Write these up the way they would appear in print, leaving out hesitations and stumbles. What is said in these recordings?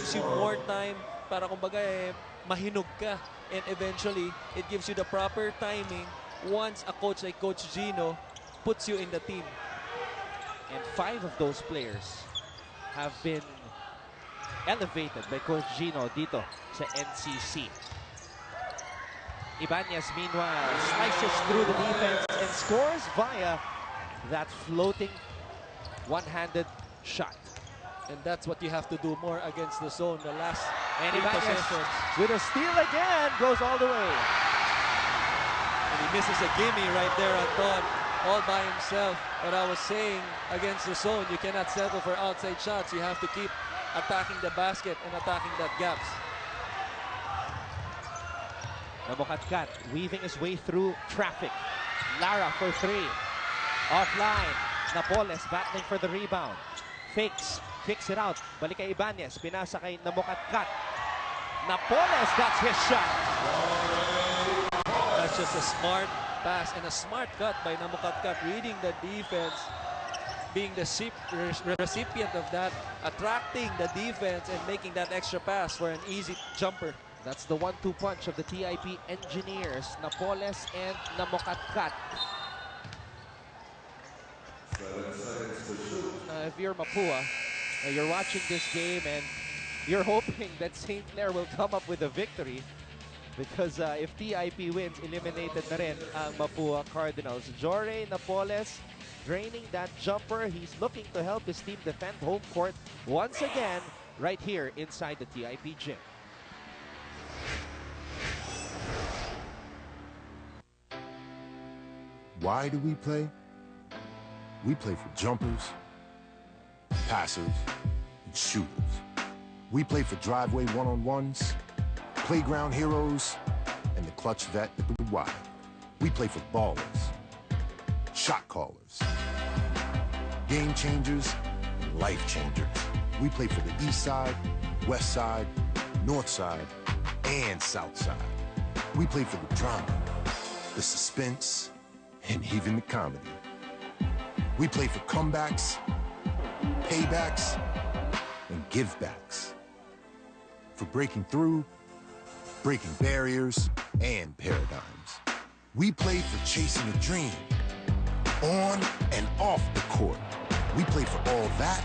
gives you more time para kumbaga mahinog ka. And eventually, it gives you the proper timing once a coach like Coach Gino puts you in the team. And 5 of those players have been elevated by Coach Gino dito sa NCC. Ibanez, meanwhile, slices through the defense and scores via that floating one-handed shot. And that's what you have to do more against the zone. The last and Ibanez with a steal again, goes all the way. And he misses a gimme right there, Anton, all by himself. But I was saying, against the zone, you cannot settle for outside shots. You have to keep attacking the basket and attacking that gaps. Namokatkat weaving his way through traffic. Lara for 3. Offline. Napoles battling for the rebound. Fakes. Kicks it out. Balik kay Ibanez. Pinasa kay Namokatkat. Napoles, that's his shot. That's just a smart pass and a smart cut by Namokatkat. Reading the defense, being the recipient of that, attracting the defense and making that extra pass for an easy jumper. That's the 1-2 punch of the TIP engineers, Napoles and Namokatkat. If you're Mapua, you're watching this game and you're hoping that St. Clair will come up with a victory, because if TIP wins, eliminated na rin ang Mapua Cardinals. Jorge Napoles draining that jumper. He's looking to help his team defend home court once again right here inside the TIP gym. Why do we play? We play for jumpers, passers, and shooters. We play for driveway one-on-ones, playground heroes, and the clutch vet at the Y. We play for ballers, shot callers, game changers, and life changers. We play for the east side, west side, north side, and south side. We play for the drama, the suspense, and even the comedy. We play for comebacks, paybacks, and givebacks. For breaking through, breaking barriers, and paradigms. We play for chasing a dream, on and off the court. We play for all that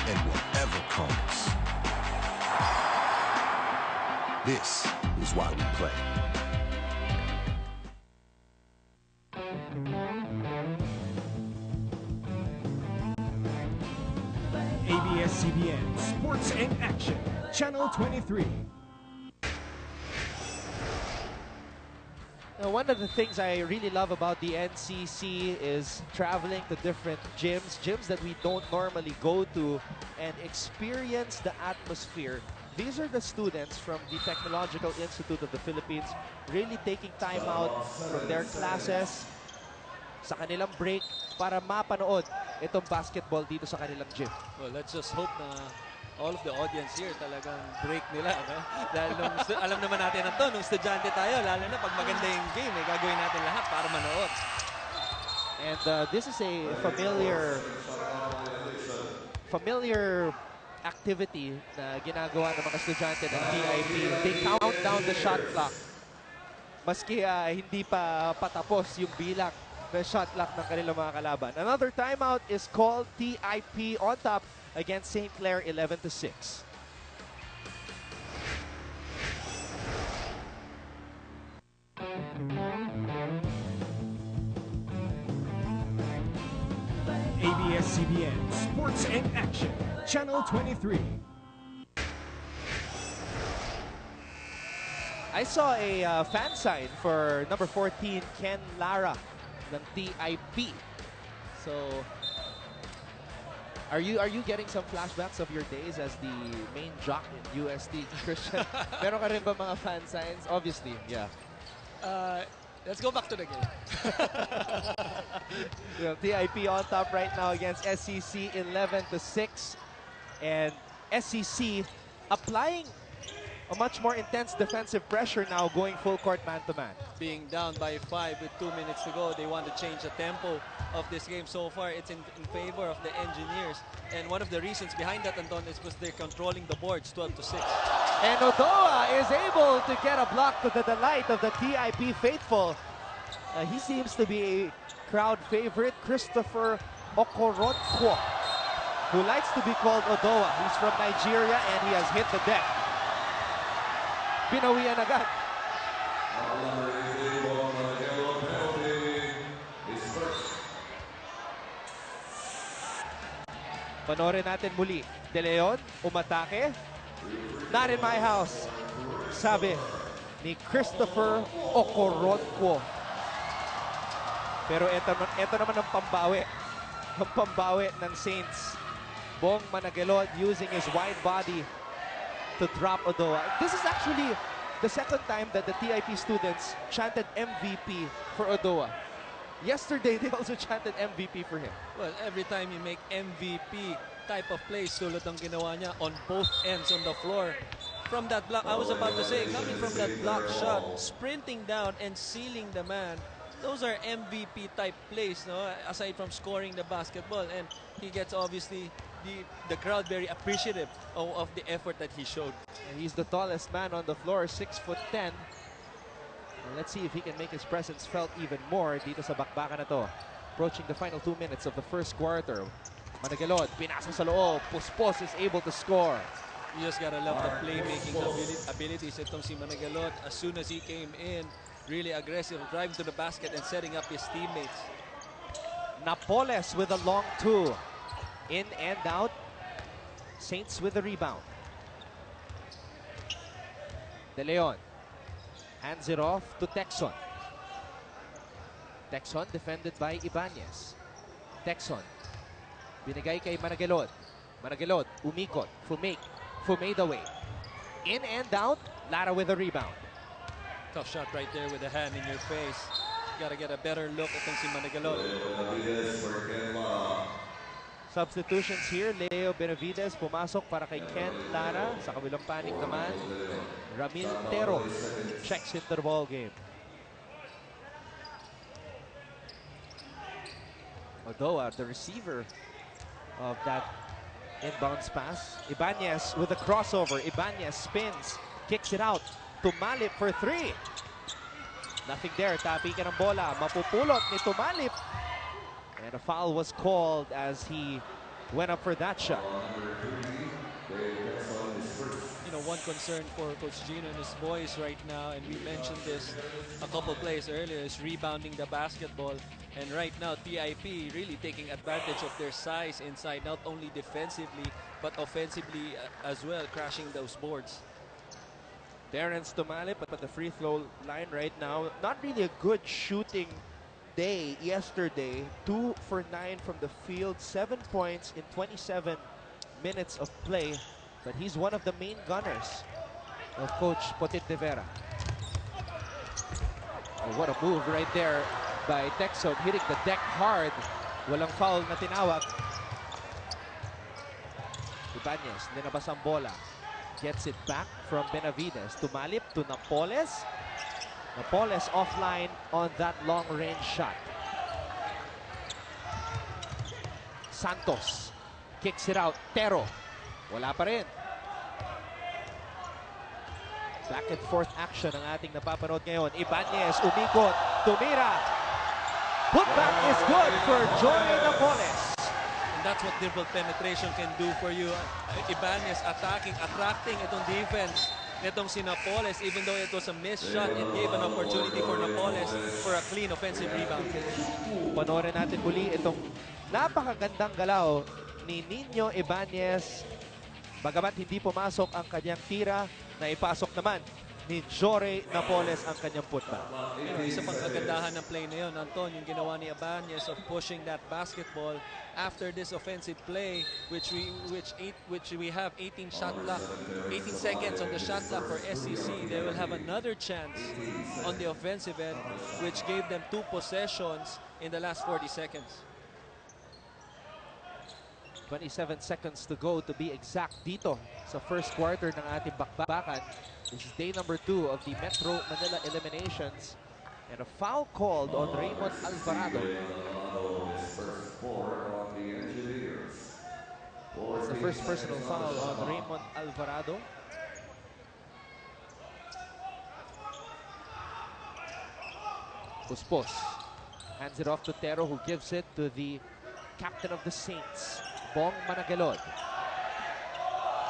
and whatever comes. This is why we play. ABS-CBN Sports in Action, Channel 23. Now, one of the things I really love about the NCC is traveling to different gyms that we don't normally go to, and experience the atmosphere. These are the students from the Technological Institute of the Philippines really taking time out from their classes sa kanilang break para mapanood itong basketball dito sa kanilang gym. Well, let's just hope na all of the audience here talagang break nila, no? Dahil alam naman natin na to, nung estudyante tayo, lalo na pag maganda yung game, gagawin natin lahat para manood. And this is a familiar activity na ginagawa ng mga estudyante ng TIP. They count down the shot clock. Maski hindi pa patapos yung bilang ng shot clock ng kanilang mga kalaban. Another timeout is called. TIP on top against St. Clair, 11-6. ABS-CBN Sports in Action, Channel 23. I saw a fan sign for number 14, Ken Lara ng TIP. So, are you getting some flashbacks of your days as the main jock in UST, Christian? Meron ka rin ba mga fan signs? Obviously, yeah. Let's go back to the game. Well, TIP on top right now against SCC, 11-6. And SCC applying a much more intense defensive pressure now, going full court man-to-man. Being down by 5 with 2 minutes to go, they want to change the tempo of this game. So far, it's in favor of the Engineers. And one of the reasons behind that, Anton, is because they're controlling the boards 12-6. And Odoa is able to get a block to the delight of the TIP faithful. He seems to be a crowd favorite, Christopher Okoronkwo, who likes to be called Odoa. He's from Nigeria and he has hit the deck. Pinawian agad. Panorin natin muli. De Leon, umatake. Not in my house. Sabi ni Christopher Okoronkwo. Pero ito naman ang pambawi. Ang pambawi ng Saints. Bong Managelon using his wide body to drop Odoa. This is actually the second time that the TIP students chanted MVP for Odoa. Yesterday, they also chanted MVP for him. Well, every time you make MVP type of plays, tulad ng ginawa niya on both ends on the floor. From that block, I was about to say, coming from that block shot, sprinting down and sealing the man, those are MVP type plays, no? Aside from scoring the basketball. And he gets, obviously, the crowd very appreciative of the effort that he showed. And he's the tallest man on the floor, 6'10". And let's see if he can make his presence felt even more dito sa bakbakan na to. Approaching the final 2 minutes of the first quarter. Managelon, pinasa sa loob. Puspos is able to score. You just gotta love the playmaking abilities itong si Managelon. As soon as he came in, really aggressive, driving to the basket and setting up his teammates. Napoles with a long two. In and out. Saints with the rebound. De Leon hands it off to Texon. Texon defended by Ibanez. Texon binigay kay Managelon. Managelon umikot. Fumade away. In and out. Lara with a rebound. Tough shot right there with a hand in your face. Gotta get a better look itong si Managelon. Substitutions here. Leo Benavides pumasok para kay Ken Lara. Sa kabilang panig naman, Ramil Tero checks into the ball game. Odoa, the receiver of that inbounds pass. Ibanez with a crossover. Ibanez spins, kicks it out to Malip for three. Nothing there. Tapikan ng bola. Mapupulot ni Tumalip. And a foul was called as he went up for that shot. You know, one concern for Coach Gino and his boys right now, and we mentioned this a couple plays earlier, is rebounding the basketball. And right now, TIP really taking advantage of their size inside, not only defensively, but offensively as well, crashing those boards. Terrence Tumalip at the free throw line right now. Not really a good shooting day yesterday. 2 for 9 from the field, 7 points in 27 minutes of play. But he's one of the main gunners of Coach Potit de Vera. Oh, what a move right there by Texon, hitting the deck hard. Walang foul na tinawag. Ibanez, linabas ang bola. Gets it back from Benavides. Tumalip to Napoles. Napoles offline on that long-range shot. Santos kicks it out. Tero. Wala pa rin. Back and forth action ang ating napapanood ngayon. Ibanez umikot. Tumira. Putback is good for Joy Napoles. And that's what dribble penetration can do for you. Ibanez attacking, attracting itong defense nitong si Napoles, even though it was a missed shot, it gave an opportunity for Napoles for a clean offensive rebound. Panoorin natin muli itong napakagandang galaw ni Nino Ibanez. Bagamat hindi pumasok ang kanyang tira, na ipasok naman ni Jory Napoles ang kanyang putback. You know, isa pang kagandahan ng play na yun, Anton, yung ginawa ni Ibanez of pushing that basketball after this offensive play, which we have 18 shot clock, 18 seconds on the shot clock for SEC. They will have another chance on the offensive end, which gave them 2 possessions in the last 40 seconds. 27 seconds to go to be exact dito sa first quarter ng ating bakbakan. This is day number 2 of the Metro Manila eliminations. And a foul called on Raymond Alvarado. It's the first personal foul on Raymond Alvarado. Puspos hands it off to Tero, who gives it to the captain of the Saints, Bong Managalod.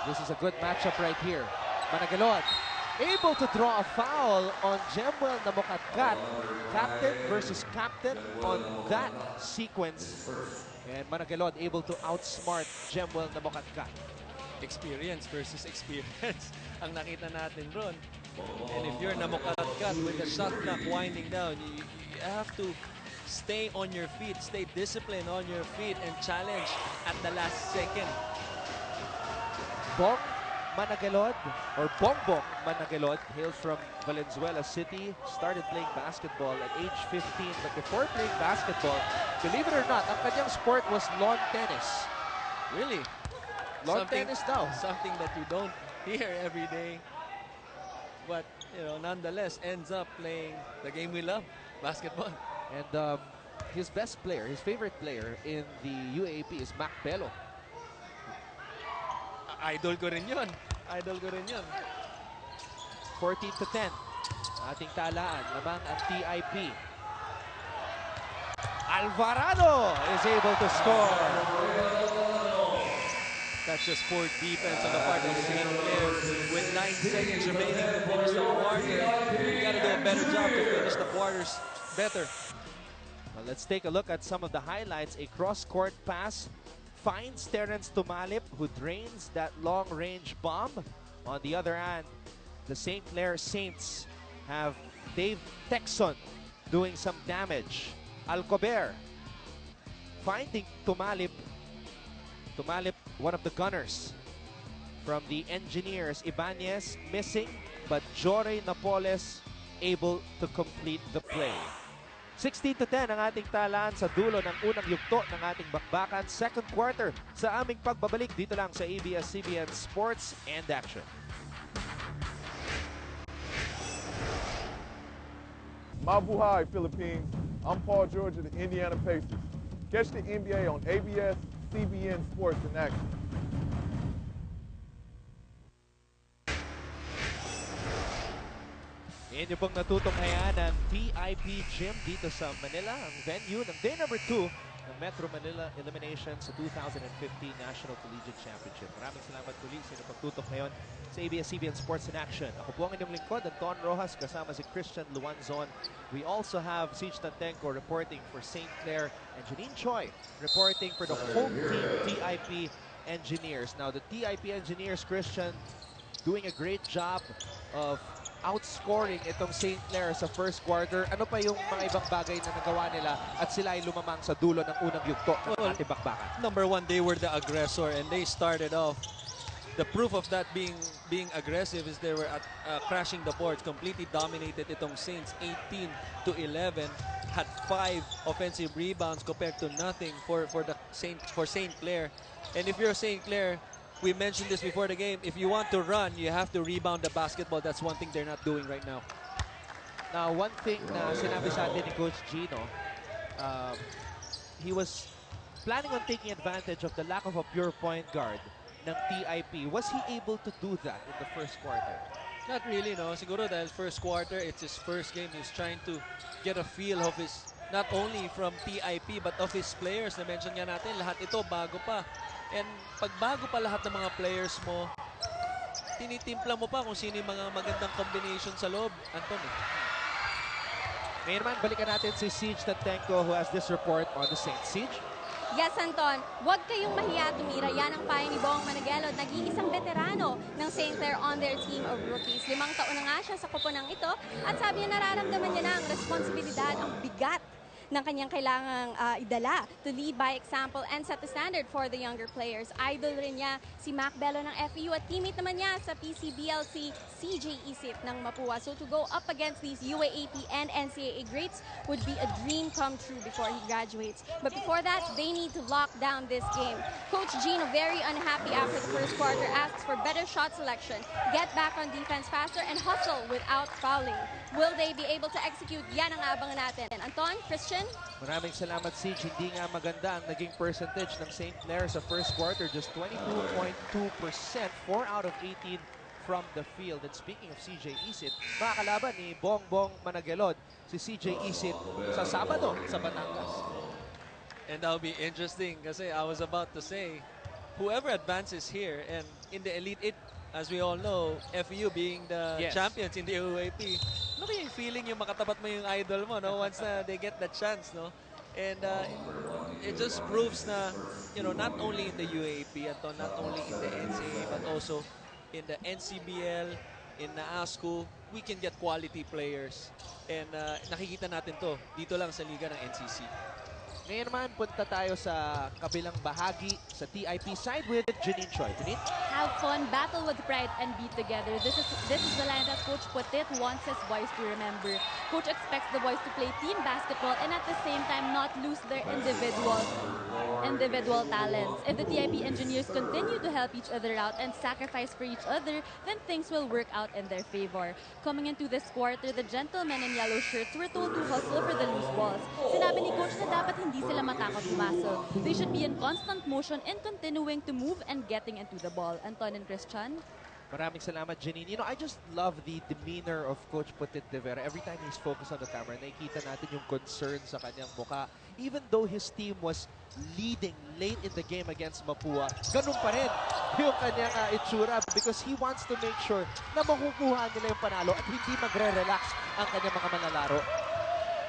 This is a good matchup right here. Managalod able to draw a foul on Jemwell Namokatkat. Captain versus captain on that sequence. And Managalod able to outsmart Jemwell Namokatkat. Experience versus experience ang nakita natin ron. And if you're Namokatkat with the shot clock winding down, you have to stay on your feet, stay disciplined on your feet, and challenge at the last second. Bong Managalod, or Bongbong Managalod, hails from Valenzuela City, started playing basketball at age 15. But before playing basketball, believe it or not, ang kanyang sport was lawn tennis. Really? Lawn tennis daw. Something that you don't hear every day. But, you know, nonetheless, ends up playing the game we love, basketball. And his best player, his favorite player in the UAAP is Mac Bello. Idol ko rin yun. Idol ko rin yun. 14-10. Ating talaan, lamang ang TIP. Alvarado is able to score. That's just poor defense on the part of St. Clair. With 9 seconds remaining to finish the quarter, you gotta do a better job to finish the quarters better. Well, let's take a look at some of the highlights. A cross-court pass finds Terence Tumalip, who drains that long-range bomb. On the other hand, the St. Clair Saints have Dave Texon doing some damage. Alcober finding Tumalip. Tumalip, one of the gunners from the Engineers. Ibanez missing, but Jory Napoles able to complete the play. 16-10 ang ating talaan sa dulo ng unang yugto ng ating bakbakan. Second quarter sa aming pagbabalik dito lang sa ABS-CBN Sports and Action. Mabuhay, Philippines. I'm Paul George of the Indiana Pacers. Catch the NBA on ABS-CBN Sports in Action. Inyo pong natutunghayan ang TIP Gym dito sa Manila, ang venue ng day number 2 ng Metro Manila elimination sa 2015 National Collegiate Championship. Maraming salamat muli sa inyong pagtutok ngayon sa ABS-CBN Sports in Action. Ako po ang inyong lingkod, Anton Rojas, kasama si Christian Luanzon. We also have Siege Tantenko reporting for St. Clair and Janine Choi reporting for the home team TIP Engineers. Now, the TIP Engineers, Christian, doing a great job of outscoring itong St. Clair sa first quarter. Ano pa yung mga ibang bagay na nagawa nila at sila ay lumamang sa dulo ng unang yugto ng ating bakbakan? Number one, they were the aggressor and they started off. The proof of that being aggressive is they were crashing the boards, completely dominated itong Saints 18-11, had 5 offensive rebounds compared to nothing for St. Clair. And if you're St. Clair, we mentioned this before the game, if you want to run, you have to rebound the basketball. That's one thing they're not doing right now. Now, one thing na sinabi sa atin ni Coach Gino, he was planning on taking advantage of the lack of a pure point guard ng TIP. Was he able to do that in the first quarter? Not really, no. Siguro dahil first quarter, it's his first game. He's trying to get a feel of his, not only from TIP, but of his players. Na-mention nga natin, lahat ito bago pa. And pag bago pa lahat ng mga players mo, tinitimpla mo pa kung sino yung mga magandang combination sa loob, Anton. Ngayon naman, balikan natin si Siege Tantenko, who has this report on the Saints. Siege? Yes, Anton. Huwag kayong mahiya tumira. Yan ang payo ni Bong Managalod, nag-iisang veterano ng St. Clair on their team of rookies. 5 taon na nga siya sa koponang ito at sabi niya nararamdaman niya na ang responsibilidad, ang bigat ng kanyang kailangang idala to lead by example and set the standard for the younger players. Idol rin niya si Mac Bello ng FEU at teammate naman niya sa PCBL si CJ Isip ng Mapua. So to go up against these UAAP and NCAA greats would be a dream come true before he graduates. But before that, they need to lock down this game. Coach Gino, very unhappy after the first quarter, asks for better shot selection, get back on defense faster, and hustle without fouling. Will they be able to execute? Yan ang abangan natin. Anton, Christian? Maraming salamat, Siege. Hindi nga maganda ang naging percentage ng St. Clair sa first quarter. Just 22.2%, 4 out of 18 from the field. And speaking of CJ Isip, makakalaban ni Bongbong Managelod si CJ Isip sa Sabado sa Batangas. And that'll be interesting kasi I was about to say, whoever advances here and in the Elite 8, as we all know, FEU being the champions in the UAP, ano ba yung feeling yung makatapat mo yung idol mo, no? Once na they get the chance, no? And it just proves na, you know, not only in the UAP, not only in the NCAA, but also in the NCBL, in the ASCO, we can get quality players. And nakikita natin to dito lang sa liga ng NCC. Ngayon naman, punta tayo sa kabilang bahagi sa TIP side with Janine Choi. Janine? Have fun, battle with pride, and be together. This is the line that Coach Putit wants his boys to remember. Coach expects the boys to play team basketball and at the same time not lose their individual talents. If the TIP engineers continue to help each other out and sacrifice for each other, then things will work out in their favor. Coming into this quarter, the gentlemen in yellow shirts were told to hustle for the loose balls. Sinabi ni Coach na dapat hindi sila matakot pumasok. They should be in constant motion and continuing to move and getting into the ball. Anton and Christian? Maraming salamat, Janine. You know, I just love the demeanor of Coach Putit de Vera. Every time he's focused on the camera, nakikita natin yung concern sa kanyang mukha. Even though his team was leading late in the game against Mapua, ganun pa rin yung kanyang itsura because he wants to make sure na makukuha nila yung panalo at hindi magre-relax ang kanyang mga manlalaro.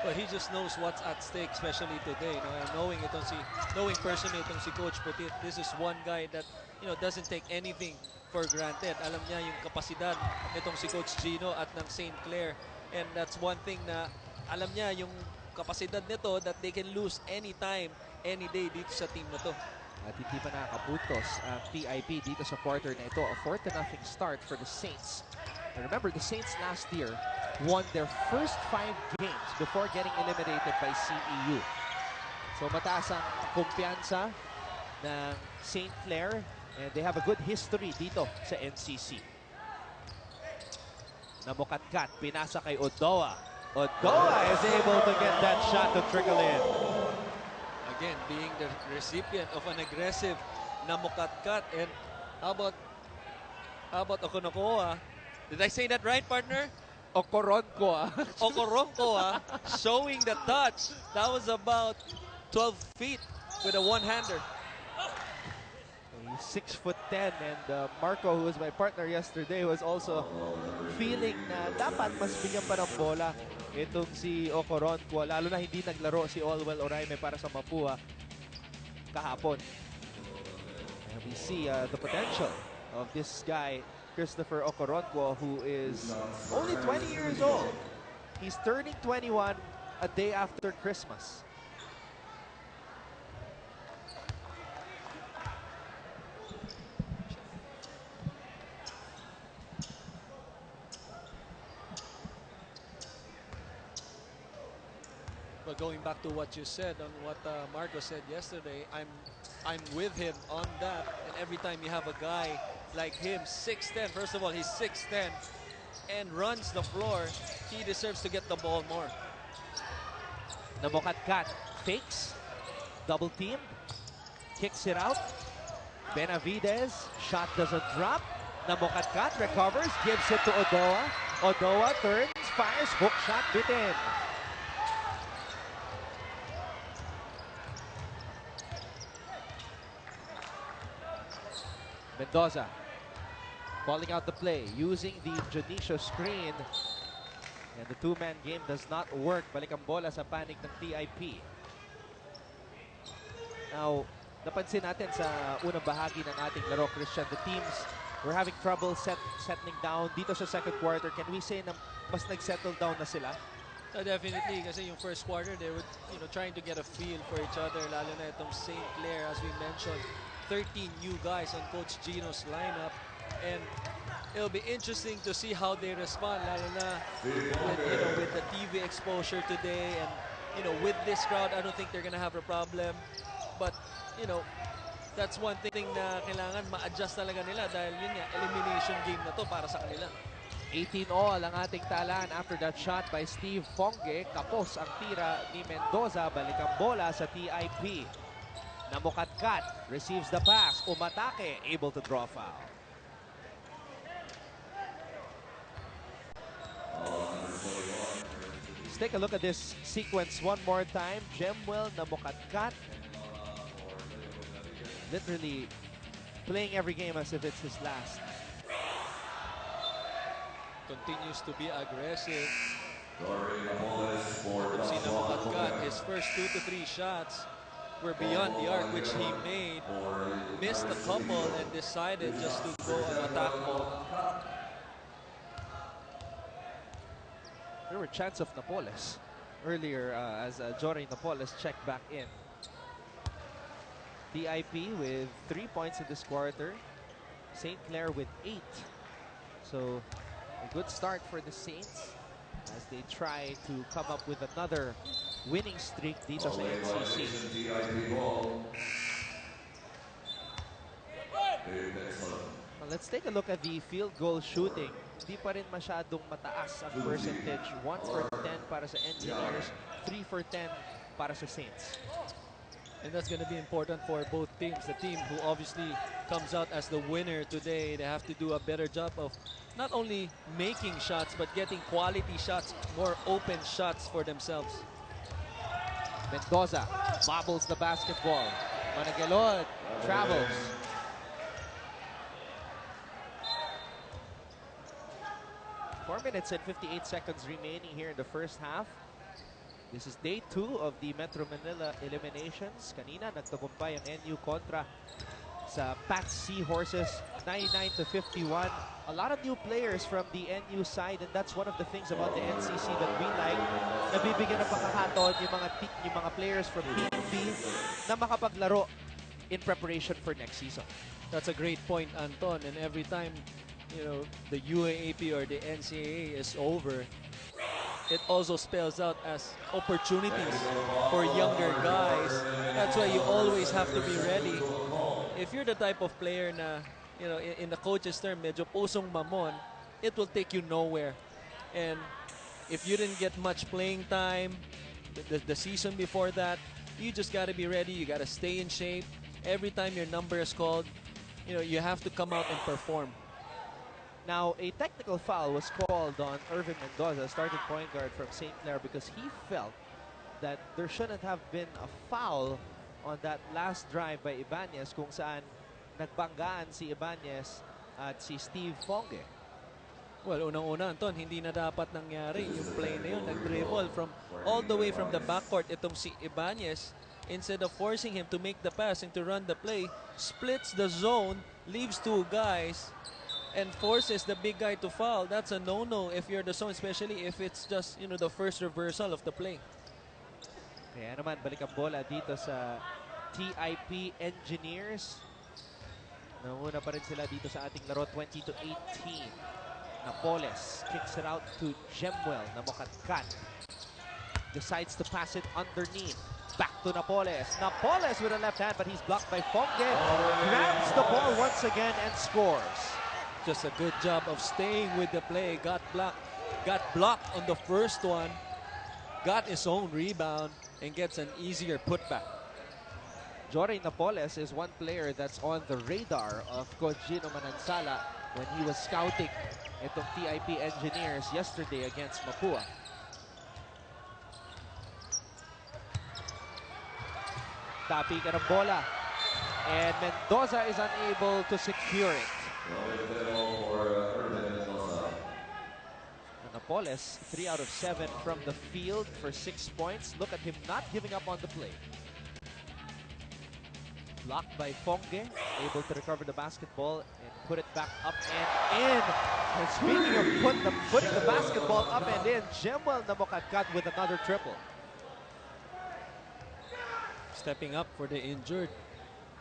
But he just knows what's at stake, especially today. You know, and knowing personally itong si Coach Putit, this is one guy that, you know, doesn't take anything for granted. Alam niya yung kapasidad nitong si Coach Gino at ng St. Clair. And that's one thing na alam niya yung kapasidad nito that they can lose anytime, any day dito sa team na to. At hindi pa nakakapuntos ang TIP dito sa quarter na ito. A 4-0 start for the Saints. And remember, the Saints last year won their first 5 games before getting eliminated by CEU. So mataas ang kumpiyansa ng St. Clair and they have a good history dito sa NCC. Namukatkat, pinasa kay Odoa. Odoa is able to get that shot to trickle in. Again, being the recipient of an aggressive namukatkat. And how about Okonokoa? Did I say that right, partner? Okoronko. Okoronko, showing the touch. That was about 12 feet with a one-hander. He's 6'10", and Marco, who was my partner yesterday, was also feeling na dapat mas bigyan pa ng bola itong si Okoronko, lalo na hindi naglaro si Olwell Oraime para sa Mapua kahapon. And we see the potential of this guy, Christopher Okoronko, who is only 20 years old. He's turning 21 a day after Christmas. But going back to what you said, on what Marco said yesterday, I'm with him on that. And every time you have a guy like him, 6'10", first of all, he's 6'10", and runs the floor, he deserves to get the ball more. Namukatkat fakes, double team, kicks it out. Benavides, shot doesn't drop. Namukatkat recovers, gives it to Odoa. Odoa turns, fires, hook shot, bitten. Mendoza calling out the play, using the Janicio screen. And the two-man game does not work. Balik ang bola sa panig ng TIP. Now, napansin natin sa unang bahagi ng ating laro, Christian, the teams were having trouble settling down dito sa second quarter. Can we say na mas nag-settle down na sila? Definitely, kasi yung first quarter, they were trying to get a feel for each other, lalo na itong St. Clair, as we mentioned, 13 new guys on Coach Gino's lineup. And it'll be interesting to see how they respond, lalo na with the TV exposure today, and with this crowd, I don't think they're gonna have a problem. But that's one thing na kailangan ma-adjust talaga nila dahil yun nga, elimination game na to para sa kanila. 18 all ang ating talaan after that shot by Steve Fonge. Kapos ang tira ni Mendoza. Balik ang bola sa TIP. Namukatkat. Receives the pass. Umatake. Able to draw foul. Let's take a look at this sequence one more time. Jemwell Namukatkat. Literally playing every game as if it's his last. Continues to be aggressive. Si Namukatkat, his first 2 to 3 shots were beyond the arc, which he made. Missed a couple and decided just to go on attack mode. There were chants of Napoles earlier as Jory Napoles checked back in. DIP with 3 points in this quarter. St. Clair with 8. So a good start for the Saints as they try to come up with another winning streak dito sa NCC. Well, let's take a look at the field goal shooting. Hindi pa rin masyadong mataas ang percentage. 1 for 10 para sa Engineers, 3 for 10 para sa Saints. And that's going to be important for both teams. The team who obviously comes out as the winner today, they have to do a better job of not only making shots, but getting quality shots, more open shots for themselves. Mendoza bobbles the basketball. Managelod travels. Four minutes and 58 seconds remaining here in the first half. This is day 2 of the Metro Manila eliminations. Kanina nagtagumpay ang NU kontra sa Pats Seahorses, 99 to 51. A lot of new players from the NU side, and that's one of the things about the NCC that we like. Nabibigyan ng pagkakataon yung mga players from Team B na makapaglaro in preparation for next season. That's a great point, Anton. And every time the UAAP or the NCAA is over, it also spells out as opportunities for younger guys. That's why you always have to be ready. If you're the type of player na, in the coach's term, medyo pusong mamon, it will take you nowhere. And if you didn't get much playing time the season before that, you just got to be ready. You got to stay in shape. Every time your number is called, you have to come out and perform. Now, a technical foul was called on Irvin Mendoza, starting point guard from St. Clair, because he felt that there shouldn't have been a foul on that last drive by Ibanez kung saan nagbanggaan si Ibanez at si Steve Fonge. Well, unang-una, Anton, hindi na dapat nangyari yung play na yun. Nag-dribble from all the way from the backcourt itong si Ibanez. Instead of forcing him to make the pass and to run the play, splits the zone, leaves 2 guys, and forces the big guy to foul. That's a no-no if you're the zone, especially if it's just, the first reversal of the play. Kaya naman, balik ang bola dito sa TIP Engineers. Nanguna pa rin sila dito sa ating laro, 20 to 18. Napoles kicks it out to Jemwell. Namukatkat decides to pass it underneath. Back to Napoles. Napoles with a left hand, but he's blocked by Fonge. Grabs the ball once again and scores. Just a good job of staying with the play. Got blocked on the first one. Got his own rebound and gets an easier putback. Jory Napoles is one player that's on the radar of Coach Gino Manansala when he was scouting itong TIP Engineers yesterday against Mapua. Tapi ka ng bola. And Mendoza is unable to secure it. Napoles, 3 out of 7 from the field for 6 points. Look at him not giving up on the play. Blocked by Fonge, able to recover the basketball and put it back up and in And speaking of putting the basketball up and in, Jemwell Namokatkat with another triple. Stepping up for the injury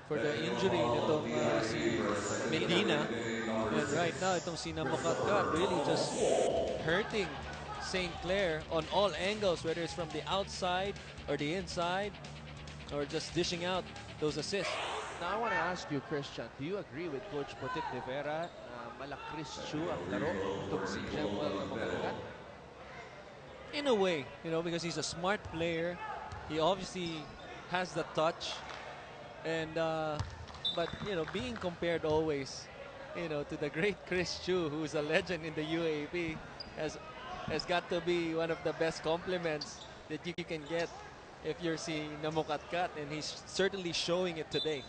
nitong si Medina. And right now, itong si Namokatkat really just hurting St. Clair on all angles, whether it's from the outside or the inside, or just dishing out those assists. Now I want to ask you, Christian, do you agree with Coach Putit de Vera na malakris Chu ang laro itong si Jemwell Namokatkat? In a way, you know, because he's a smart player. He obviously has the touch. And, but, you know, being compared always, you know, to the great Chris Chu, who's a legend in the UAP, has got to be one of the best compliments that you can get if you're seeing Namokatkat, and he's certainly showing it today.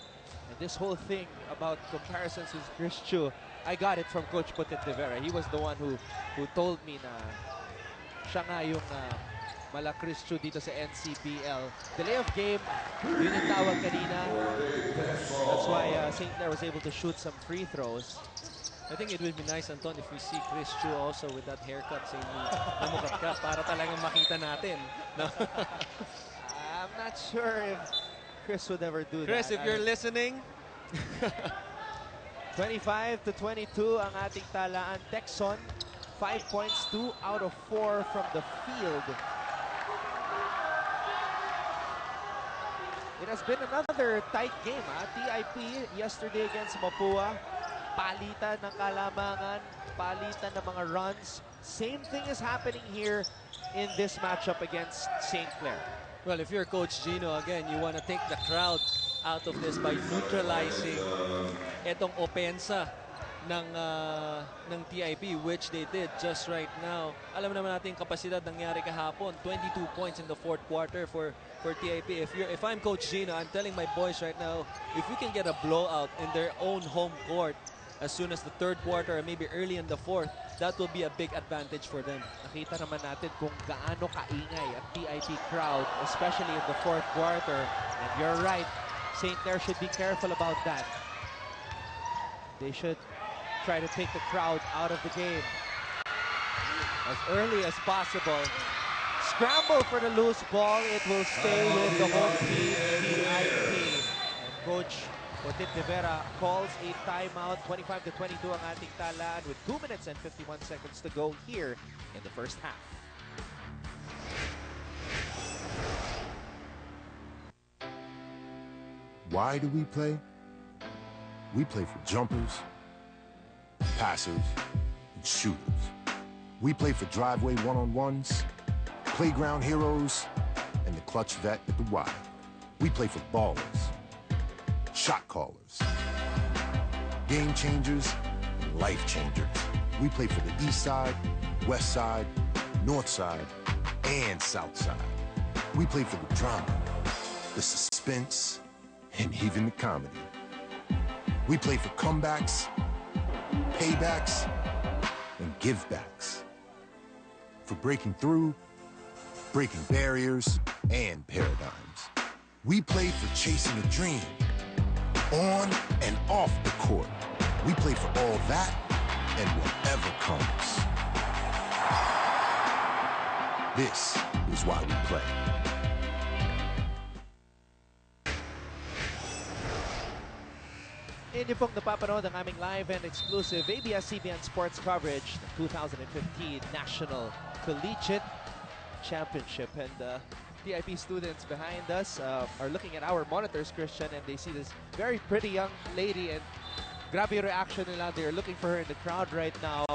And this whole thing about comparisons with Chris Chu, I got it from Coach Putit de Vera. He was the one who told me na siya nga yung mala Chris Chu dito sa NCBL. Delay of game, yun yung tawag kanina. That's why St. Clair was able to shoot some free throws. I think it would be nice, Anton, if we see Chris Chu also with that haircut sa Namokatkat para talagang makita natin. No? I'm not sure if Chris would ever do Chris, that. if you're listening. 25-22 ang ating talaan. Texon, 5 points, 2 out of 4 from the field. It has been another tight game. TIP yesterday against Mapua. Palitan ng kalamangan, palitan ng mga runs. Same thing is happening here in this matchup against St. Clair. Well, if you're Coach Gino, again, you want to take the crowd out of this by neutralizing etong opensa ng TIP, which they did just right now. Alam naman natin yung kapasidad nangyari kahapon, 22 points in the fourth quarter for TIP. If I'm Coach Gino, I'm telling my boys right now, if we can get a blowout in their own home court as soon as the third quarter or maybe early in the fourth, that will be a big advantage for them. Nakita naman natin kung gaano kaingay ang TIP crowd, especially in the fourth quarter. And you're right, St. Clair should be careful about that. They should try to take the crowd out of the game as early as possible. Scramble for the loose ball. It will stay with the home team, TIP. And Coach Putit de Vera calls a timeout. 25-22 ang ating talaan with 2 minutes and 51 seconds to go here in the first half. Why do we play? We play for jumpers, passers, and shooters. We play for driveway one-on-ones, playground heroes, and the clutch vet at the Y. We play for ballers, shot callers, game changers, and life changers. We play for the east side, west side, north side, and south side. We play for the drama, the suspense, and even the comedy. We play for comebacks, paybacks, and givebacks. For breaking through, breaking barriers, and paradigms. We play for chasing a dream, on and off the court. We play for all that and whatever comes. This is why we play. Inyo pong napapanood ang aming live and exclusive ABS-CBN sports coverage ng 2015 National Collegiate Championship. And TIP students behind us are looking at our monitors, Christian, and they see this very pretty young lady, and grabe yung reaction nila. They're looking for her in the crowd right now.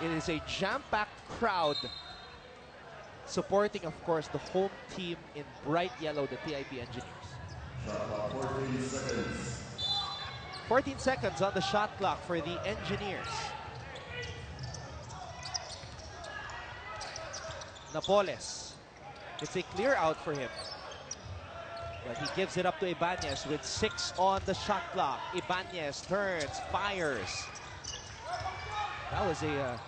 It is a jam-packed crowd supporting, of course, the home team in bright yellow, the TIP Engineers. 14 seconds on the shot clock for the Engineers. Napoles. It's a clear out for him. But he gives it up to Ibanez with 6 on the shot clock. Ibanez turns, fires. That was a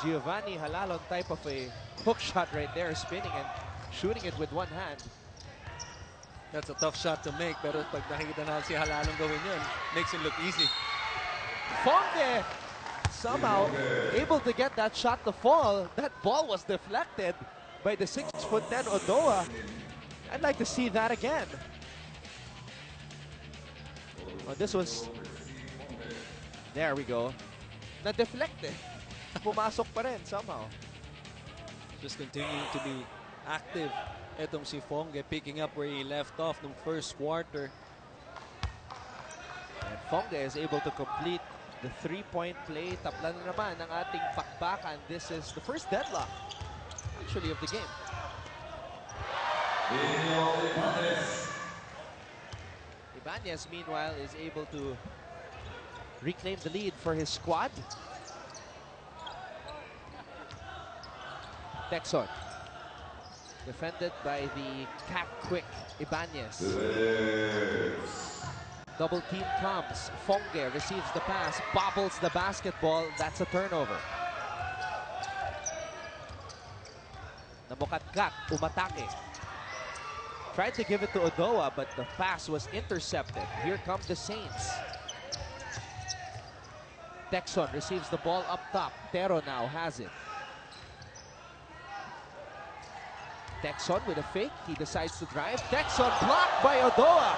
Giovanni Halalon type of a hook shot right there, spinning and shooting it with one hand. That's a tough shot to make, pero pag nakikita na si Halalong gawin yun, makes it look easy. Fonde somehow able to get that shot to fall. That ball was deflected by the 6'10" Odoa. I'd like to see that again. Oh, this was... There we go. Na-deflect eh. Pumasok pa rin somehow. Just continuing to be active. Etong si Fonge picking up where he left off nung first quarter. And Fonge is able to complete the three-point play. Taplan na naman ng ating bakbakan. This is the first deadlock, actually, of the game. Ibanez, meanwhile, is able to reclaim the lead for his squad. Texon, defended by the cat-quick Ibanez. Double team comes. Fonge receives the pass, bobbles the basketball. That's a turnover. Namukatkat, umatake. Tried to give it to Odoa, but the pass was intercepted. Here come the Saints. Texon receives the ball up top. Tero now has it. Texon with a fake. He decides to drive. Texon blocked by Odoa.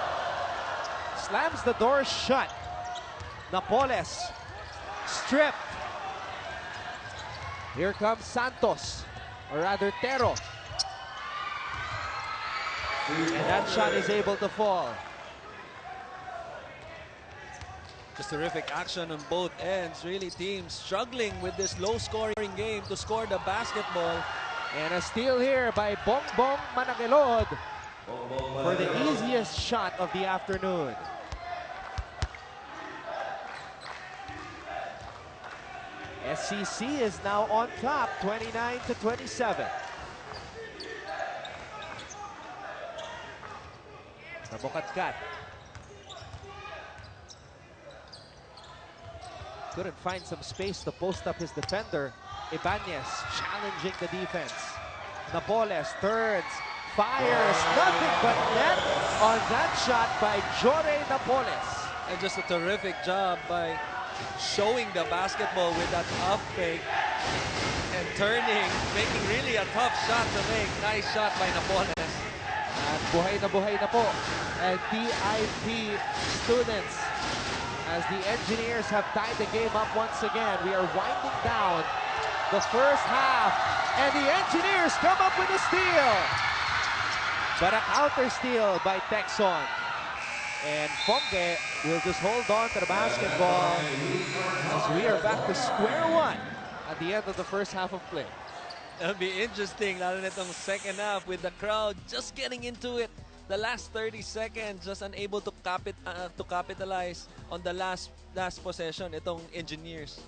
Slams the door shut. Napoles stripped. Here comes Santos, or rather Tero. And that shot is able to fall. Just terrific action on both ends. Really, teams struggling with this low-scoring game to score the basketball. And a steal here by Bongbong Managelod for the easiest shot of the afternoon. SCC is now on top, 29-27. Namukatkat. Couldn't find some space to post up his defender. Ibanez challenging the defense. Napoles turns, fires, nothing but net on that shot by Jore Napoles. And just a terrific job by showing the basketball with that up fake and turning, making really a tough shot to make. Nice shot by Napoles. At buhay na po and TIP students as the engineers have tied the game up once again. We are winding down the first half and the engineers come up with a steal. But a counter steal by Texon. And Fonge will just hold on to the basketball as we are back to square one at the end of the first half of play. It'll be interesting, lalo nitong second half with the crowd just getting into it. The last 30 seconds, just unable to capitalize on the last possession, itong engineers.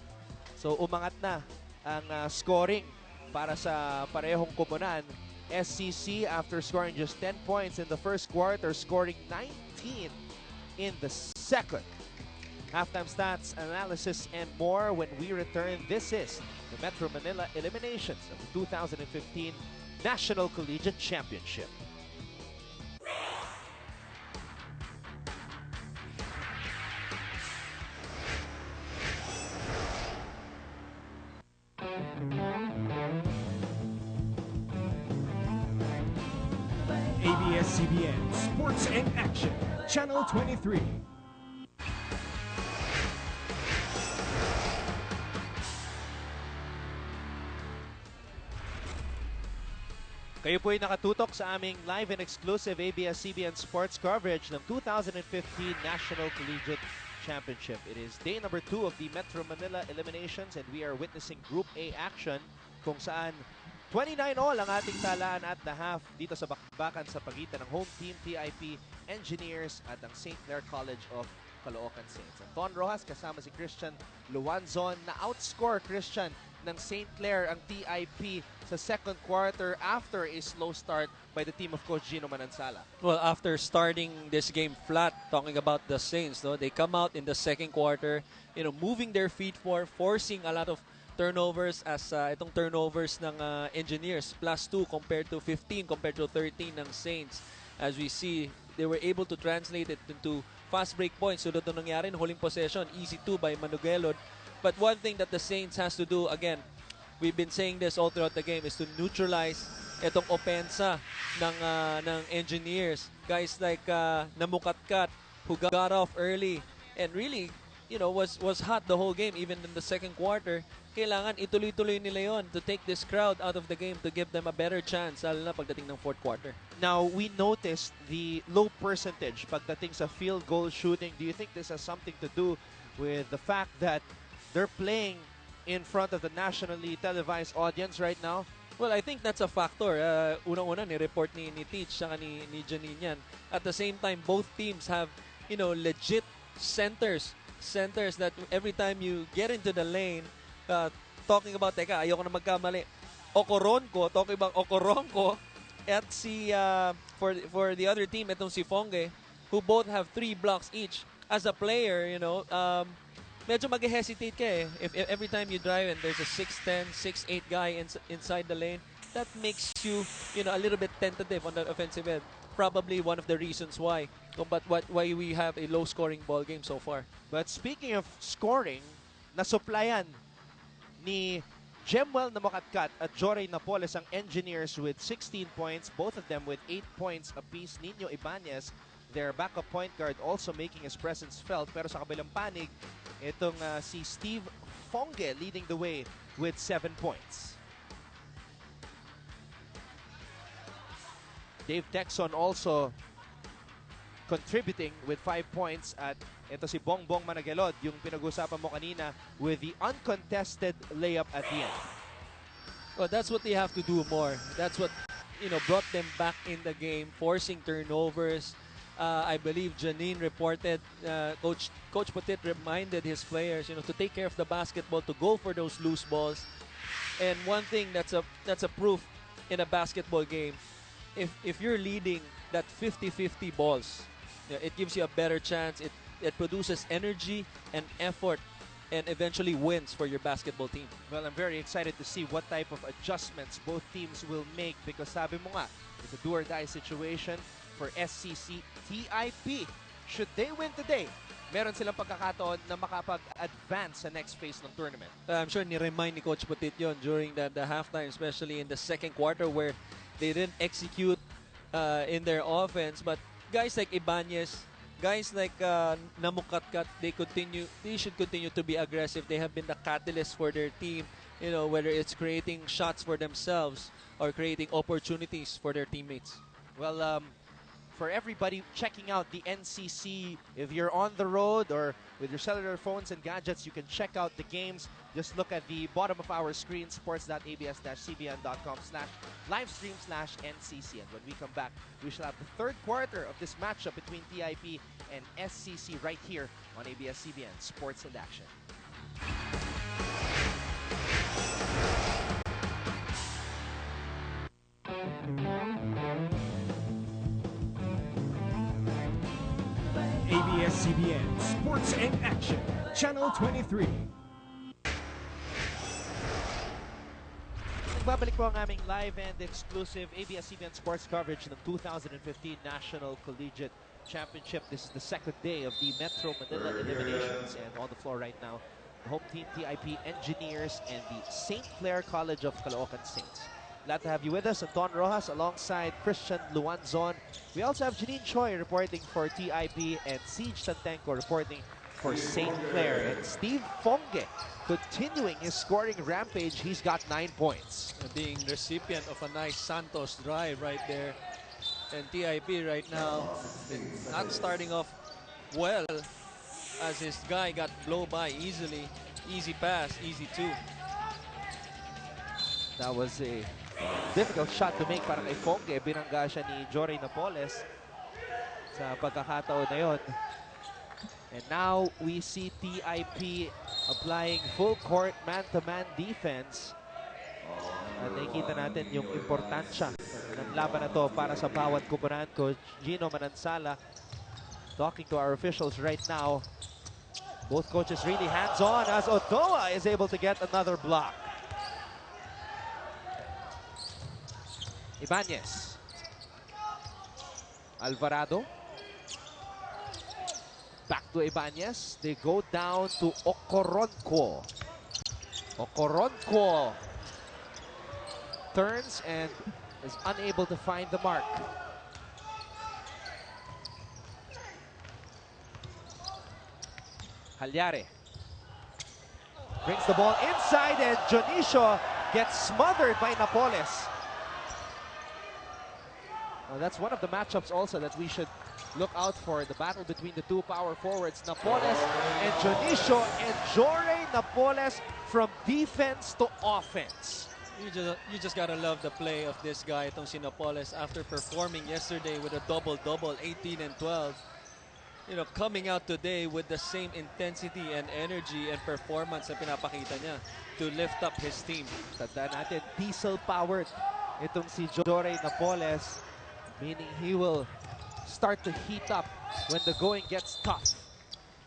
So umangat na ang scoring para sa parehong koponan. SCC, after scoring just 10 points in the first quarter, scoring 19 in the second. Halftime stats, analysis, and more when we return. This is the Metro Manila eliminations of the 2015 National Collegiate Championship. ABS-CBN Sports and Action, Channel 23. Kayo po ay nakatutok sa aming live and exclusive ABS-CBN sports coverage ng 2015 National Collegiate Championship. It is day number 2 of the Metro Manila eliminations and we are witnessing Group A action kung saan 29-all ang ating talaan at the half dito sa bakbakan sa pagitan ng home team TIP Engineers at ang St. Clare College of Caloocan Saints. Anton Rojas kasama si Christian Luanzon na outscore Christian ng St. Clare ang TIP sa second quarter after a slow start by the team of Coach Gino Manansala. Well, after starting this game flat, talking about the Saints, no, they come out in the second quarter, moving their feet forcing a lot of turnovers as itong turnovers ng Engineers +2 compared to 15 compared to 13 ng Saints. As we see, they were able to translate it into fast break points. So, ito nangyari, huling possession, easy 2 by Manugelod. But one thing that the Saints has to do, again, we've been saying this all throughout the game, is to neutralize itong opensa ng Engineers. Guys like Namukatkat, who got off early and really, was hot the whole game, even in the second quarter. Kailangan ituloy-tuloy nila yon to take this crowd out of the game to give them a better chance, lalo na pagdating ng fourth quarter. Now, we noticed the low percentage pagdating sa field goal shooting. Do you think this has something to do with the fact that they're playing in front of the nationally televised audience right now? Well, I think that's a factor. Unang-una, ni-report ni Teach saka ni Janine yan. At the same time, both teams have, legit centers. Centers that every time you get into the lane, talking about, ayoko na magkamali. Talking about Okoronko at for the other team, itong si Fonge, who both have 3 blocks each. As a player, medyo mag-hesitate ka eh. If every time you drive and there's a 6'10", 6'8" guy inside the lane, that makes you, a little bit tentative on the offensive end. Probably one of the reasons why. But why we have a low-scoring ball game so far. But speaking of scoring, nasuplayan ni Jemwell Namukatkat at Joray Napoles ang Engineers with 16 points, both of them with 8 points apiece. Nino Ibanez, their backup point guard, also making his presence felt. Pero sa kabilang panig, itong si Steve Fonge leading the way with 7 points. Dave Texon also contributing with 5 points, at ito si Bongbong Managelod, yung pinag-usapan mo kanina, with the uncontested layup at the end. Well, that's what they have to do more. That's what, brought them back in the game, forcing turnovers. I believe Janine reported, Coach Petit reminded his players, to take care of the basketball, to go for those loose balls. And one thing that's a proof in a basketball game, if you're leading that 50-50 balls, it gives you a better chance. It produces energy and effort, and eventually wins for your basketball team. Well, I'm very excited to see what type of adjustments both teams will make, because sabi mo nga, it's a do-or-die situation for SCC TIP. Should they win today, meron silang pagkakataon na makapag-advance sa next phase ng tournament. I'm sure ni-remind ni Coach Petit yon during the halftime, especially in the second quarter where they didn't execute in their offense. But guys like Ibanez, guys like Namukatkat, they should continue to be aggressive. They have been the catalyst for their team, whether it's creating shots for themselves or creating opportunities for their teammates. Well, for everybody checking out the NCC, if you're on the road or with your cellular phones and gadgets, you can check out the games. Just look at the bottom of our screen, sports.abs-cbn.com/livestream/NCC. And when we come back, we shall have the third quarter of this matchup between TIP and SCC right here on ABS-CBN Sports in Action. ABS-CBN Sports in Action, Channel 23. Nagbabalik po ang aming live and exclusive ABS-CBN sports coverage ng 2015 National Collegiate Championship. This is the second day of the Metro Manila Eliminations, and on the floor right now, the home team TIP Engineers and the St. Clare College of Caloocan Saints. Glad to have you with us, Anton Rojas alongside Christian Luanzon. We also have Janine Choi reporting for TIP and Siege Santenko reporting for St. Clare. And Steve Fonge continuing his scoring rampage. He's got 9 points. Being recipient of a nice Santos drive right there. And TIP right now not starting off well, as his guy got blown by easily. Easy pass, easy two. That was a difficult shot to make para kay Fonge. Binangga siya ni Joray Napoles sa pagkakataon na yun. And now we see TIP applying full court man-to-man defense. At nakikita natin yung importansya ng laban na to para sa bawat kupunan. Coach Gino Manansala talking to our officials right now. Both coaches really hands-on as Otoa is able to get another block. Ibanez. Alvarado. Back to Ibanez. They go down to Okoronko. Okoronko turns and is unable to find the mark. Halyare brings the ball inside and Jonicio gets smothered by Napoles. That's one of the matchups also that we should look out for. The battle between the two power forwards, Napoles and Jonicio, and Jore Napoles from defense to offense. You just gotta love the play of this guy, itong si Napoles, after performing yesterday with a double-double, 18 and 12. You know, coming out today with the same intensity and energy and performance na pinapakita niya to lift up his team. Tandaan natin, diesel-powered itong si Jore Napoles, meaning he will start to heat up when the going gets tough.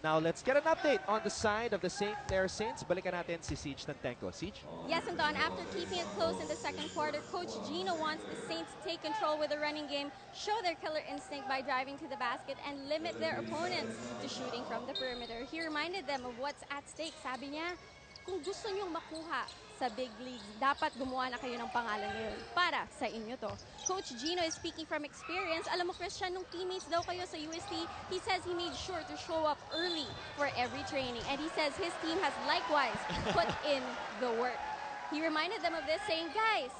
Now, let's get an update on the side of the St. Clair Saints. Balikan natin si Siege Tantenko. Siege? Yes, Anton, after keeping it close in the second quarter, Coach Gino wants the Saints to take control with the running game, show their killer instinct by driving to the basket, and limit their opponents to shooting from the perimeter. He reminded them of what's at stake. Sabi niya, kung gusto niyong makuha sa big leagues, dapat gumawa na kayo ng pangalan ngayon. Para sa inyo to. Coach Gino is speaking from experience. Alam mo, Christian, nung teammates daw kayo sa UST, he says he made sure to show up early for every training. And he says his team has likewise put in the work. He reminded them of this, saying, guys,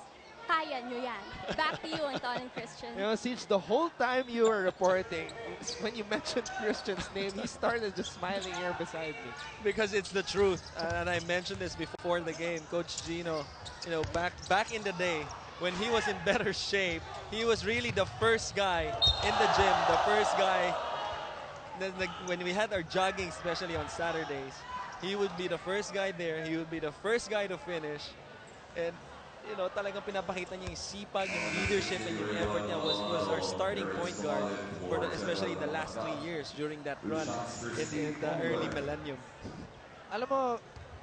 kaya nyo yan. Back to you, Anton and Christian. You know, Siege, the whole time you were reporting, when you mentioned Christian's name, he started just smiling here beside me. Because it's the truth, and I mentioned this before the game. Coach Gino, you know, back in the day, when he was in better shape, he was really the first guy in the gym, the first guy, when we had our jogging, especially on Saturdays, he would be the first guy there, he would be the first guy to finish, and you know, talagang pinapakita niya yung sipag, yung leadership, and yung effort niya was our starting point guard for especially the last 3 years during that run in the early millennium. Alam mo,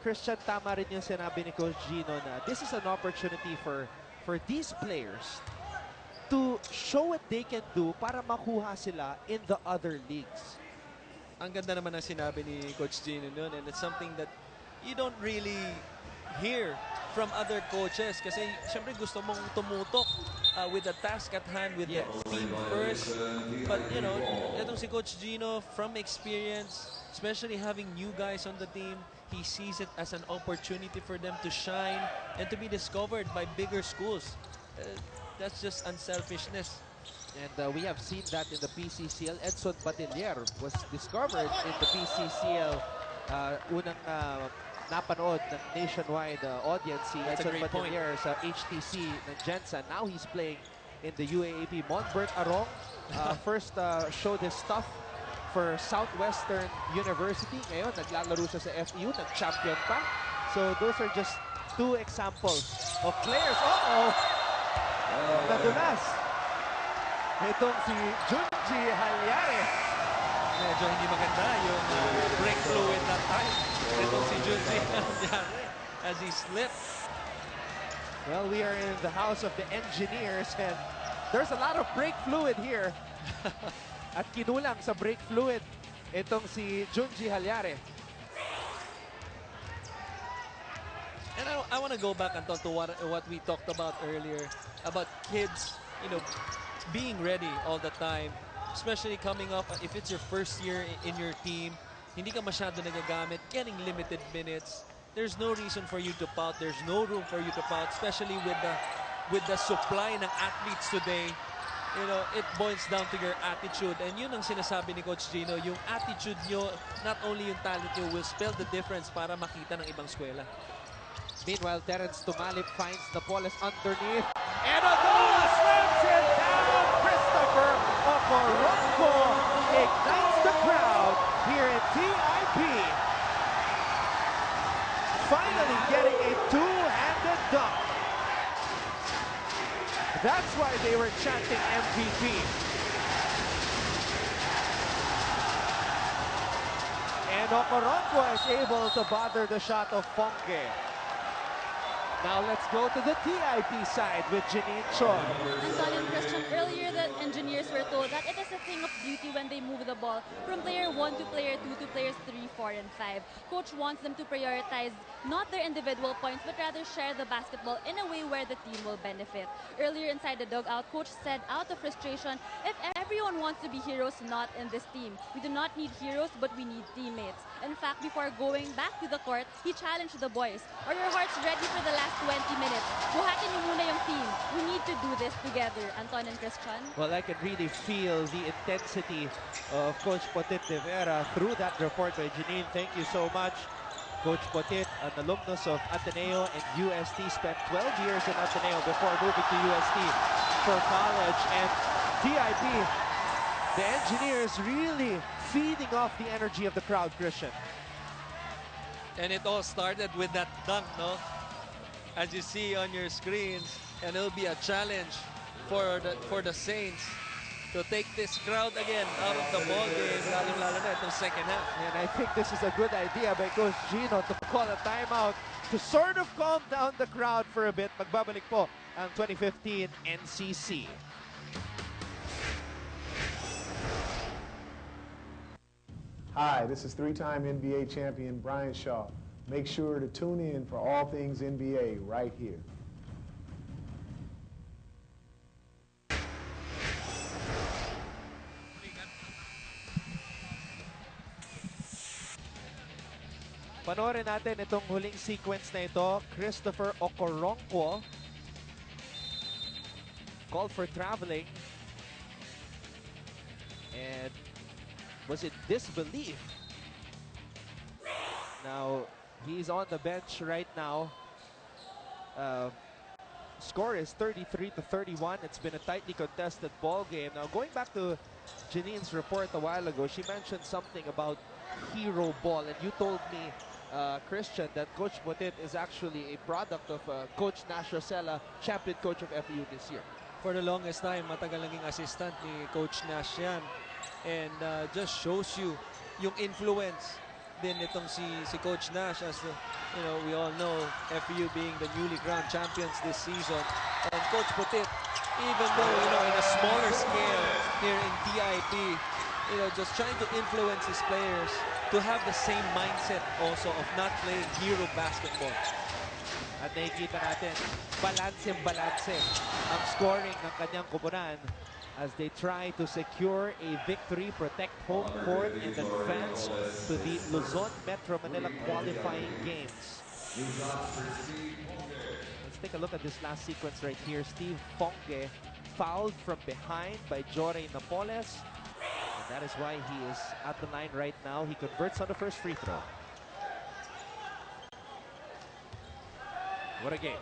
Christian, tama rin yung sinabi ni Coach Gino na this is an opportunity for these players to show what they can do para makuha sila in the other leagues. Ang ganda naman ang sinabi ni Coach Gino noon, and it's something that you don't really hear from other coaches kasi syempre gusto mong tumutok with the task at hand, with the team first. But you know, itong si Coach Gino, from experience, especially having new guys on the team, he sees it as an opportunity for them to shine and to be discovered by bigger schools. That's just unselfishness. And we have seen that in the PCCL. Edson Batiller was discovered in the PCCL. Unang napanood ng nationwide audience si Edson Batiller sa HTC ng Jensen. Now he's playing in the UAAP. Monbert Arong first showed his stuff for Southwestern University. Ngayon, naglalaro siya sa FEU, nag-champion pa. So those are just two examples of players. Nadulas. Itong si Junji Halyare. Medyo hindi maganda yung brake fluid that time. Itong si Junji Halyare as he slipped. Well, we are in the house of the engineers and there's a lot of brake fluid here. At kinulang sa brake fluid itong si Junji Halyare. And I want to go back, Anton, to what we talked about earlier about kids, you know, being ready all the time, especially coming up, if it's your first year in your team, hindi ka masyado nagagamit, getting limited minutes. There's no reason for you to pout. There's no room for you to pout, especially with the supply ng athletes today. You know, it boils down to your attitude. And yun ang sinasabi ni Coach Gino, yung attitude nyo, not only yung talent nyo, will spell the difference para makita ng ibang eskwela. Meanwhile, Terence Tumalip finds Napoles underneath. And Odoa slams it down! Christopher Okoronko ignites the crowd here at TIP. Finally getting a two-handed dunk. That's why they were chanting MVP. And Okoronko is able to bother the shot of Fonke. Now let's go to the TIP side with Janine Chong. Anton and Christian, earlier the engineers were told that it is a thing of beauty when they move the ball from player 1 to player 2 to players 3, 4, and 5. Coach wants them to prioritize not their individual points but rather share the basketball in a way where the team will benefit. Earlier inside the dugout, Coach said out of frustration, if everyone wants to be heroes, not in this team. We do not need heroes but we need teammates. In fact, before going back to the court, he challenged the boys. Are your hearts ready for the last 20 minutes? Buhatin niyo muna yung team. We need to do this together. Anton and Christian? Well, I can really feel the intensity of Coach Potit de Vera through that report by Janine. Thank you so much. Coach Potit, an alumnus of Ateneo and UST, spent 12 years in Ateneo before moving to UST for college. And TIP, the engineers really feeding off the energy of the crowd, Christian. And it all started with that dunk, no? As you see on your screens, and it'll be a challenge for the Saints to take this crowd again out of the ball game, lalo na itong second half. And I think this is a good idea by Coach Gino to call a timeout to sort of calm down the crowd for a bit. Magbabalik po ang 2015 NCC. Hi, this is three-time NBA champion Brian Shaw. Make sure to tune in for all things NBA right here. Panoorin natin itong huling sequence na ito. Christopher Okoronkwo called for traveling and was in disbelief. Now he's on the bench right now. Score is 33-31. It's been a tightly contested ball game. Now going back to Janine's report a while ago, she mentioned something about hero ball, and you told me, Christian, that Coach Potit is actually a product of Coach Nash Rosella, champion coach of FEU this year. For the longest time, matagal naging assistant ni Coach Nash yan. And just shows you yung influence din itong si Coach Nash, as you know, we all know FEU being the newly crowned champions this season. And Coach Potit, even though, you know, in a smaller scale here in TIP, you know, just trying to influence his players to have the same mindset also of not playing hero basketball. At nakikita natin, balanse ang scoring ng kanyang kupunan as they try to secure a victory, protect home court, and advance to the Luzon Metro Manila qualifying games. Let's take a look at this last sequence right here. Steve Ponge fouled from behind by Jory Napoles. And that is why he is at the line right now. He converts on the first free throw. What a game.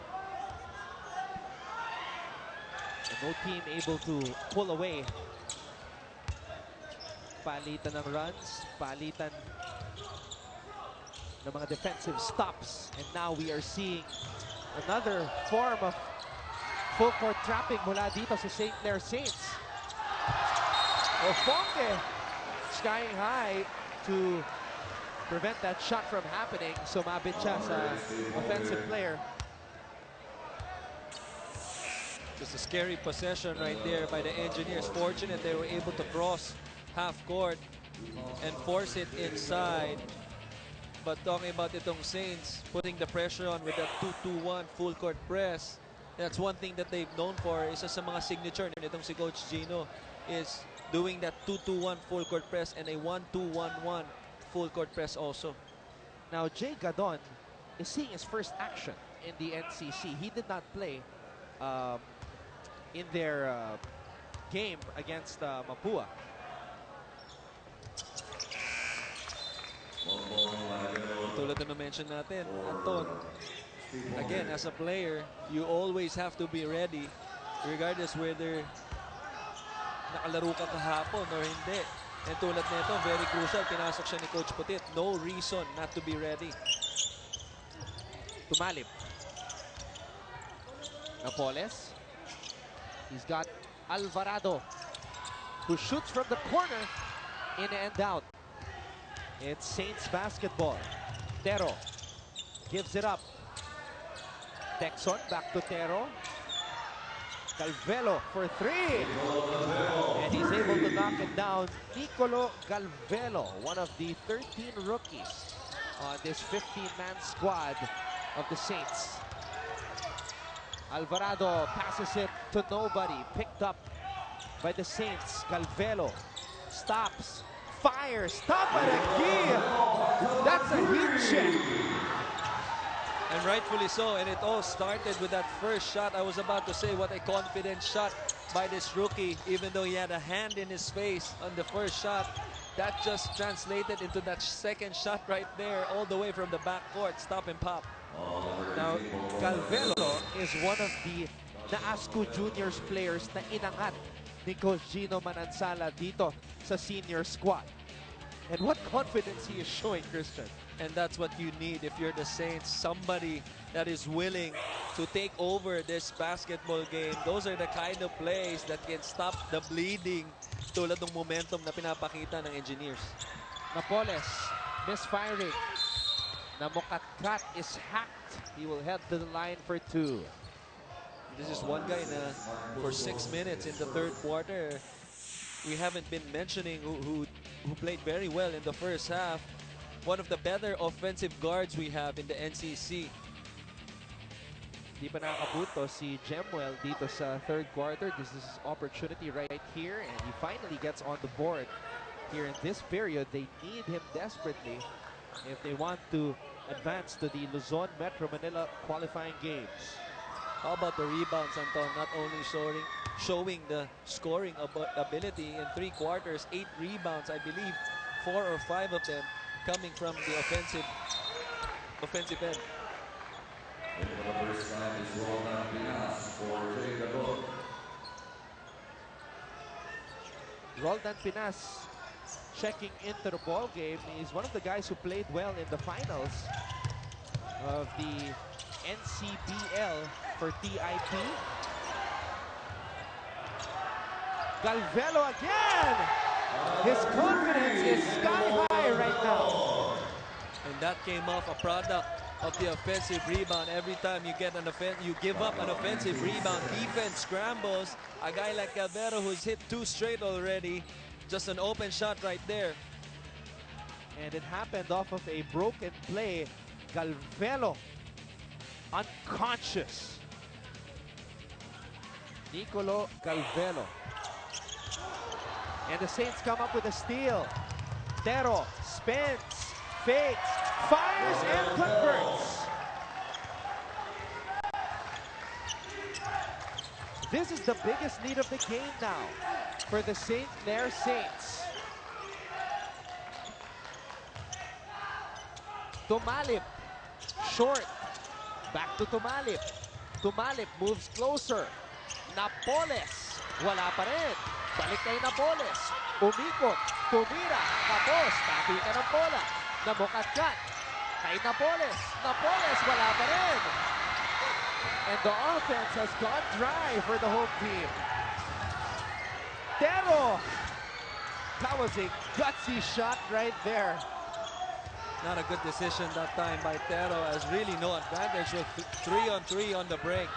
And no team able to pull away. Palitan ng runs, palitan ng mga defensive stops. And now we are seeing another form of full court trapping mula dito sa St. Clair Saints. Ofonge skying high to prevent that shot from happening. Sumabit siya sa offensive player. Just a scary possession right there by the engineers. Fortunate they were able to cross half court and force it inside. But talking about itong Saints, putting the pressure on with that 2-2-1 full court press, that's one thing that they've known for. Isa sa mga signature nitong si Coach Gino is doing that 2-2-1 full court press and a 1-2-1-1 full court press also. Now Jay Gadon is seeing his first action in the NCC. He did not play in their game against Mapua. Tulad na mention natin, Anton, again, as a player, you always have to be ready regardless whether nakalaro ka kahapon or hindi. And tulad nito, very crucial, pinasok siya ni Coach Potit. No reason not to be ready. Tumalip. Napoles. He's got Alvarado, who shoots from the corner, in and out. It's Saints basketball. Tero gives it up. Texon back to Tero. Galvelo for three. And he's able to knock it down. Nicolo Galvelo, one of the 13 rookies on this 15-man squad of the Saints. Alvarado passes it to nobody. Picked up by the Saints. Galvelo stops, fires, top of the key. That's a heat check. And rightfully so, and it all started with that first shot. I was about to say, what a confident shot by this rookie, even though he had a hand in his face on the first shot. That just translated into that second shot right there, all the way from the backcourt. Stop and pop. Now, Galvelo is one of the Naasco Juniors players na inangat ni Coach Gino Manansala dito sa senior squad. And what confidence he is showing, Christian. And that's what you need if you're the Saints. Somebody that is willing to take over this basketball game. Those are the kind of plays that can stop the bleeding, tulad ng momentum na pinapakita ng Engineers. Napoles misfiring. Namokatkat is hacked. He will head to the line for two. This is one guy na for 6 minutes in the third quarter, we haven't been mentioning who played very well in the first half. One of the better offensive guards we have in the NCC. Di pa nakapunto si Jemuel dito sa third quarter. This is his opportunity right here, and he finally gets on the board here in this period. They need him desperately if they want to advance to the Luzon Metro Manila qualifying games. How about the rebounds, Anton? Not only showing the scoring ability in 3 quarters, 8 rebounds, I believe 4 or 5 of them coming from the offensive end. Roldan Pinas checking into the ball game. He's one of the guys who played well in the finals of the NCBL for TIP. Galvelo again! His confidence is sky high right now. And that came off a product of the offensive rebound. Every time you get you give up an offensive rebound, defense scrambles. A guy like Galvelo who's hit 2 straight already. Just an open shot right there. And it happened off of a broken play. Galvelo unconscious. Nicolo Galvelo. And the Saints come up with a steal. Tero spins, fakes, fires, and converts. This is the biggest lead of the game now for the St. Clair Saints. Tumalip, short, back to Tumalip. Tumalip moves closer. Napoles, wala pa rin. Balik kay Napoles. Umikot, tumira, tapos nakita ng bola. Namukatkat kay Napoles. Napoles, wala pa rin. And the offense has gone dry for the home team. Tero! That was a gutsy shot right there. Not a good decision that time by Tero, as really no advantage with 3-on-3 on the break.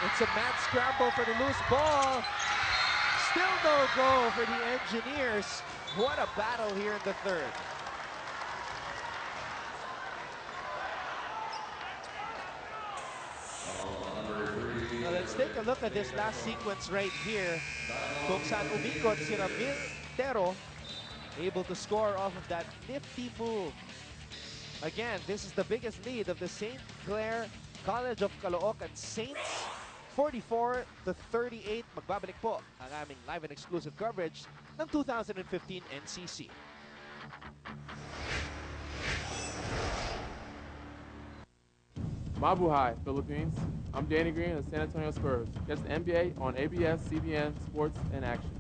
It's a mad scramble for the loose ball. Still no go for the Engineers. What a battle here in the third. Now let's take a look at this last sequence right here. Kung saan umikot si Ramil Tero, able to score off of that nifty move. Again, this is the biggest lead of the St. Clair College of Caloocan Saints. 44-38. Magbabalik po ang aming live and exclusive coverage ng 2015 NCC. Mabuhay, Philippines. I'm Danny Green of the San Antonio Spurs. Catch the NBA on ABS-CBN Sports in Action.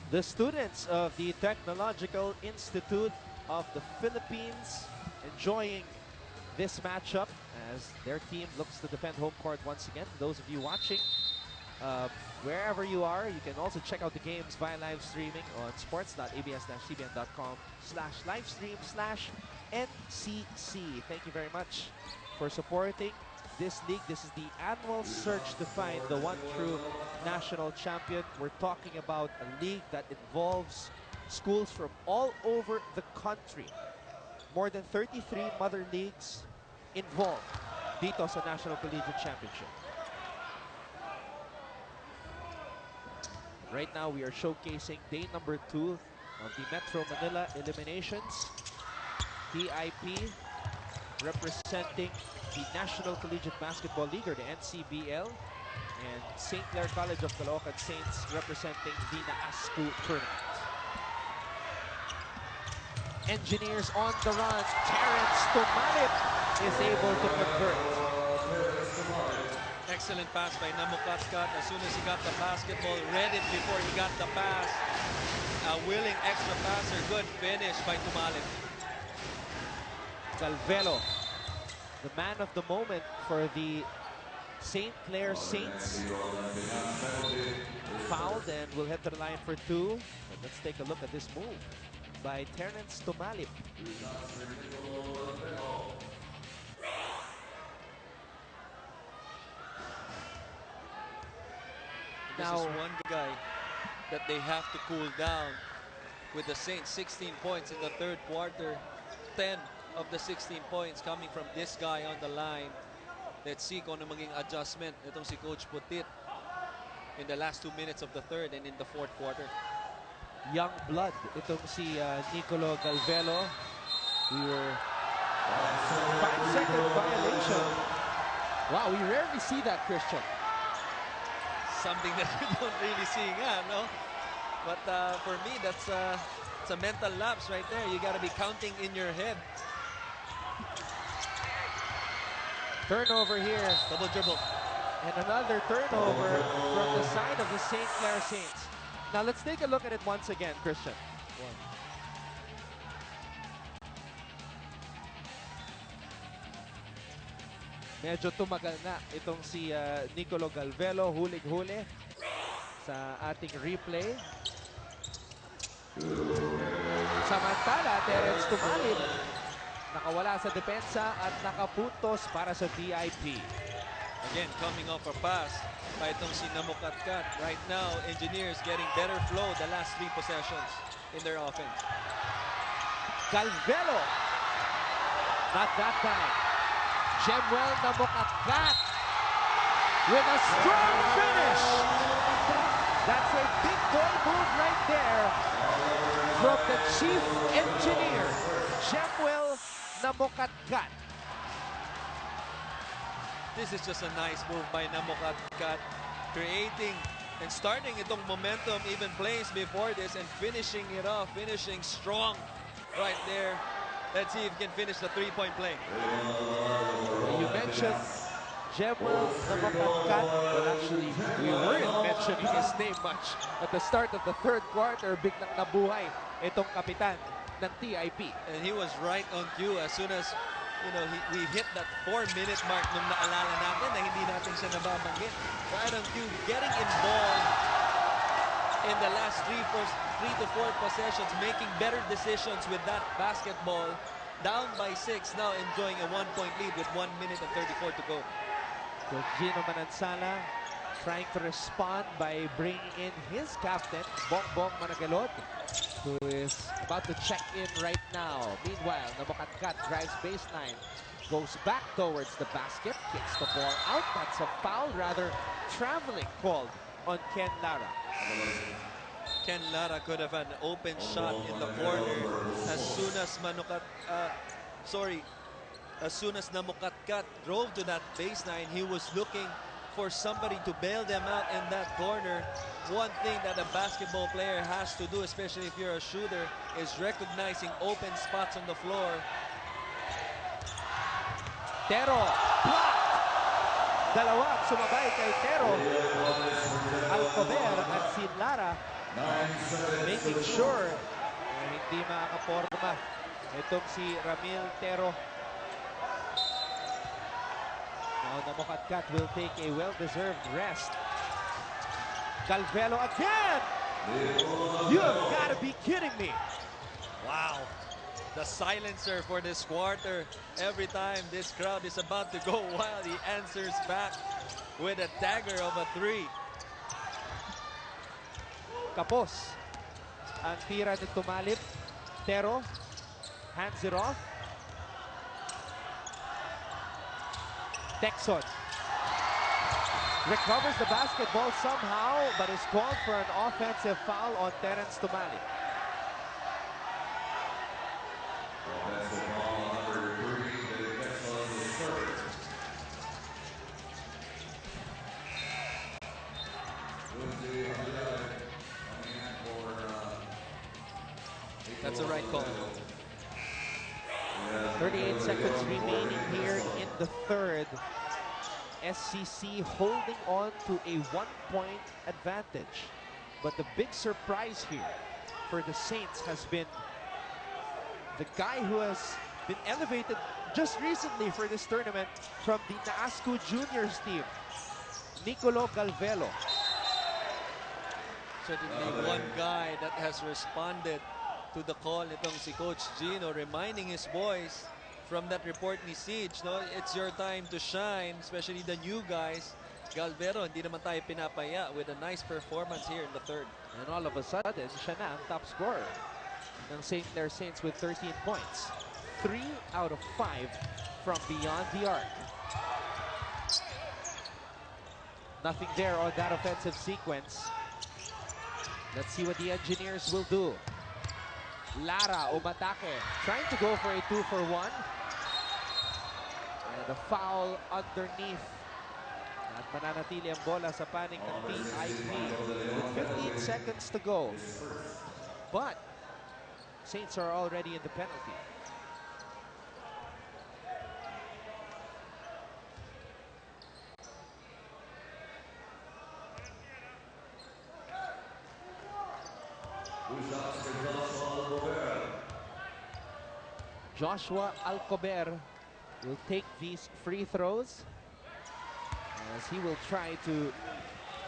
The students of the Technological Institute of the Philippines enjoying this matchup as their team looks to defend home court once again. For those of you watching Wherever you are, you can also check out the games via live streaming on sports.abs-cbn.com/livestream/NCC. Thank you very much for supporting this league. This is the annual search to find the one true national champion. We're talking about a league that involves schools from all over the country. More than 33 mother leagues involved dito sa National Collegiate Championship. Right now, we are showcasing day number 2 of the Metro Manila eliminations. TIP representing the National Collegiate Basketball League, or the NCBL, and St. Clare College of Caloocan Saints representing the NAASCU tournament. Engineers on the run. Terrence Tumalip is able to convert. Excellent pass by Namukatkat. As soon as he got the basketball, read it before he got the pass. A willing extra passer. Good finish by Tumalip. Galvelo, the man of the moment for the St. Clair Saints. Fouled and will head to the line for 2. But let's take a look at this move by Terrence Tumalip. This is one guy that they have to cool down with the Saints. 16 points in the third quarter. 10 of the 16 points coming from this guy on the line. Let's see kung ano maging adjustment itong si Coach Putit in the last 2 minutes of the third and in the fourth quarter. Young blood, itong si Nicolo Galvelo. We were 5-second violation. Wow, we rarely see that, Christian. Something that we don't really see, no? But for me, that's it's a mental lapse right there. You got to be counting in your head. Turnover here. Double dribble. And another turnover from the side of the St. Clair Saints. Now let's take a look at it once again, Christian. Medyo tumagal na itong si Nicolo Galvelo, hulig-huli sa ating replay. Samantala, Terence Tumalip nakawala sa depensa at nakapuntos para sa VIP. Again, coming off a pass by itong si Namukatkat. Right now, Engineers getting better flow the last 3 possessions in their offense. Galvelo, not that time. Jemuel Namukatkat with a strong finish. That's a big boy move right there from the chief engineer, Jemuel Namukatkat. This is just a nice move by Namukatkat, creating and starting itong momentum, even plays before this, and finishing it off, finishing strong right there. Let's see if he can finish the 3-point play. You mentioned Jemuel Namukatkat, but actually we weren't mentioning his name much. At the start of the third quarter, biglang nabuhay itong kapitan ng TIP. And he was right on cue as soon as we hit that 4-minute mark nung naalala natin na hindi natin siya nababanggit. Right on cue, getting involved in the last 3 to 4 possessions, making better decisions with that basketball. Down by 6, now enjoying a 1-point lead with 1 minute and 34 to go. So Gino Manansala trying to respond by bringing in his captain, Bongbong Managalod, who is about to check in right now. Meanwhile, Namukatkat drives baseline, goes back towards the basket, kicks the ball out. That's a foul, rather traveling called on Ken Lara. Ken Lara could have an open shot in the corner as soon as as soon as Namukatkat drove to that baseline. He was looking for somebody to bail them out in that corner. One thing that a basketball player has to do, especially if you're a shooter, is recognizing open spots on the floor. Tero, block! Dalawa sumabay kay Tero. Alcover at si Lara making sure hindi makakaporma itong si Ramil Tero. Now Namukatkat will take a well-deserved rest Calvelo again! You have got to be kidding me. Wow. The silencer for this quarter. Every time this crowd is about to go wild, he answers back with a dagger of a 3. Kapos. Ang tira ni Tumalip. Tero hands it off. Texon recovers the basketball somehow, but is called for an offensive foul on Terence Tumalip. That's the right call. 38 seconds remaining here in the third. SCC holding on to a 1-point advantage. But the big surprise here for the Saints has been the guy who has been elevated just recently for this tournament from the Naasco Juniors team, Nicolo Calvelo. Certainly one guy that has responded to the call nitong si Coach Gino, reminding his boys from that report ni Siege, no, it's your time to shine, especially the new guys. Calvero, hindi naman tayo pinapaya with a nice performance here in the third. And all of a sudden, siya na ang top scorer ng St. Clair Saints with 13 points. 3 out of 5 from beyond the arc. Nothing there on that offensive sequence. Let's see what the Engineers will do. Lara umatake, trying to go for a 2-for-1. And a foul underneath. At mananatili ang bola sa panig ng PIP with 15 seconds to go. But Saints are already in the penalty. Joshua Alcober will take these free throws as he will try to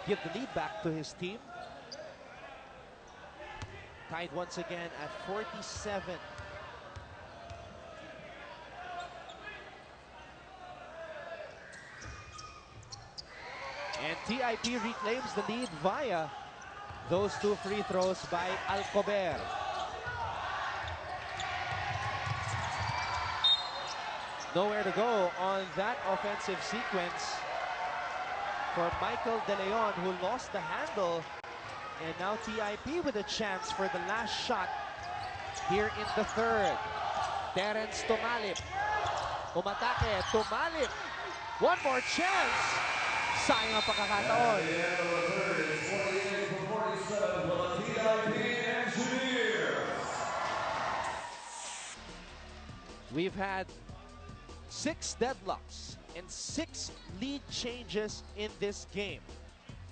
give the lead back to his team. Tied once again at 47. And TIP reclaims the lead via those 2 free throws by Alcober. Nowhere to go on that offensive sequence for Michael De Leon, who lost the handle. And now TIP with a chance for the last shot here in the third. Terence Tumalip. Umatake, Tumalip. One more chance. Sayang ang pagkakataon. We've had 6 deadlocks and 6 lead changes in this game.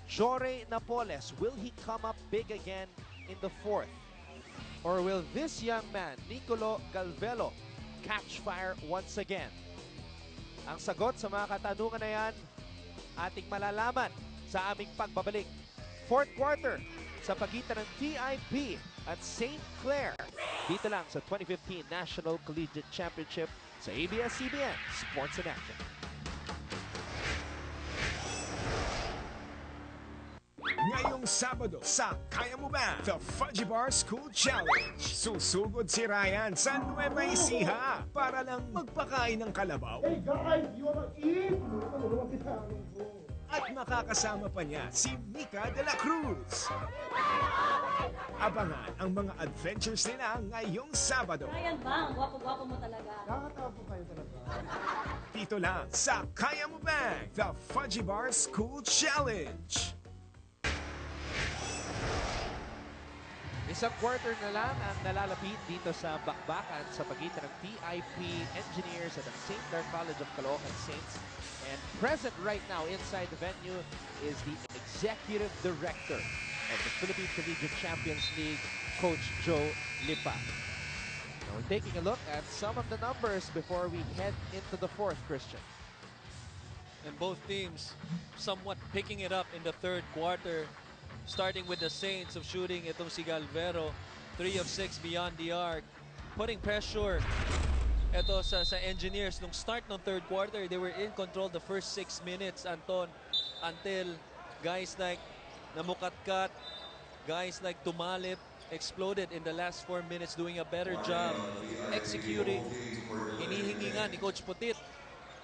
Jore Napoles, will he come up big again in the fourth? Or will this young man, Nicolo Calvelo, catch fire once again? Ang sagot sa mga katanungan na yan, ating malalaman sa aming pagbabalik. Fourth quarter sa pagitan ng TIP at St. Clair. Dito lang sa 2015 National Collegiate Championship sa ABS-CBN Sports in Action. Ngayong Sabado sa Kaya Mo Ba? The Fudgy Bar School Challenge. Susugod si Ryan sa Nueva Ecija para lang magpakain ng kalabaw. Hey guys, you wanna eat? At makakasama pa niya si Mika de la Cruz. Abangan ang mga adventures nila ngayong Sabado. Ryan Bang, gwapo-gwapo mo talaga. Nakakatawa po kayo talaga. Dito lang sa Kaya Mo Ba? The Fudgy Bar School Challenge. Isang quarter na lang ang nalalapit dito sa bakbakan sa pagitan ng TIP Engineers at ang St. Clair College of Caloocan Saints. And present right now inside the venue is the Executive Director of the Philippine Collegiate Champions League, Coach Joe Lipa. Now we're taking a look at some of the numbers before we head into the fourth, Christian. And both teams somewhat picking it up in the third quarter. starting with the Saints of shooting itong si Galvero. 3 of 6 beyond the arc. Putting pressure ito sa Engineers. Nung start ng third quarter, they were in control the first 6 minutes, Anton, until guys like Namukatkat, guys like Tumalip exploded in the last 4 minutes, doing a better job executing. Hinihingi nga ni Coach Putit,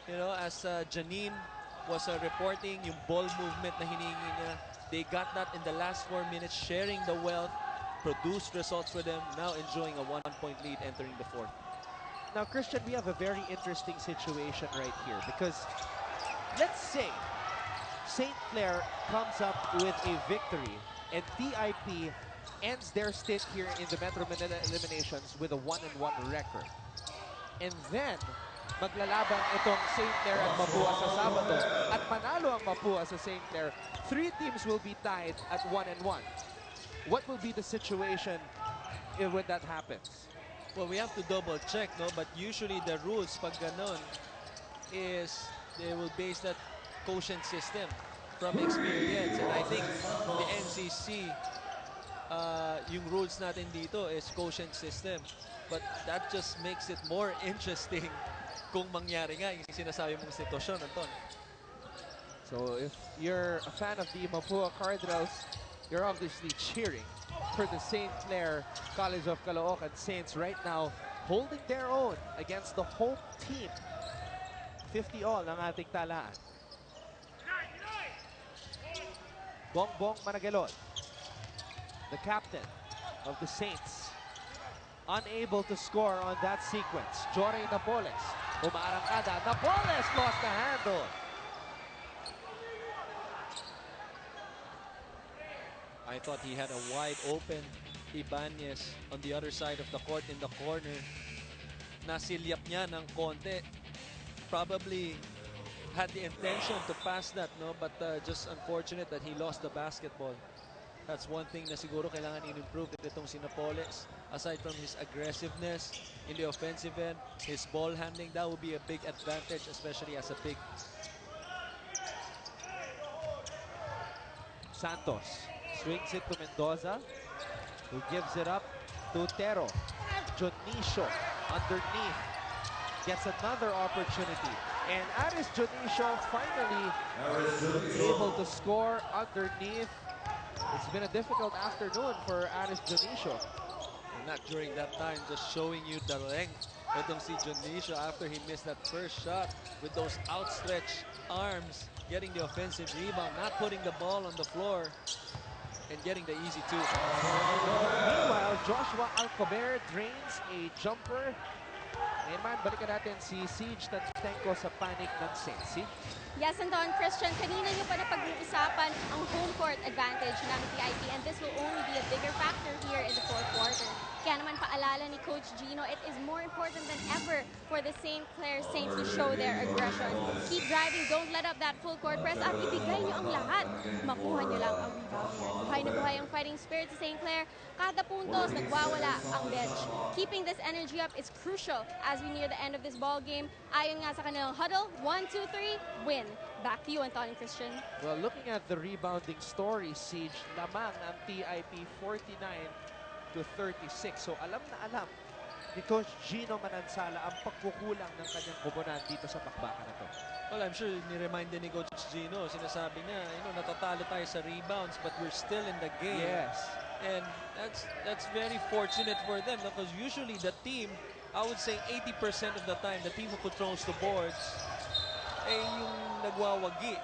you know, as Janine was reporting yung ball movement na hinihingi niya. They got that in the last 4 minutes, sharing the wealth, produced results for them, now enjoying a 1-point lead entering the fourth. Now, Christian, we have a very interesting situation right here because let's say St. Clair comes up with a victory and TIP ends their stint here in the Metro Manila Eliminations with a 1-1 record. And then, maglalabang itong St. Clair at Mapua sa Sabado at manalo ang Mapua sa St. Clair. 3 teams will be tied at 1-1. What will be the situation when that happens? Well, we have to double check, no? But usually the rules pag ganon is they will base that quotient system from experience. And I think the NCC, yung rules natin dito is quotient system. But that just makes it more interesting kung mangyari nga yung sinasabi mong sitwasyon, Anton. So if you're a fan of the Mapua Cardinals, you're obviously cheering for the St. Clair College of Caloocan Saints right now, holding their own against the home team. 50-all ang ating talaan. Bongbong Managelon, the captain of the Saints, unable to score on that sequence. Jory Napoles, umaarangkada. Napoles lost the handle. I thought he had a wide open Ibanez on the other side of the court in the corner. Nasilyap niya ng konti. Probably had the intention to pass that, no? But just unfortunate that he lost the basketball. That's one thing na siguro kailangan in-improve itong si Napoles. Aside from his aggressiveness in the offensive end, his ball handling, that would be a big advantage, especially as a big. Santos swings it to Mendoza, who gives it up to Tero. Jonicio underneath gets another opportunity. And Aris Jonicio finally able to score underneath. It's been a difficult afternoon for Aris Jonicio. Not during that time, just showing you the length. Itong si Jonicio after he missed that first shot with those outstretched arms, getting the offensive rebound, not putting the ball on the floor, and getting the easy two. Meanwhile, Joshua Alcover drains a jumper. Ngayon man, balikan natin si Siege Tantenko sa panic ng Saints. Yes, Anton, Christian, kanina nyo pa na pag-uusapan ang home court advantage ng TIP, and this will only be a bigger factor here in the fourth quarter. Kaya naman paalala ni Coach Gino, it is more important than ever for the St. Clair Saints to show their aggression. Keep driving, don't let up that full court press at ibigay nyo ang lahat. Makuha nyo lang ang rebound here. Buhay na buhay ang fighting spirit sa St. Clair. Kada puntos, nagwawala ang bench. Keeping this energy up is crucial as we near the end of this ball game. Ayon nga sa kanilang huddle, 1, 2, 3, win. Back to you, Anton and Christian. Well, looking at the rebounding story, Siege, lamang ang TIP 49-36. So alam na alam ni Coach Gino Manansala ang pagkukulang ng kanyang koponan dito sa bakbakan na to. Well, I'm sure ni-remind din ni Coach Gino, sinasabi niya, you know, natatalo tayo sa rebounds but we're still in the game. Yes. And that's very fortunate for them because usually the team, I would say 80% of the time, the team who controls the boards, yung nagwawagi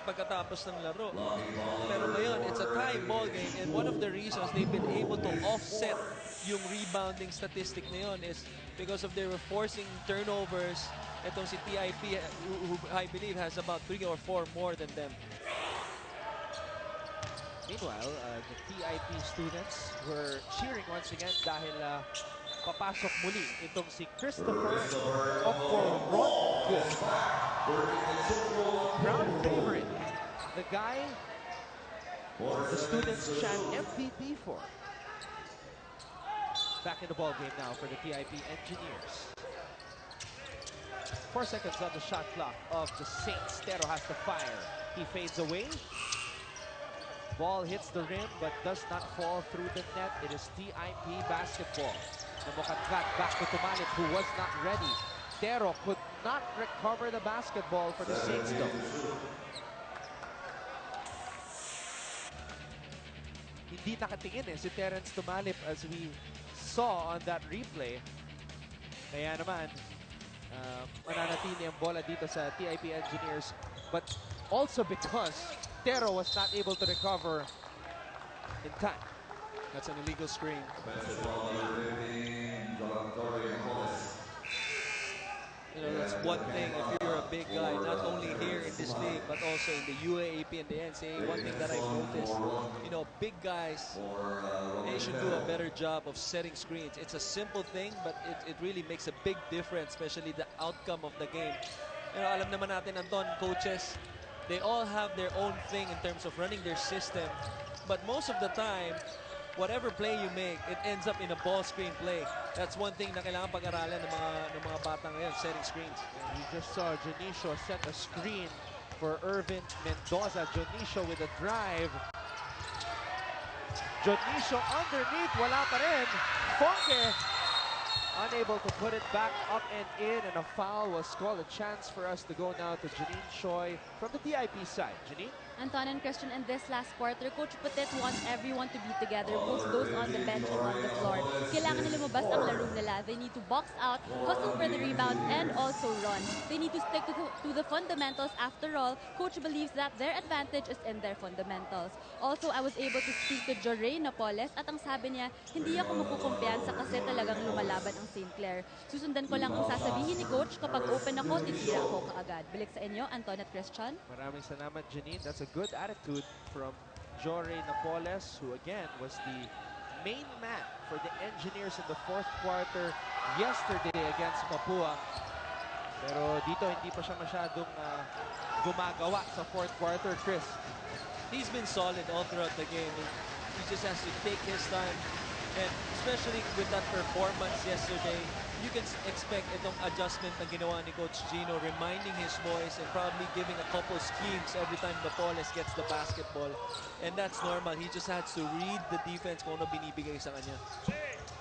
pagkatapos ng laro. Pero ngayon, it's a tie ball game, and one of the reasons they've been able to offset yung rebounding statistic na yun is because of their forcing turnovers. Itong si TIP, who I believe has about 3 or 4 more than them. Meanwhile, the TIP students were cheering once again dahil papasok muli itong si Christopher Okorongo. Crowd favorite. The guy the students chant MVP for. Back in the ball game now for the TIP Engineers. 4 seconds on the shot clock of the Saints. Tero has to fire. He fades away. Ball hits the rim but does not fall through the net. It is TIP basketball. Namukatkat back to Tumalip, who was not ready. Tero could not recover the basketball for the Saints though. Hindi nakatingin si Terence Tumalip as we saw on that replay. Kaya naman, mananatili ang bola dito sa TIP Engineers. But also because Tero was not able to recover in time. That's an illegal screen. You know, that's one thing if you're a big guy, not only here in this league, but also in the UAAP and the NCAA. One thing that I've noticed, you know, big guys, they should do a better job of setting screens. It's a simple thing, but it really makes a big difference, especially the outcome of the game. You know, alam naman natin, Anton, coaches, they all have their own thing in terms of running their system. But most of the time, whatever play you make, it ends up in a ball screen play. That's one thing na kailangan pag-aralan ng mga bata ngayon, setting screens. And we just saw Jonicio set a screen for Irvin Mendoza. Jonicio with a drive. Jonicio underneath, wala pa rin. Fonke unable to put it back up and in, and a foul was called. A chance for us to go now to Janine Choi from the TIP side. Janine? Anton and Christian, in this last quarter, Coach Putet wants everyone to be together, both those on the bench and on the floor. Kailangan nila lumabas ang laro nila. They need to box out, hustle for the rebound, and also run. They need to stick to the fundamentals. After all, Coach believes that their advantage is in their fundamentals. Also, I was able to speak to Joray Napoles at ang sabi niya, hindi ako makukumpiyansa kasi talagang lumalaban ang St. Clair. Susundan ko lang ang sasabihin ni Coach. Kapag open ako, titira ako kaagad. Balik sa inyo, Anton at Christian. Maraming salamat, Janine. That's a good attitude from Joray Napoles, who again was the main man for the Engineers in the fourth quarter yesterday against Mapua. Pero dito hindi pa siya masyadong gumagawa sa fourth quarter, Chris. He's been solid all throughout the game. He just has to take his time. And especially with that performance yesterday, you can expect itong adjustment na ginawa ni Coach Gino, reminding his boys and probably giving a couple schemes every time Napoles gets the basketball. And that's normal. He just has to read the defense kung ano binibigay sa kanya.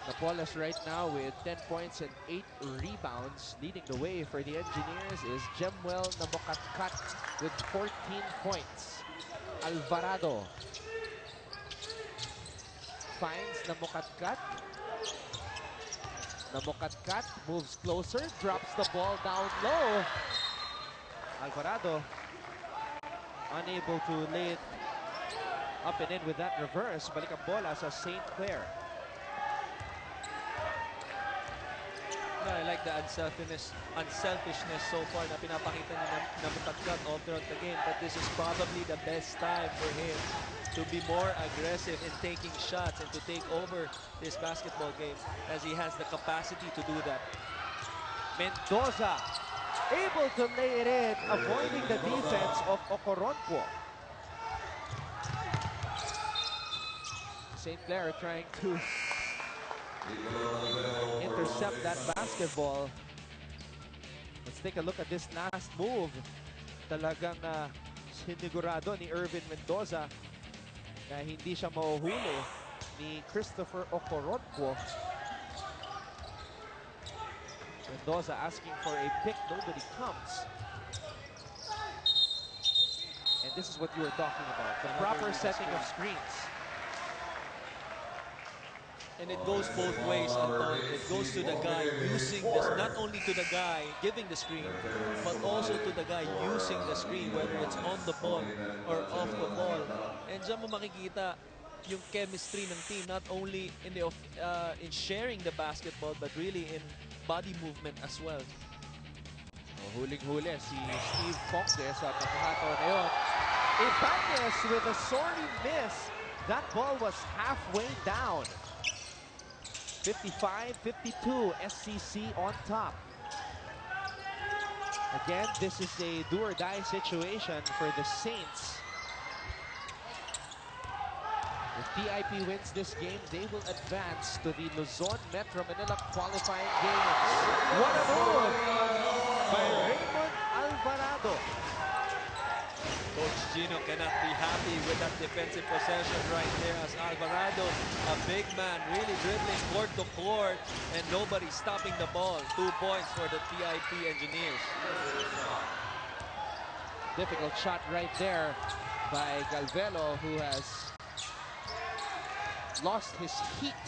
Napoles right now with 10 points and 8 rebounds. Leading the way for the Engineers is Jemuel Namukatkat with 14 points. Alvarado finds Namukatkat. Namukatkat moves closer, drops the ball down low. Alvarado unable to lay it up and in with that reverse. Balik ang bola sa St. Clair. No, I like the unselfishness so far na pinapakita ni Namukatkat all throughout the game. But this is probably the best time for him to be more aggressive in taking shots and to take over this basketball game, as he has the capacity to do that. Mendoza able to lay it in, avoiding the defense of Okoronquo. St. Clair trying to intercept that basketball. Let's take a look at this last move. Talagang sinigurado ni Irvin Mendoza na hindi siya mahuhuli ni Christopher Okoronquo. Mendoza asking for a pick, nobody comes. And this is what you were talking about, the proper setting of screens. And it goes both ways, Anton. It goes to the guy using this, not only to the guy giving the screen, but also to the guy using the screen, whether it's on the ball or off the ball. And dyan mo makikita yung chemistry ng team, not only in sharing the basketball, but really in body movement as well. Huling-huli si Steve Fonke sa pagkakataon na yun. Ibanez with a sorry miss. That ball was halfway down. 55-52, SCC on top. Again, this is a do-or-die situation for the Saints. If TIP wins this game, they will advance to the Luzon Metro Manila qualifying games. What a move by Raymond Alvarado. Coach Gino cannot be happy with that defensive possession right there as Alvarado, a big man, really dribbling court to court and nobody stopping the ball. 2 points for the TIP Engineers. Difficult shot right there by Galvelo, who has lost his heat.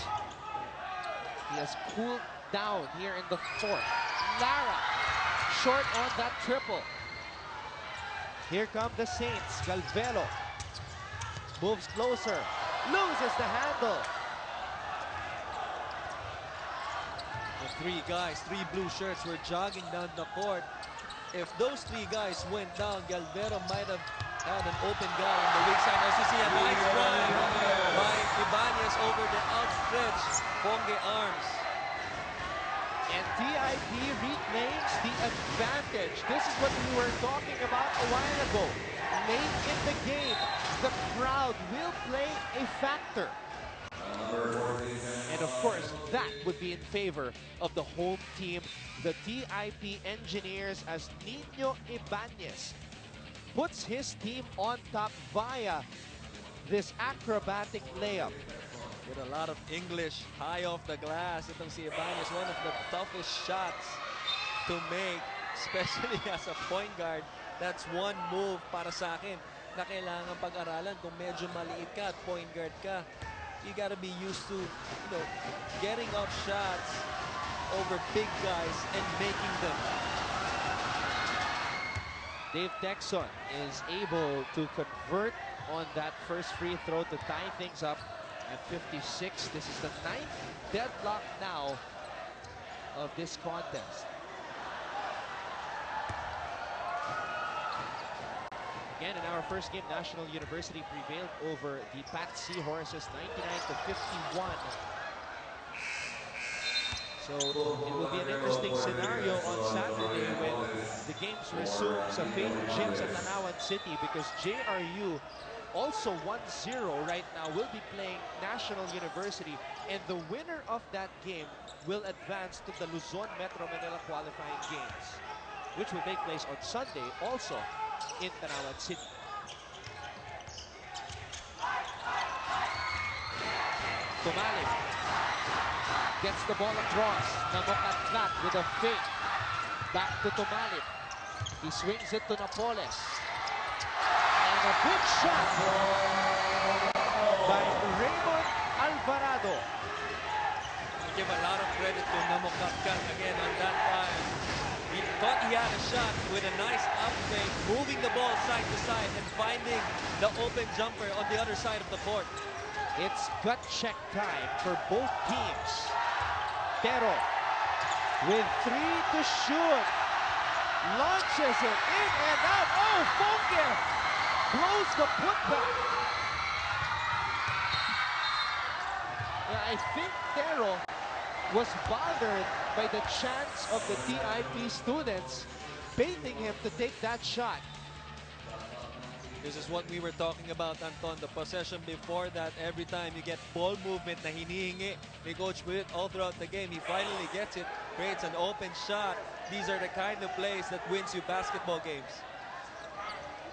He has cooled down here in the fourth. Lara, short on that triple. Here come the Saints. Galvelo moves closer, loses the handle. The 3 guys, 3 blue shirts were jogging down the court. If those 3 guys went down, Galvero might have had an open guy on the weak side. As you see, a nice drive by Ibanez over the outstretched Ponge arms. And TIP reclaims the advantage. This is what we were talking about a while ago. Late in the game, the crowd will play a factor. And of course, that would be in favor of the home team, the TIP Engineers, as Nino Ibanez puts his team on top via this acrobatic layup. With a lot of English high off the glass. Itong si Ibanez, one of the toughest shots to make, especially as a point guard. That's one move para sa akin na kailangan pag-aralan kung medyo maliit ka at point guard ka. You gotta be used to, getting up shots over big guys and making them. Dave Texon is able to convert on that first free throw to tie things up at 56. This is the 9th deadlock now of this contest. Again, in our first game, National University prevailed over the Pat Seahorses 99-51. So it will be an interesting scenario on Saturday when the games resume sa Faith Gyms at Tanawan City, because JRU, also 1-0 right now, will be playing National University, and the winner of that game will advance to the Luzon Metro Manila qualifying games, which will take place on Sunday also in Tanawan City. Tumalib gets the ball across. Namokatlat with a fake. Back to Tumalib. He swings it to Napoles. And a big shot by Raymond Alvarado. We give a lot of credit to Namokatlat again on that time. He thought he had a shot with a nice up fake, moving the ball side to side and finding the open jumper on the other side of the court. It's gut check time for both teams. Pero with 3 to shoot. Launches it in and out. Oh, Ponge blows the putback. Yeah, I think Tero was bothered by the chance of the TIP students baiting him to take that shot. This is what we were talking about, Anton. The possession before that, every time you get ball movement na hinihingi ni Coach Witt all throughout the game, he finally gets it, creates an open shot. These are the kind of plays that wins you basketball games.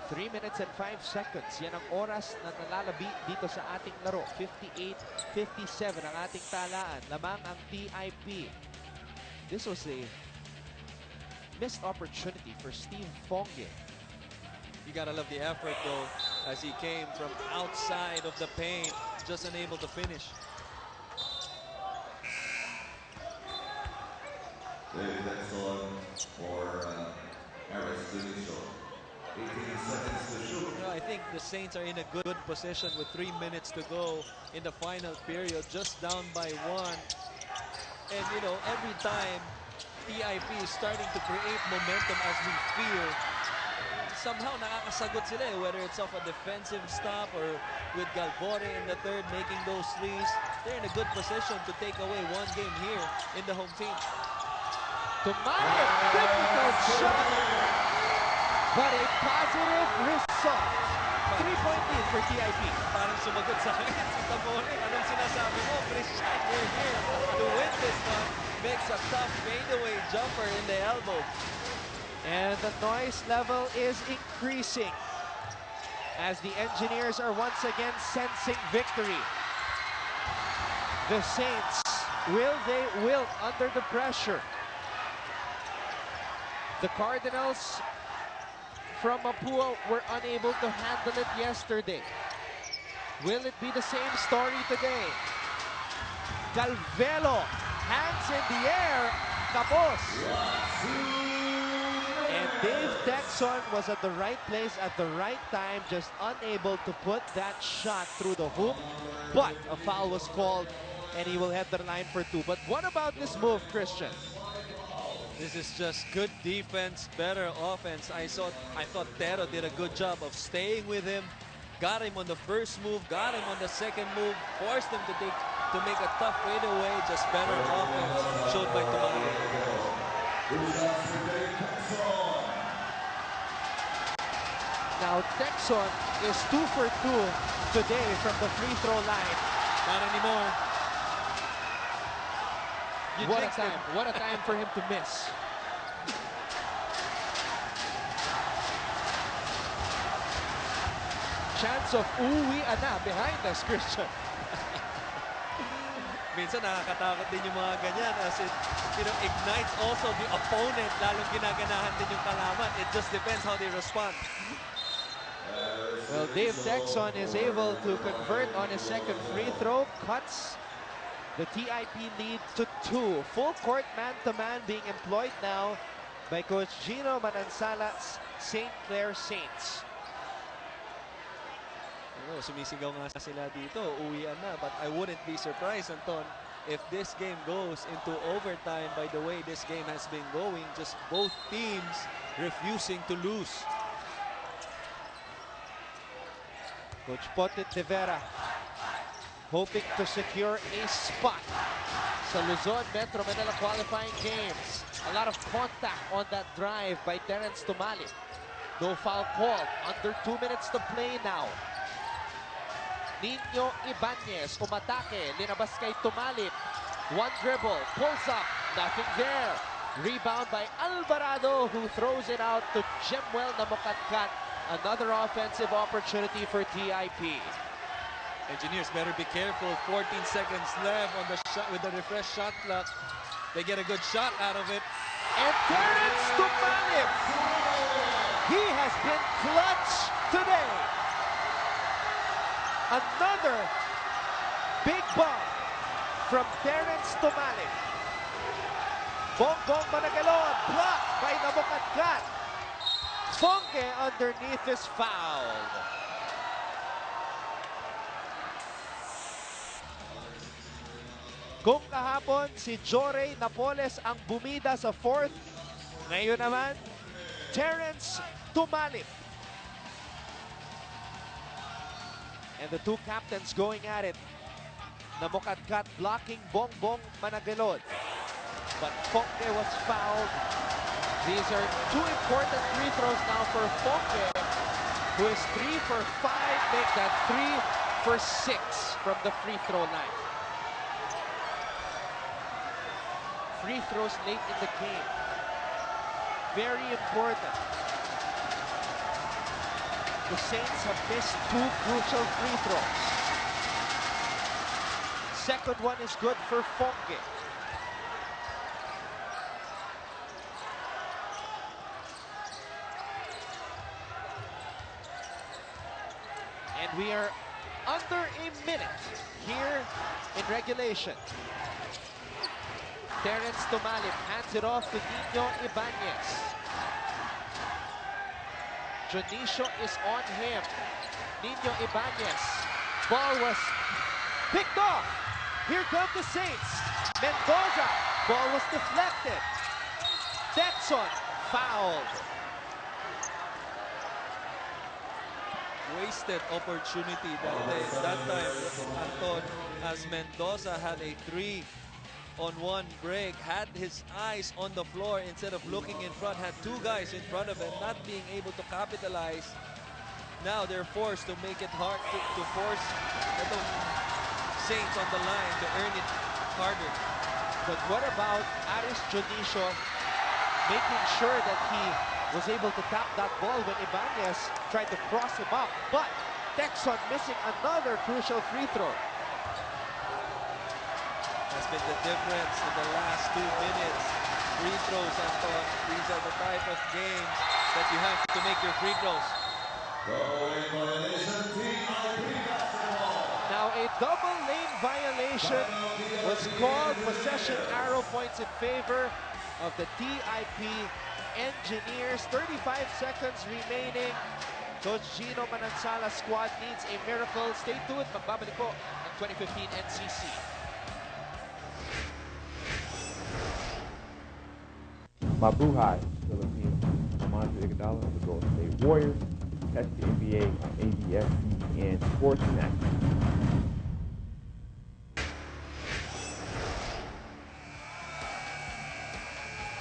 3 minutes and 5 seconds. Yan ang oras na nalalabi dito sa ating laro. 58-57 ang ating talaan. Lamang ang TIP. This was a missed opportunity for Steve Ponge. You gotta love the effort though, as he came from outside of the paint, just unable to finish. Dave Texon for Harris Duniso. 18 seconds to shoot. I think the Saints are in a good position with 3 minutes to go in the final period, just down by 1. And every time TIP is starting to create momentum as we fear, somehow nakakasagot sila whether it's off a defensive stop or with Galbore in the third making those threes. They're in a good position to take away 1 game here in the home team. Tumalib, difficult shot, but a positive result. 3-point lead for TIP. Parang sumagot sa akin si Tamone. Anong sinasabi mo? Christian, you're here to win this one. Makes a tough fadeaway jumper in the elbow. And the noise level is increasing. as the Engineers are once again sensing victory. The Saints, will they wilt under the pressure? The Cardinals from Mapua were unable to handle it yesterday. Will it be the same story today? Calvelo, hands in the air, tapos. And Dave Texon was at the right place at the right time, just unable to put that shot through the hoop. But a foul was called, and he will head to the line for two. But what about this move, Christian? This is just good defense, better offense. I thought Tero did a good job of staying with him. Got him on the first move, got him on the second move, forced him to make a tough fadeaway. Just better offense showed by Tumali. Now Texon is 2 for 2 today from the free throw line. Not anymore. You What a jinxed him. time! What a time for him to miss. Chance of uwian na behind us, Christian. Minsan nakakatakot din yung mga ganyan as it ignites also the opponent, lalong ginaganahan din yung kalaban. It just depends how they respond. Well, Dave Texon is able to convert on his second free throw, cuts the TIP lead to 2. Full court man-to-man being employed now by Coach Gino Manansala's St. Clair Saints. Sumisigaw nga sila dito, uwian na. But I wouldn't be surprised, Anton, if this game goes into overtime by the way this game has been going. Just both teams refusing to lose. Coach Potit de Vera hoping to secure a spot sa Luzon Metro Manila qualifying games. A lot of contact on that drive by Terence Tumali. No foul called. Under 2 minutes to play now. Nino Ibanez umatake, linabas kay Tumalip. One dribble, pulls up, nothing there. Rebound by Alvarado who throws it out to Jemuel Namokatkat. Another offensive opportunity for TIP. Engineers better be careful. 14 seconds left on the shot with the refresh shot clock. They get a good shot out of it. And Terence Tumalip, he has been clutch today. Another big bomb from Terence Tumalip. Bongbong Managalon blocked by Namokatkat. Fonke underneath is fouled. Kung kahapon si Jorey Napoles ang bumida sa fourth, ngayon naman Terence Tumalip. And the two captains going at it. Namokatkat blocking Bongbong Managalon. But Fonke was fouled. These are two important free throws now for Fonke, who is 3 for 5, make that 3 for 6 from the free throw line. Free throws late in the game. Very important. The Saints have missed 2 crucial free throws. Second one is good for Fonke. And we are under a minute here in regulation. Terence Tumalip hands it off to Nino Ibanez. Jonicio is on him. Nino Ibanez. Ball was picked off. Here come the Saints. Mendoza. Ball was deflected. Texon fouled. Wasted opportunity that time, Anton, as Mendoza had a 3-on-1 break, had his eyes on the floor instead of looking in front, had 2 guys in front of him, not being able to capitalize. Now they're forced to make it hard to force the Saints on the line to earn it harder. But what about Aris Jonicio making sure that he was able to tap that ball when Ibanez tried to cross him up. But Texon missing another crucial free throw. Has been the difference in the last 2 minutes. Free throws, Anton. These are the type of games that you have to make your free throws. Now a double lane violation was called. Possession arrow points in favor of the TIP Engineers. 35 seconds remaining. Coach Gino Manansala's squad needs a miracle. Stay tuned. Magbabalik po ang 2015 NCC. Mabuhay, Philippines. I'm Andre Iguodala of the Golden State Warriors. Catch the NBA on ABS-CBN Sports and Action.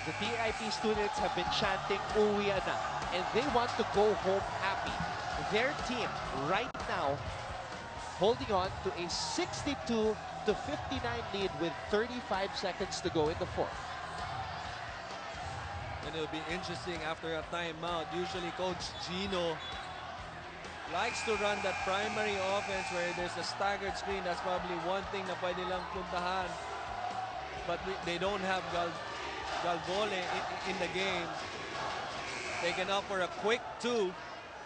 The TIP students have been chanting "Uwi na," and they want to go home happy. Their team right now holding on to a 62-59 lead with 35 seconds to go in the fourth. And it'll be interesting after a timeout. Usually Coach Gino likes to run that primary offense where there's a staggered screen. That's probably one thing na pwede lang puntahan. But they don't have Galvole in the game. They can opt for a quick 2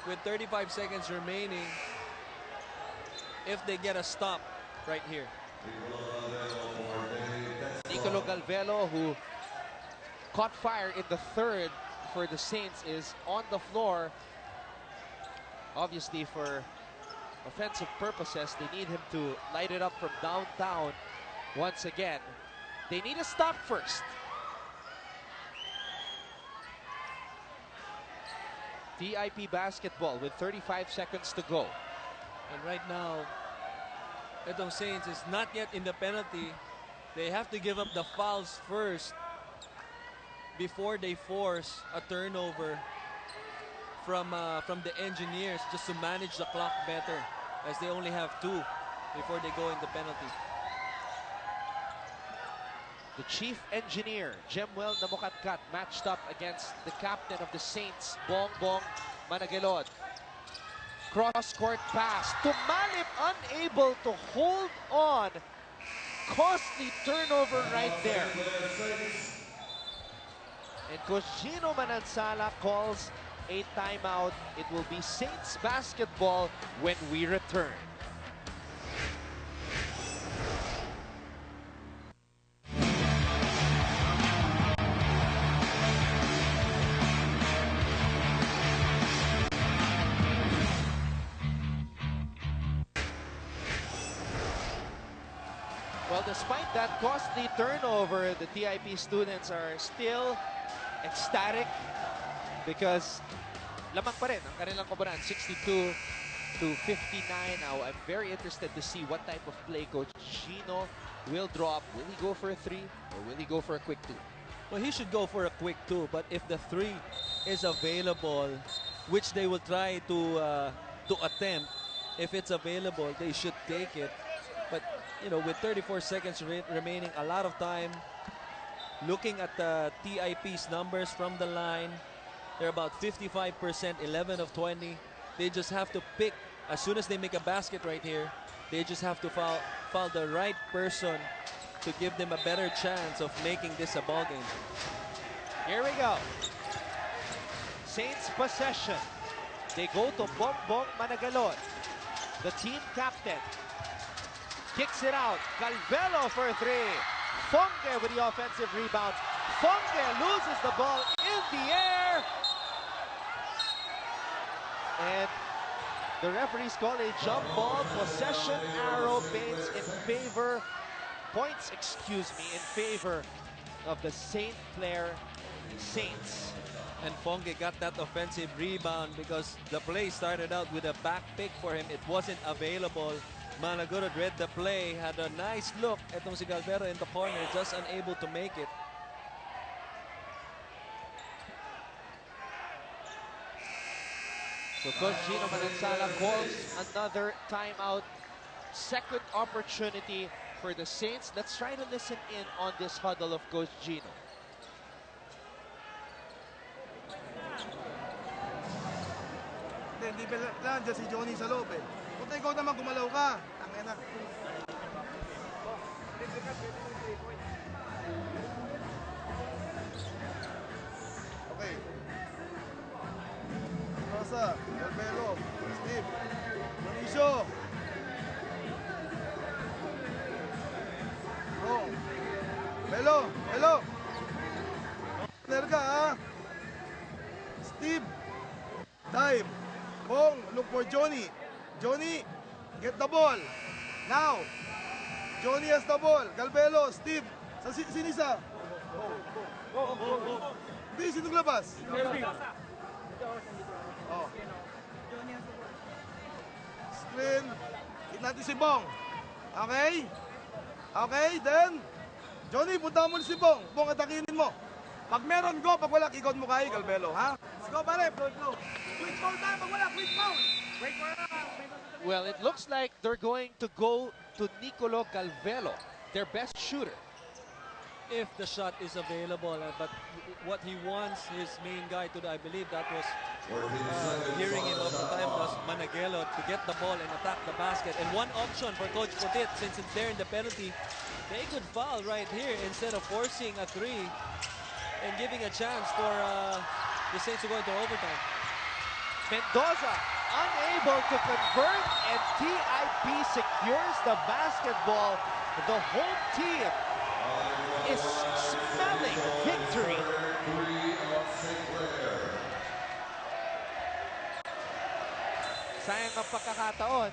with 35 seconds remaining if they get a stop right here. Nicolo Galvelo, who caught fire in the third for the Saints, is on the floor. Obviously, for offensive purposes, they need him to light it up from downtown once again. They need a stop first. TIP basketball with 35 seconds to go. And right now, itong Saints is not yet in the penalty. They have to give up the fouls first before they force a turnover from the Engineers, just to manage the clock better, as they only have 2 before they go into penalty. The chief engineer, Jemuel Namukatkat, matched up against the captain of the Saints, Bongbong Managelod. Cross-court pass to Malip, unable to hold on. Costly turnover right there. And Coach Gino Manansala calls a timeout. It will be Saints basketball when we return. Well, despite that costly turnover, the TIP students are still ecstatic because lamang pa rin ang kanilang koponan, 62-59. Now, I'm very interested to see what type of play Coach Gino will draw up. Will he go for a 3 or will he go for a quick 2? Well, he should go for a quick 2, but if the 3 is available, which they will try to attempt, if it's available, they should take it. But, you know, with 34 seconds remaining, a lot of time, looking at the TIP's numbers from the line, they're about 55%, 11 of 20. They just have to pick, as soon as they make a basket right here, they just have to foul the right person to give them a better chance of making this a ball game. Here we go. Saints possession. They go to Bongbong Managalon, the team captain. Kicks it out. Galvelo for 3. Fonge with the offensive rebound. Fonge loses the ball in the air. And the referees call a jump ball. Possession arrow points in favor in favor of the St. Clair Saints. And Fonge got that offensive rebound because the play started out with a back pick for him. It wasn't available. Managelod read the play, had a nice look. Etong si Galvero in the corner, just unable to make it. So Coach Gino Manansala calls another timeout. Second opportunity for the Saints. Let's try to listen in on this huddle of Coach Gino. natin. Di ba lang dyan si Johnny sa loob eh. Kung ikaw naman gumalaw ka. Tangin na. Okay. Rosa, Galvelo, Steve, Dionisio. Oh. Belo, Belo. Nerga ha. Steve. Dive. Bong, look for Johnny. Johnny, get the ball. Now. Johnny has the ball. Galvelo, Steve. Sa sinisa. Hindi, sinong labas? Oh. Screen. Hit natin si Bong. Okay? Okay, then. Johnny, punta mo si Bong. Bong, atakinin mo. Pag meron go, pag wala, ikot mo kay Galvelo, ha? Let's go, pare. Flow. Quick foul tayo, pag wala, quick foul. Well, it looks like they're going to go to Nicolo Galvelo, their best shooter. If the shot is available, but what he wants his main guy to do, I believe that was hearing him all the time, was Managelo to get the ball and attack the basket. And one option for Coach Putit, since it's there in the penalty, they could foul right here instead of forcing a three and giving a chance for the Saints to go into overtime. Mendoza unable to convert, and TIP secures the basketball. The home team is smelling victory. Sayang ang pagkakataon.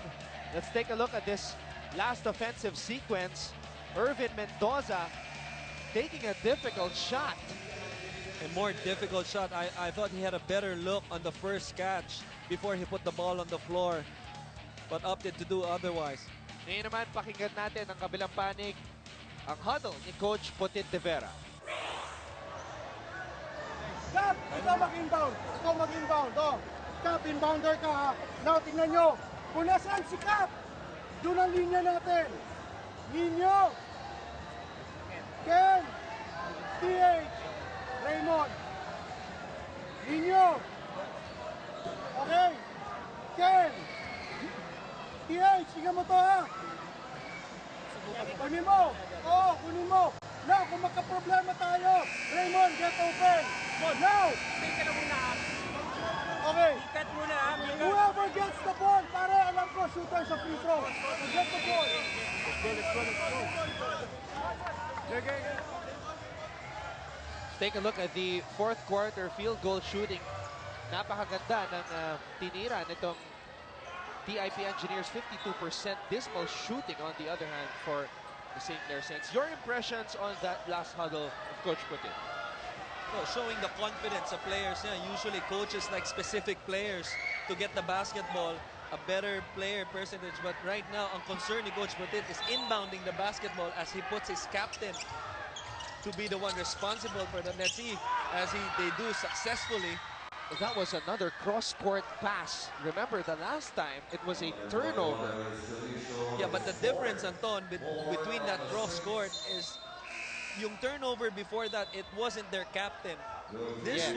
Let's take a look at this last offensive sequence. Irvin Mendoza taking a difficult shot. A more difficult shot. I thought he had a better look on the first catch before he put the ball on the floor, but opted to do otherwise. Ngayon naman, pakinggan natin ang kabilang panig, ang huddle ni Coach Putit de Vera. Cap, ikaw mag-inbound. Ikaw mag-inbound. Oh. Cap, inbounder ka ha. Now, tingnan nyo. Kung nasaan si Cap, doon ang linya natin. Ninyo. Ken. TH. Raymond. Ninyo. Okay. Ken. TH, tingnan mo to ha. Kunin mo. Oo, kunin mo. Now, kung magka-problema tayo, Raymond, get open. Now. Okay. Whoever gets the ball, pare, alam ko, shooter sa free throw. So get the ball. Let's go. Take a look at the fourth quarter field goal shooting. Napakaganda ng tinira nitong TIP Engineers. 52% dismal shooting on the other hand for the St. Clair Saints. Your impressions on that last huddle of Coach Putit? Well, showing the confidence of players. Yeah, usually coaches like specific players to get the basketball, a better player percentage. But right now, ang concern ni Coach Putit is inbounding the basketball as he puts his captain to be the one responsible for that. Let's see as they do successfully. That was another cross-court pass. Remember, the last time it was a turnover. Yeah, but the difference, Anton, between that cross-court is yung turnover before that, it wasn't their captain. This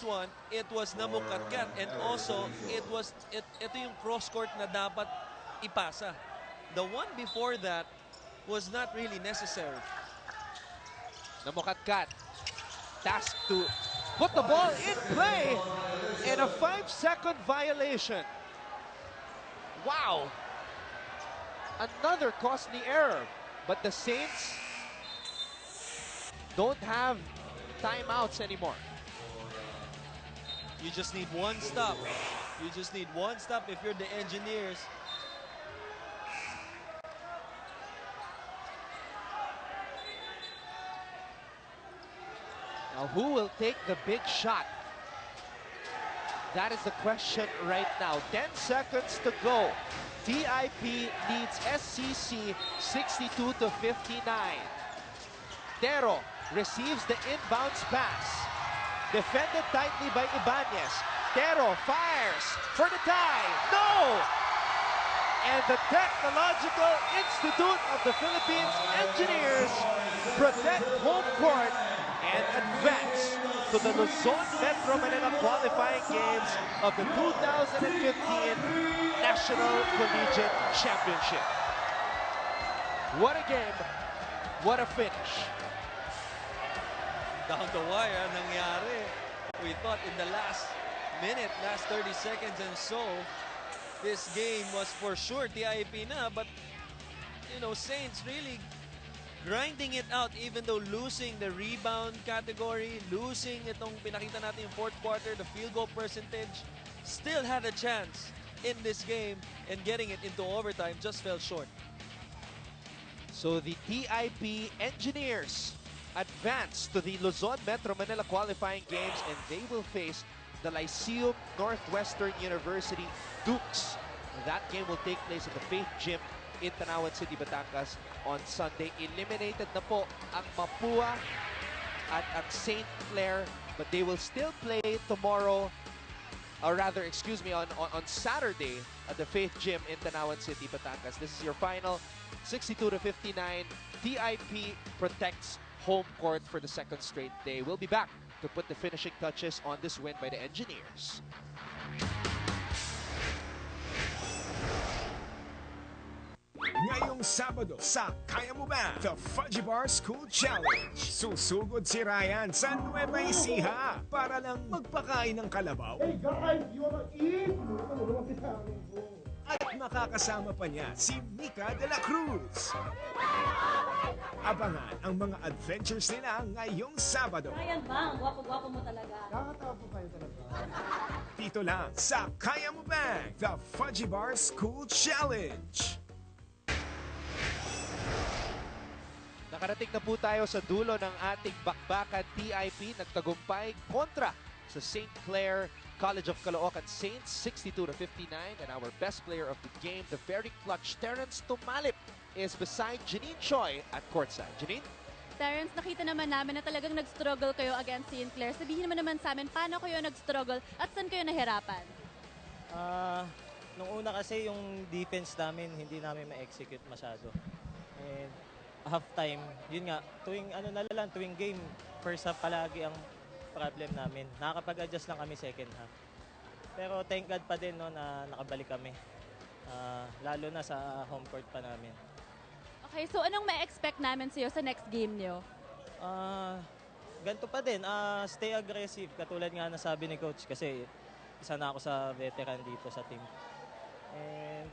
one, it was namukatkat, and also ito yung cross-court na dapat ipasa. The one before that was not really necessary. Namukatkat, tasked to put the ball in play, and a 5-second violation. Wow! Another costly error, but the Saints don't have timeouts anymore. You just need one stop. You just need one stop if you're the Engineers. Now, who will take the big shot? That is the question right now. 10 seconds to go. TIP leads SCC 62-59. Tero receives the inbounds pass. Defended tightly by Ibanez. Tero fires for the tie. No! And the Technological Institute of the Philippines Engineers protect home court and advance to the Luzon Metro Manila qualifying games of the 2015 National Collegiate Championship. What a game, what a finish. Down the wire ang nangyari. We thought in the last minute, last 30 seconds and so, this game was for sure TIP na, but you know, Saints really grinding it out even though losing the rebound category, losing itong pinakita natin yung fourth quarter, the field goal percentage, still had a chance in this game and getting it into overtime, just fell short. So the TIP Engineers advance to the Luzon Metro Manila qualifying games and they will face the Lyceum Northwestern University Dukes. That game will take place at the Faith Gym in Tanawan City, Batangas on Sunday. Eliminated na po ang Mapua at ang St. Clare, but they will still play tomorrow, or rather, excuse me, on Saturday at the Faith Gym in Tanawan City, Batangas. This is your final, 62-59. TIP protects home court for the second straight day. We'll be back to put the finishing touches on this win by the Engineers. Ngayong Sabado sa Kaya Mo Ba? The Fudgy Bar School Challenge. Susugod si Ryan sa Nueva Ecija para lang magpakain ng kalabaw. Hey guys, you wanna eat? At makakasama pa niya si Mika de la Cruz. Abangan ang mga adventures nila ngayong Sabado. Ryan Bang, gwapo-gwapo mo talaga. Nakakatawa po kayo talaga. Dito lang sa Kaya Mo Ba? The Fudgy Bar School Challenge. Nakarating na po tayo sa dulo ng ating bakbakan. TIP nagtagumpay kontra sa St. Clare College of Caloocan Saints, 62-59. And our best player of the game, the very clutch Terrence Tumalip, is beside Janine Choi at courtside. Janine? Terrence, nakita naman namin na talagang nag-struggle kayo against St. Clair. Sabihin naman sa amin, paano kayo nag-struggle at saan kayo nahirapan? Nung una kasi yung defense namin, hindi namin ma-execute masyado. And half-time, yun nga, tuwing game, first half palagi ang problem namin. Nakakapag-adjust lang kami second half. Pero thank God pa din no, na nakabalik kami. Lalo na sa home court pa namin. Okay, so anong ma-expect namin sa'yo sa next game niyo? Ganito pa din, stay aggressive. Katulad nga nasabi ni Coach kasi isa na ako sa veteran dito sa team. And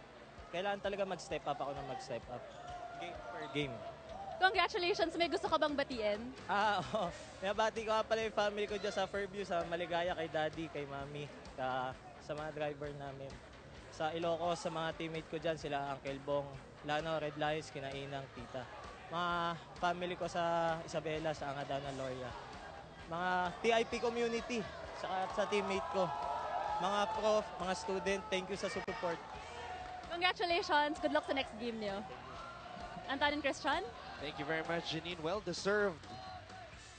kailangan talaga mag-step up ako na mag-step up. Game per game. Congratulations! May gusto ka bang batiin? Oo. Nabati ko nga pala yung family ko dyan sa Fairview, sa Maligaya, kay Daddy, kay Mami, sa mga driver namin. Sa Ilocos, sa mga teammate ko dyan, sila Uncle Bong, Lano, Red Lions, Kinainang, Tita. Mga family ko sa Isabela, sa Angadana, Loria. Mga TIP community, sa teammate ko. Mga prof, mga student, thank you sa support. Congratulations! Good luck sa next game niyo. Anton and Christian? Thank you very much, Janine. Well-deserved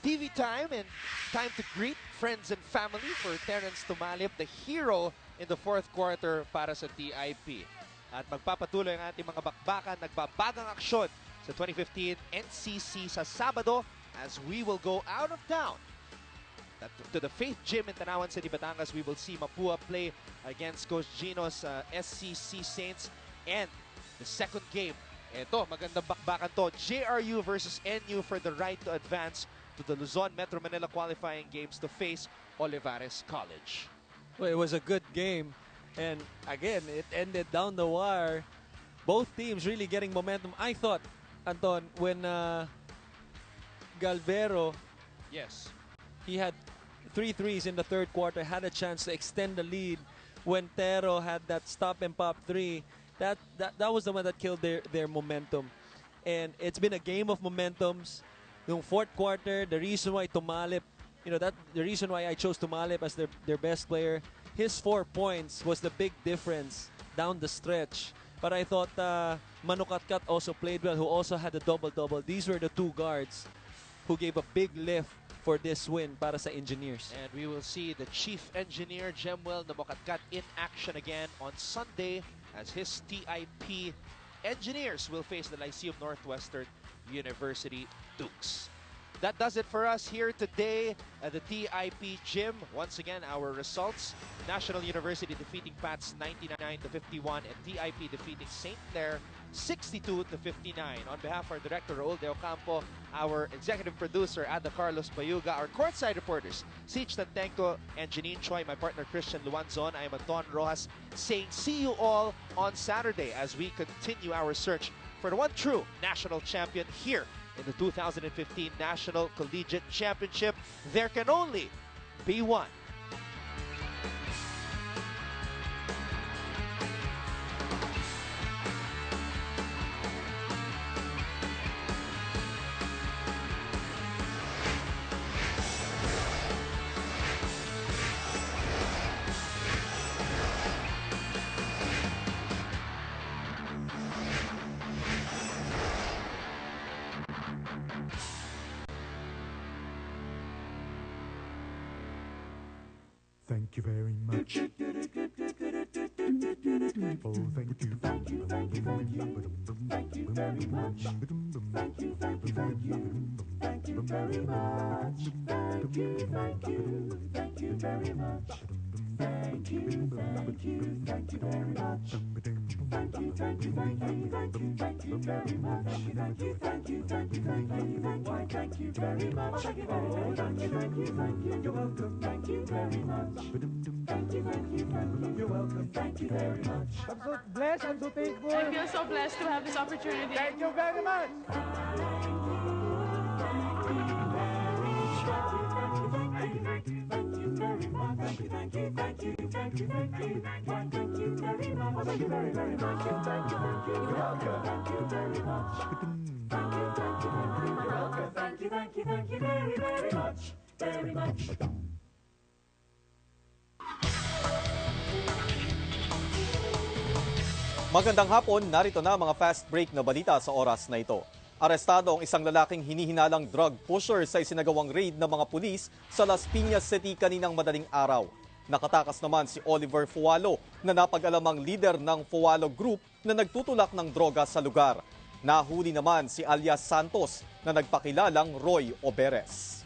TV time and time to greet friends and family for Terrence Tumalip, the hero in the fourth quarter para sa TIP. At magpapatuloy ang ating mga bakbakan, nagbabagang aksyon sa 2015 NCC sa Sabado as we will go out of town to the Faith Gym in Tanawan City, Batangas. We will see Mapua play against Coach Gino's SCC Saints. And the second game, eto, magandang bakbakan to. JRU versus NU for the right to advance to the Luzon Metro Manila qualifying games to face Olivares College. Well, it was a good game. And again, it ended down the wire. Both teams really getting momentum. I thought, Anton, when Galvero, yes, he had 3 threes in the third quarter, had a chance to extend the lead. When Tero had that stop and pop 3, that was the one that killed their momentum. And it's been a game of momentums. Yung fourth quarter, the reason why Tumalip, the reason why I chose Tumalip as their best player, his 4 points was the big difference down the stretch. But I thought Manukatkat also played well, who also had a double-double. These were the 2 guards who gave a big lift for this win para sa Engineers. And we will see the chief engineer, Jemuel Namokatkat, in action again on Sunday as his TIP Engineers will face the Lyceum Northwestern University Dukes. That does it for us here today at the TIP Gym. Once again, our results: National University defeating Pats 99-51 and TIP defeating St. Clair 62-59. On behalf of our director, Raul De Ocampo, our executive producer, Ada Carlos Bayuga, our courtside reporters, Siege Tantenko and Janine Choi, my partner, Christian Luanzon. I am Anton Rojas saying see you all on Saturday as we continue our search for the one true national champion here in the 2015 National Collegiate Championship. There can only be one. Thank you very much. Oh, thank you. Thank you very much. Thank you very much. Thank you very much. Thank you very much. Thank you very much. Thank you very much. Thank you very much. Thank you very much. Thank you very much. Thank you very much. Why, thank you very much. Oh, thank you. You're welcome. Thank you very much. Thank you. You're welcome. Thank you very much. I'm so blessed and so thankful. I feel so blessed to have this opportunity. Thank you very much. Very much. Magandang hapon, narito na mga fast break na balita sa oras na ito. Arestado ang isang lalaking hinihinalang drug pusher sa isinagawang raid ng mga pulis sa Las Piñas City kaninang madaling araw. Nakatakas naman si Oliver Fualo na napag-alamang leader ng Fualo Group na nagtutulak ng droga sa lugar. Nahuli naman si alias Santos na nagpakilalang Roy Oberes.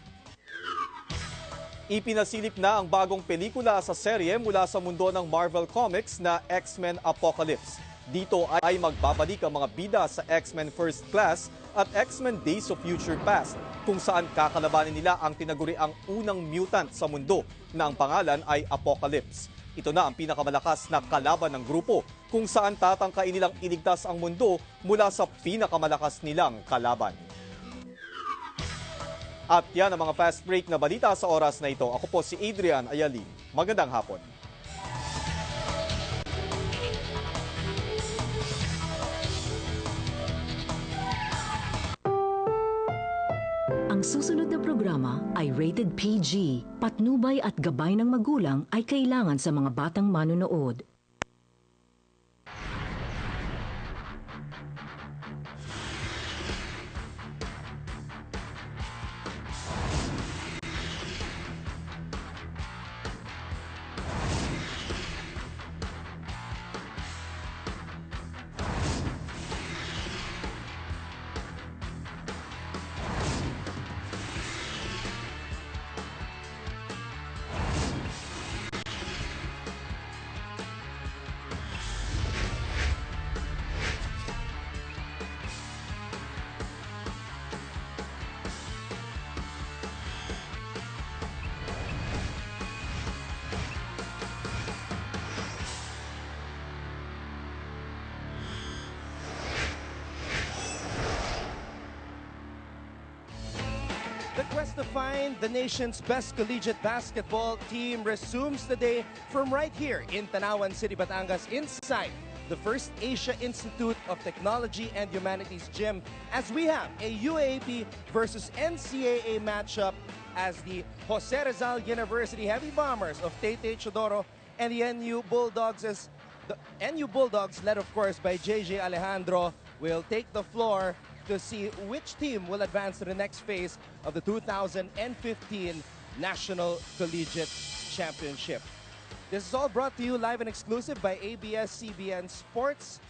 Ipinasilip na ang bagong pelikula sa serye mula sa mundo ng Marvel Comics na X-Men Apocalypse. Dito ay magbabalik ang mga bida sa X-Men First Class at X-Men Days of Future Past, kung saan kakalabanin nila ang tinaguriang unang mutant sa mundo na ang pangalan ay Apocalypse. Ito na ang pinakamalakas na kalaban ng grupo, kung saan tatangkain nilang iligtas ang mundo mula sa pinakamalakas nilang kalaban. At yan ang mga fast break na balita sa oras na ito. Ako po si Adrian Ayali. Magandang hapon. Ang susunod na programa ay rated PG. Patnubay at gabay ng magulang ay kailangan sa mga batang manonood. The quest to find the nation's best collegiate basketball team resumes today from right here in Tanawan City, Batangas, inside the First Asia Institute of Technology and Humanities gym, as we have a UAAP versus NCAA matchup as the Jose Rizal University Heavy Bombers of Tete Chodoro and the NU Bulldogs, led of course by JJ Alejandro, will take the floor to see which team will advance to the next phase of the 2015 National Collegiate Championship. This is all brought to you live and exclusive by ABS-CBN Sports,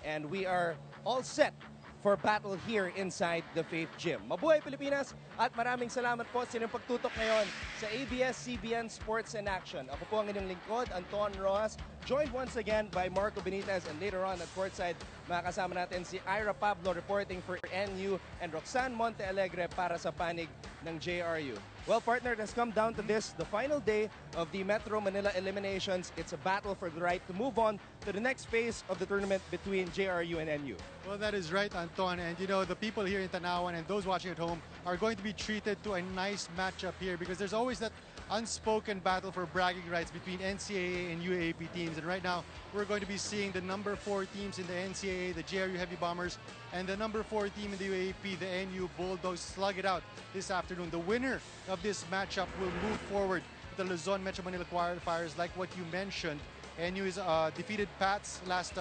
and we are all set for for battle here inside the Faith Gym. Mabuhay Pilipinas at maraming salamat po sa inyong pagtutok ngayon sa ABS-CBN Sports in Action. Ako po ang inyong lingkod, Anton Rojas, joined once again by Marco Benitez, and later on at courtside, makakasama natin si Ira Pablo reporting for NU and Roxanne Montealegre para sa panig ng JRU. Well, partner, it has come down to this, the final day of the Metro Manila eliminations. It's a battle for the right to move on to the next phase of the tournament between JRU and NU. Well, that is right, Anton. And, you know, the people here in Tanawan and those watching at home are going to be treated to a nice matchup here because there's always that unspoken battle for bragging rights between NCAA and UAAP teams. And right now, we're going to be seeing the number 4 teams in the NCAA, the JRU Heavy Bombers, and the number 4 team in the UAAP, the NU Bulldogs, slug it out this afternoon. The winner of this matchup will move forward to the Luzon Metro Manila qualifiers. Like what you mentioned, NU is defeated Pats last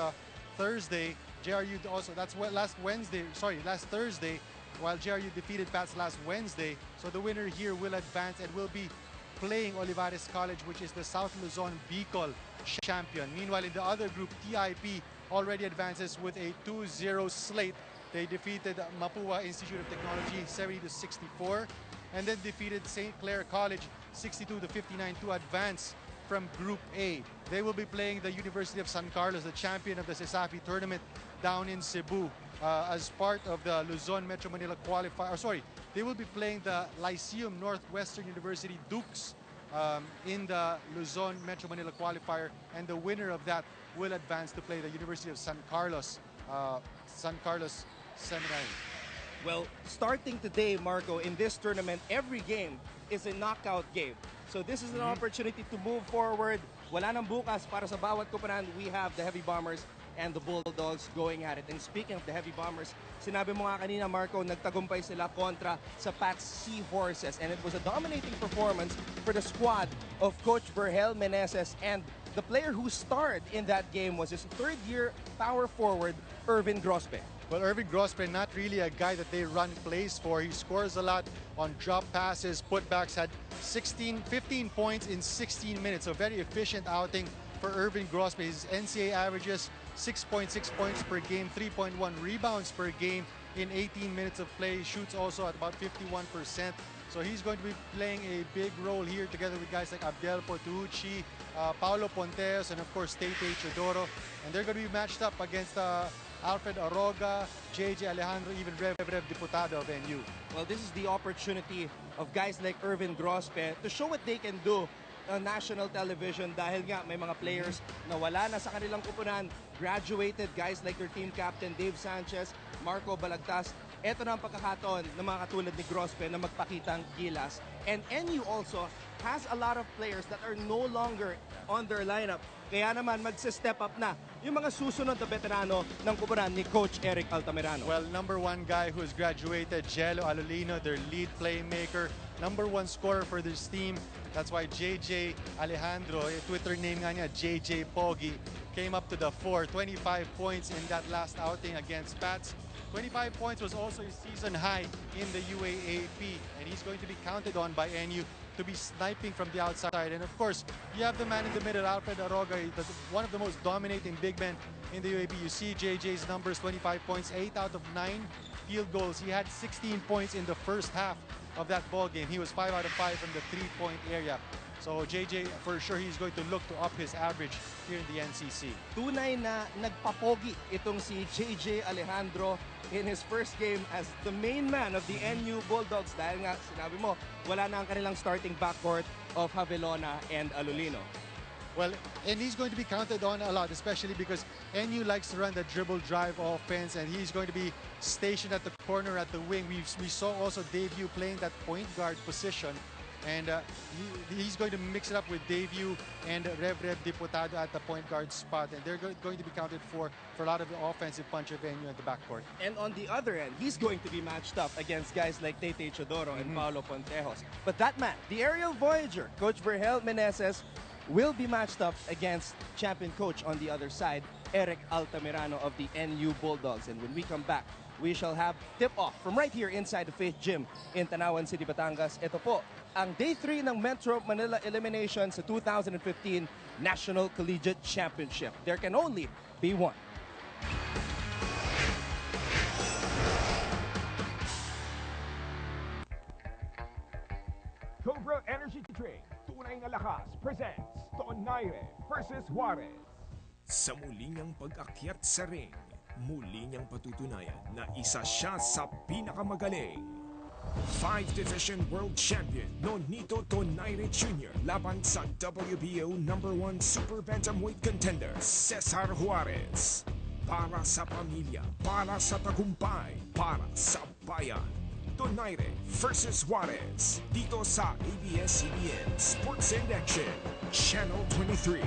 Thursday. JRU also, last Thursday, while JRU defeated Pats last Wednesday. So the winner here will advance and will be playing Olivares College, which is the South Luzon Bicol champion. Meanwhile, in the other group, TIP already advances with a 2-0 slate. They defeated Mapua Institute of Technology 70-64 and then defeated St. Clare College 62-59 to advance from Group A. They will be playing the University of San Carlos, the champion of the CESAFI tournament down in Cebu, as part of the Luzon Metro Manila qualifier. They will be playing the Lyceum Northwestern University Dukes in the Luzon Metro Manila qualifier, and the winner of that will advance to play the University of San Carlos Seminary. Well, starting today, Marco, in this tournament, every game is a knockout game. So this is an opportunity to move forward. Wala nang bukas para sa bawat kupunan. We have the Heavy Bombers and the Bulldogs going at it. And speaking of the Heavy Bombers, sinabi mo nga kanina, Marco, nagtagumpay sila kontra sa Pats Seahorses. And it was a dominating performance for the squad of Coach Berhel Meneses. And the player who starred in that game was his third-year power forward, Irvin Grospe. Well, Irvin Grospe, not really a guy that they run plays for. He scores a lot on drop passes, putbacks, had 15 points in 16 minutes. So very efficient outing for Irvin Grospe. His NCAA averages 6.6 points per game, 3.1 rebounds per game in 18 minutes of play. Shoots also at about 51%. So he's going to be playing a big role here together with guys like Abdel Portucci, Paulo Ponteos, and of course Tete Chodoro. And they're going to be matched up against Alfred Aroga, JJ Alejandro, even Rev Diputado of NU. Well, this is the opportunity of guys like Irvin Grospe to show what they can do on national television dahil nga may mga players na wala na sa kanilang kupunan, graduated, guys like their team captain Dave Sanchez, Marco Balagtas. Ito na ang pagkakataon ng mga katulad ni Grospe na magpakitang gilas. And NU also has a lot of players that are no longer on their lineup. Kaya naman magse-step up na yung mga susunod na veterano ng kupunan ni Coach Eric Altamirano. Well, number 1 guy who has graduated, Jello Alolino, their lead playmaker, number 1 scorer for this team. That's why JJ Alejandro, Twitter name nga niya, JJ Pogi, came up to the fore. 25 points in that last outing against Pats. 25 points was also his season high in the UAAP, and he's going to be counted on by NU to be sniping from the outside. And of course, you have the man in the middle, Alfred Aroga, one of the most dominating big men in the UAP. You see JJ's numbers, 25 points, 8 out of 9 field goals. He had 16 points in the first half of that ball game. He was 5 out of 5 from the 3-point area. So JJ, for sure, he's going to look to up his average here in the NCC. Tunay na nagpapogi itong si JJ Alejandro in his first game as the main man of the NU Bulldogs dahil nga, sinabi mo, wala na ang kanilang starting backcourt of Javelona and Alolino. Well, and he's going to be counted on a lot, especially because NU likes to run the dribble drive offense, and he's going to be stationed at the corner at the wing. We saw also Daviu playing that point guard position, and he's going to mix it up with Daviu and Rev Diputado at the point guard spot, and they're going to be counted for a lot of the offensive punch of NU at the backcourt. And on the other end, he's going to be matched up against guys like Tete Chodoro and Paulo Pontejos. But that man, the aerial voyager, Coach Berhel Meneses, will be matched up against champion coach on the other side, Eric Altamirano of the NU Bulldogs. And when we come back, we shall have tip-off from right here inside the Faith Gym in Tanawan City, Batangas. Ito po, ang Day 3 ng Metro Manila Elimination sa 2015 National Collegiate Championship. There can only be one. Cobra Energy Drink, tunay na lakas, presents Donaire versus Juarez. Sa muli niyang pag-akyat sa ring, muli niyang patutunayan na isa siya sa pinakamagaling. 5-division world champion Nonito Donaire Jr. laban sa WBO #1 super bantamweight contender Cesar Juarez. Para sa pamilya, para sa tagumpay, para sa bayan. Donaire versus Juarez dito sa ABS-CBN Sports in Action, Channel 23.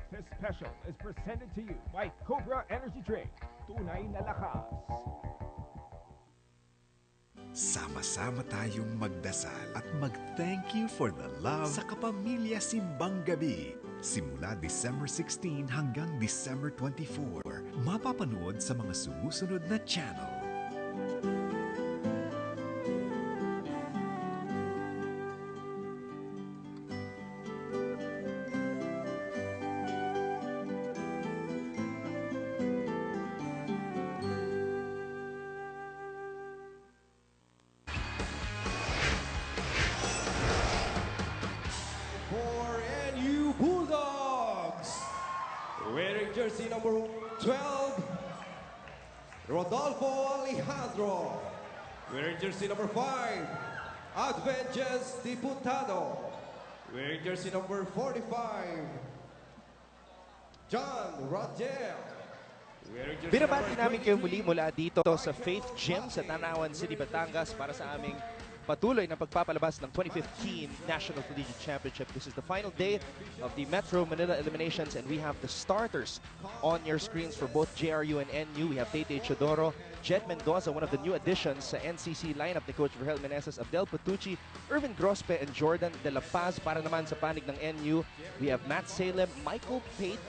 This special is presented to you by Cobra Energy Drink, tunay na lakas. Sama-sama tayong magdasal at mag-thank you for the love sa Kapamilya Simbang Gabi. Simula December 16 hanggang December 24, mapapanood sa mga sumusunod na channel. For NU Bulldogs, wearing jersey number 12, Rodolfo Alejandro. Wearing jersey number 5, Advenches Diputado. Wearing jersey number 45, John Rogel. Binabati namin kayo muli mula dito sa Faith Gym sa Tanawan City, Batangas para sa aming patuloy na pagpapalabas ng 2015 National Collegiate Championship. This is the final day of the Metro Manila eliminations and we have the starters on your screens for both JRU and NU. We have Tete Chodoro, Jed Mendoza, one of the new additions sa NCC lineup ni Coach Vergel Meneses, Abdel Patucci, Irvin Grospe, and Jordan De La Paz. Para naman sa panig ng NU, we have Matt Salem, Michael Pate,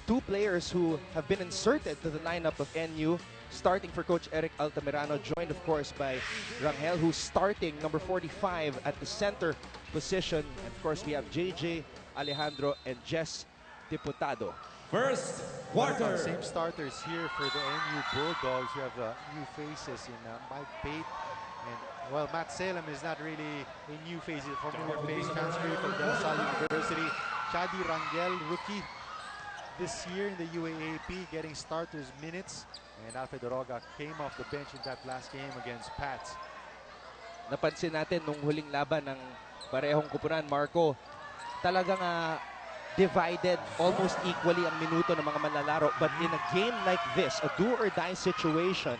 two players who have been inserted to the lineup of NU, starting for Coach Eric Altamirano, joined of course by Rangel, who's starting number 45 at the center position. And of course we have JJ Alejandro and Jess Diputado. First quarter. Same starters here for the NU Bulldogs. You have new faces in Mike Pate and, well, Matt Salem is not really a new face, he's a familiar face, transferred from Del Salle University. Shadi Rangel, rookie this year in the UAAP, getting starters minutes. And Alfred Doroga came off the bench in that last game against Pats. Napansin natin nung huling laban ng parehong kupunan, Marco, talagang divided almost equally ang minuto ng mga manlalaro. But in a game like this, a do-or-die situation,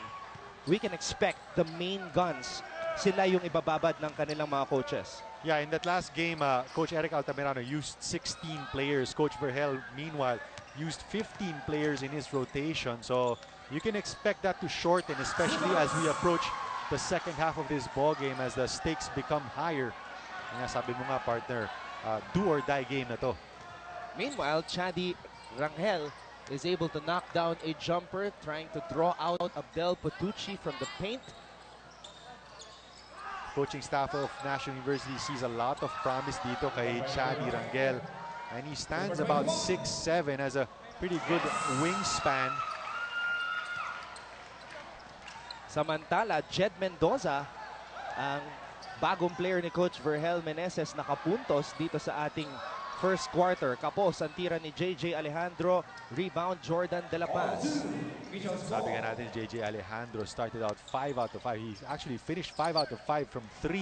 we can expect the main guns, sila yung ibababad ng kanilang mga coaches. Yeah, in that last game, Coach Eric Altamirano used 16 players. Coach Vergel, meanwhile, used 15 players in his rotation. So you can expect that to shorten, especially as we approach the second half of this ball game as the stakes become higher. Nga sabi mo nga, partner, do or die game na to. Meanwhile, Chadi Rangel is able to knock down a jumper, trying to draw out Abdel Patucci from the paint. Coaching staff of National University sees a lot of promise dito kay Chadi Rangel. And he stands about 6'7", has a pretty good wingspan. Samantala, Jed Mendoza, ang bagong player ni Coach Vergel Meneses, nakapuntos dito sa ating first quarter. Kapos ang tira ni JJ Alejandro, rebound Jordan De La Paz. Sabi nga natin, JJ Alejandro started out 5 out of 5. He actually finished 5 out of 5 from 3.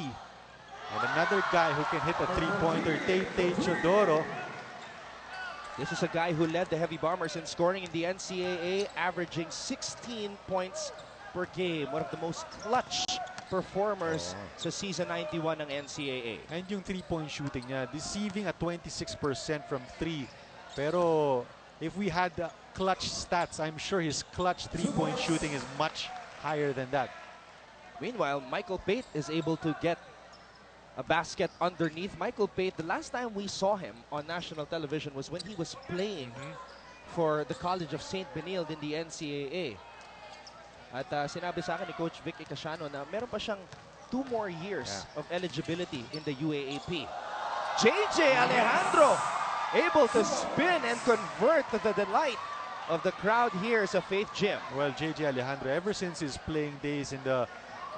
And another guy who can hit a three-pointer, Tete Chodoro. This is a guy who led the Heavy Bombers in scoring in the NCAA, averaging 16 points per game. One of the most clutch performers sa season 91 ng NCAA. And yung three-point shooting niya, deceiving at 26% from 3. Pero if we had clutch stats, I'm sure his clutch three-point shooting is much higher than that. Meanwhile, Michael Pate is able to get a basket underneath. Michael Pate, the last time we saw him on national television was when he was playing for the College of St. Benilde in the NCAA. At sinabi sa akin ni Coach Vic Icasiano na meron pa siyang 2 more years of eligibility in the UAAP. JJ Alejandro able to spin and convert to the delight of the crowd here sa Faith Gym. Well, JJ Alejandro, ever since his playing days in the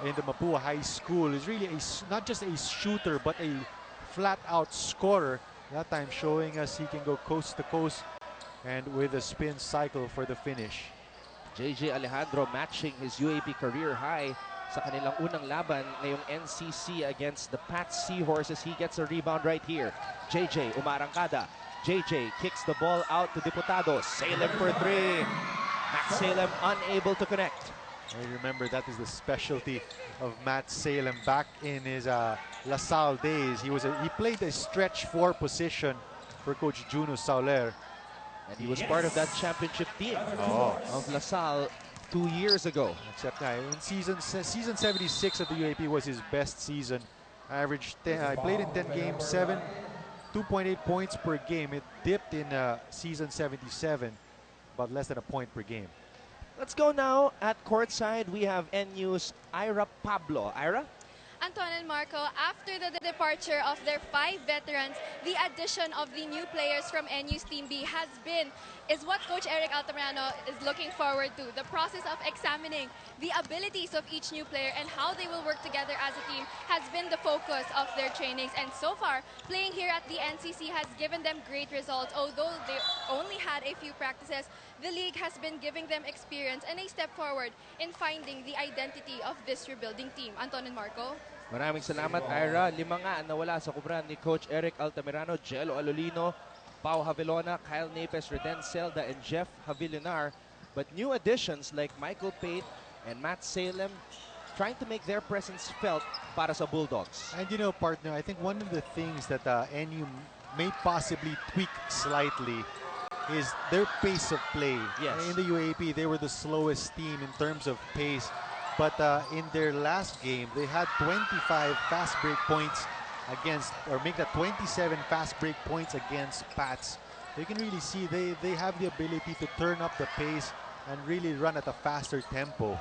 in the Mapua High School, is really not just a shooter but a flat-out scorer. That time showing us he can go coast to coast and with a spin cycle for the finish. JJ Alejandro matching his UAP career high sa kanilang unang laban ngayong NCC against the Pat Seahorses. He gets a rebound right here. JJ umarangkada. JJ kicks the ball out to Diputado. Salem for three. Matt Salem unable to connect. I remember that is the specialty of Matt Salem back in his LaSalle days. He played a stretch 4 position for Coach Juno Sauler. And he was part of that championship team of LaSalle 2 years ago. Except in season 76 of the UAP was his best season. Averaged I played in 10 games, 2.8 points per game. It dipped in season 77, but less than a point per game. Let's go now at courtside. We have NU's Ira Pablo. Ira? Anton and Marco, after the departure of their 5 veterans, the addition of the new players from NU's Team B is what Coach Eric Altamirano is looking forward to. The process of examining the abilities of each new player and how they will work together as a team has been the focus of their trainings. And so far, playing here at the NCC has given them great results. Although they only had a few practices, the league has been giving them experience and a step forward in finding the identity of this rebuilding team. Anton and Marco? Maraming salamat, Ira. 5 nga nawala sa kubran ni Coach Eric Altamirano, Jello Alolino, Pau Havilona, Kyle Napes, Reden Celda, and Jeff Havilinar. But new additions like Michael Pate and Matt Salem trying to make their presence felt para sa Bulldogs. And you know, partner, I think one of the things that NU may possibly tweak slightly is their pace of play. Yes. In the UAP, they were the slowest team in terms of pace. But in their last game, they had 25 fast break points against, or make that 27 fast break points against Pats. You can really see they have the ability to turn up the pace and really run at a faster tempo.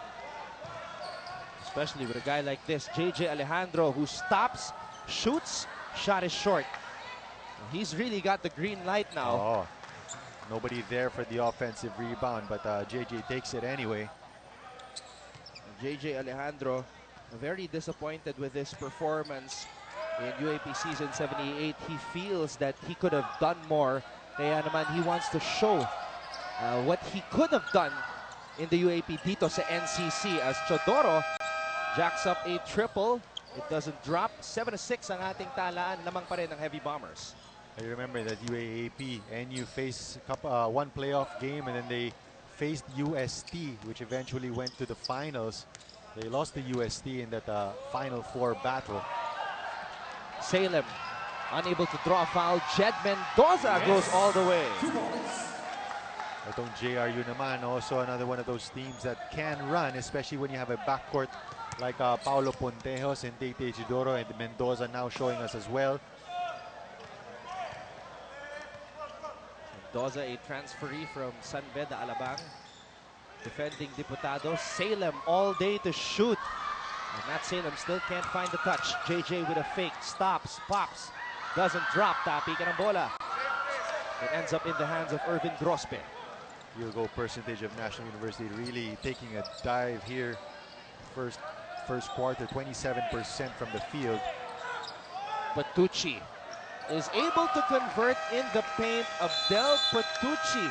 Especially with a guy like this, JJ Alejandro, who stops, shoots, shot is short. He's really got the green light now. Oh, nobody there for the offensive rebound, but JJ takes it anyway. JJ Alejandro, very disappointed with his performance in UAP season 78. He feels that he could have done more. Kaya naman he wants to show what he could have done in the UAP dito sa NCC as Chodoro jacks up a triple. It doesn't drop. 7-6 ang ating talaan. Lamang pa rin ng Heavy Bombers. I remember that UAAP, NU faced one playoff game and then they faced UST, which eventually went to the finals. They lost to UST in that Final Four battle. Salem unable to draw a foul. Jed Mendoza goes all the way. Itong JRU naman, also another one of those teams that can run, especially when you have a backcourt like Paulo Pontejos and Tate Isidoro, and Mendoza now showing us as well. Mendoza, a transferee from San Beda, Alabang. Defending Diputado. Salem all day to shoot. And Matt Salem still can't find the touch. JJ with a fake. Stops, pops. Doesn't drop. Tapi ka ng bola. It ends up in the hands of Irvin Grospe. Field goal percentage of National University really taking a dive here. First quarter, 27% from the field. Patucci is able to convert in the paint. Abdel Patucci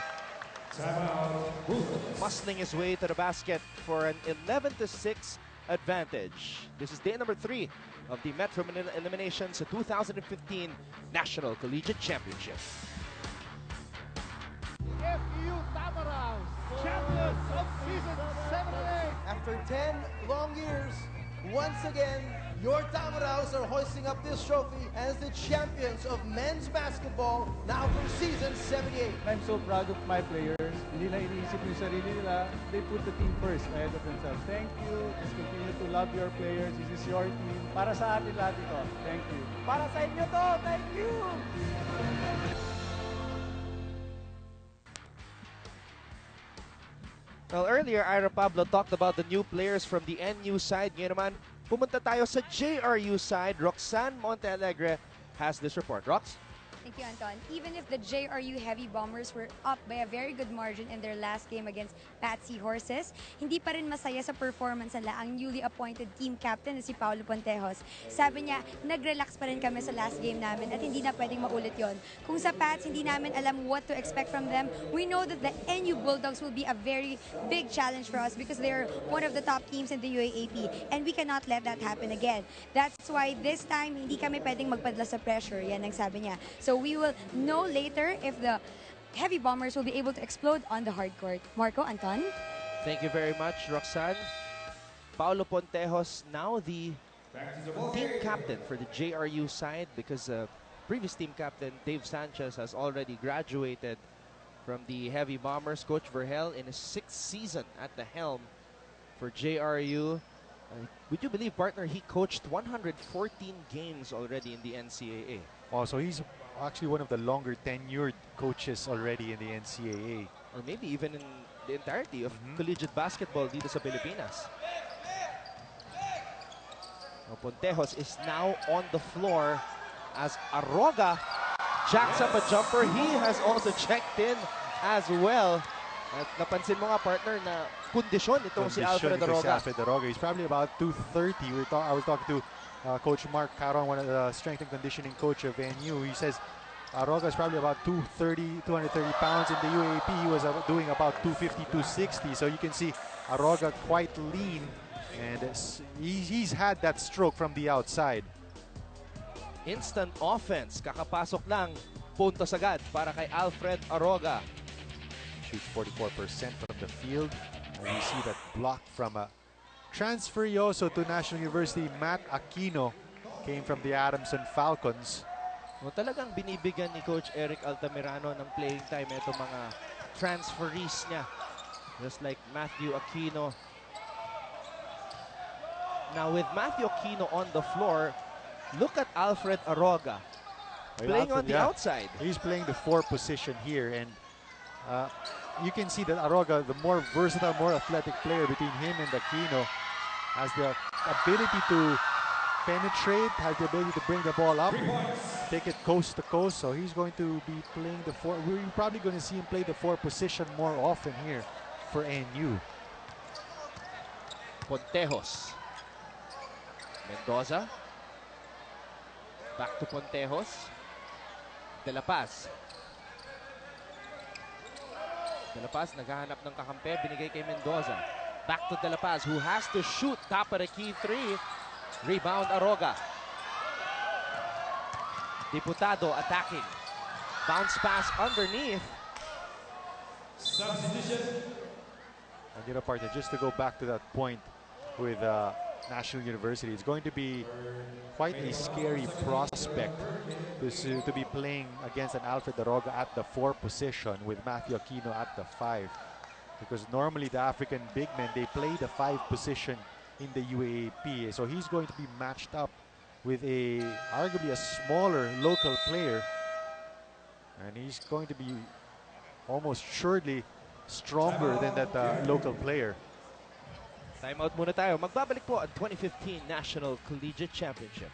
muscling his way to the basket for an 11-6 advantage. This is day number 3 of the Metro Manila eliminations, the 2015 National Collegiate Championship. FEU Tamaraws, champions of season 7-8. After 10 long years, once again, your Tamaraws are hoisting up this trophy as the champions of men's basketball now for season 78. I'm so proud of my players. Hindi na iniisip yung sarili nila. They put the team first ahead of themselves. Thank you. Just continue to love your players. This is your team. Para sa atin lahat ito. Thank you. Para sa inyo to, thank you! Well, earlier, Ira Pablo talked about the new players from the NU side. Ngayon naman, pumunta tayo sa JRU side. Roxanne Montealegre has this report. Rox? Thank you, Anton. Even if the JRU Heavy Bombers were up by a very good margin in their last game against Patsy Horses, hindi pa rin masaya sa performance nila ang newly appointed team captain na si Paulo Pontejos. Sabi niya, nag-relax pa rin kami sa last game namin at hindi na pwedeng maulit yon. Kung sa Pats, hindi namin alam what to expect from them, we know that the NU Bulldogs will be a very big challenge for us because they're one of the top teams in the UAAP and we cannot let that happen again. That's why this time, hindi kami pwedeng magpadala sa pressure. Yan ang sabi niya. So we will know later if the Heavy Bombers will be able to explode on the hard court. Marco, Anton? Thank you very much, Roxanne. Paulo Pontejos, now the team captain for the JRU side because previous team captain Dave Sanchez has already graduated from the Heavy Bombers. Coach Verhel in his 6th season at the helm for JRU. Would you believe, partner, he coached 114 games already in the NCAA. Oh, so he's actually one of the longer tenured coaches already in the NCAA. Or maybe even in the entirety of collegiate basketball dito sa Pilipinas. Now, Pontejos is now on the floor as Aroga jacks up a jumper. He has also checked in as well. At napansin mo nga, partner, na kondisyon itong si Alfred Aroga. He's probably about 230. I was talking to Coach Mark Caron, one of the strength and conditioning coach of NU. He says Aroga is probably about 230 pounds. In the UAP, he was doing about 250, 260. So you can see Aroga quite lean. And he's had that stroke from the outside. Instant offense. Kakapasok lang. Puntos agad para kay Alfred Aroga. Shoots 44% from the field. And you see that block from a transferee also to National University, Matt Aquino, came from the Adamson Falcons. Talagang binibigyan ni Coach Eric Altamirano ng playing time ito mga transferees niya. Just like Matthew Aquino. Now with Matthew Aquino on the floor, look at Alfred Aroga playing on the outside. He's playing the 4 position here, and you can see that Aroga, the more versatile, more athletic player between him and Aquino, has the ability to penetrate, has the ability to bring the ball up, take it coast to coast. So he's going to be playing the 4. We're probably going to see him play the 4 position more often here for NU. Pontejos. Mendoza. Back to Pontejos. De La Paz. De La Paz naghahanap ng kakampi, binigay kay Mendoza. Back to De La Paz, who has to shoot top of the key 3. Rebound Aroga. Diputado attacking. Bounce pass underneath. Substitution. And you know, partner, just to go back to that point with National University, it's going to be quite a scary prospect to be playing against an Alfred Aroga at the 4 position with Matthew Aquino at the 5. Because normally the African big men, they play the 5 position in the UAAP. So he's going to be matched up with arguably a smaller local player. And he's going to be almost surely stronger than that local player. Timeout muna tayo. Magbabalik po ang 2015 National Collegiate Championship.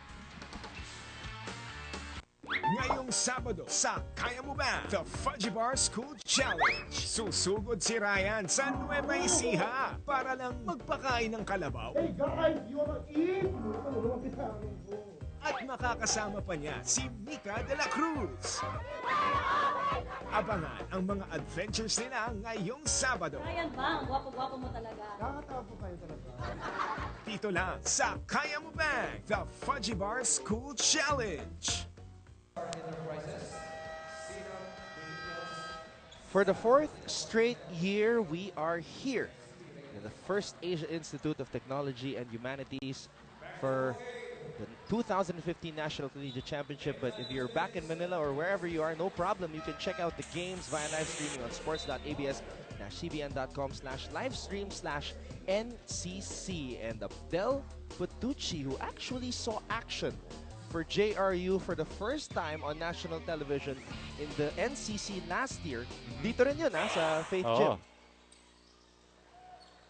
Ngayong Sabado sa Kaya Mo Ba? The Fudgy Bar School Challenge. Susugod si Ryan sa Nueva Ecija para lang magpakain ng kalabaw. Hey guys, you wanna eat? At makakasama pa niya si Mika de la Cruz. Abangan ang mga adventures nila ngayong Sabado. Ryan Bang, gwapo-gwapo mo talaga. Nakakatawa po kayo talaga. Dito lang sa Kaya Mo Ba? The Fudgy Bar School Challenge. For the 4th straight year, we are here in the First Asia Institute of Technology and Humanities for the 2015 National Collegiate Championship. But if you're back in Manila or wherever you are, no problem. You can check out the games via live streaming on sports.abs-cbn.com/livestream/NCC. And Abdel Putucci, who actually saw action for JRU for the first time on national television in the NCC last year. Dito rin yun, sa Faith Gym.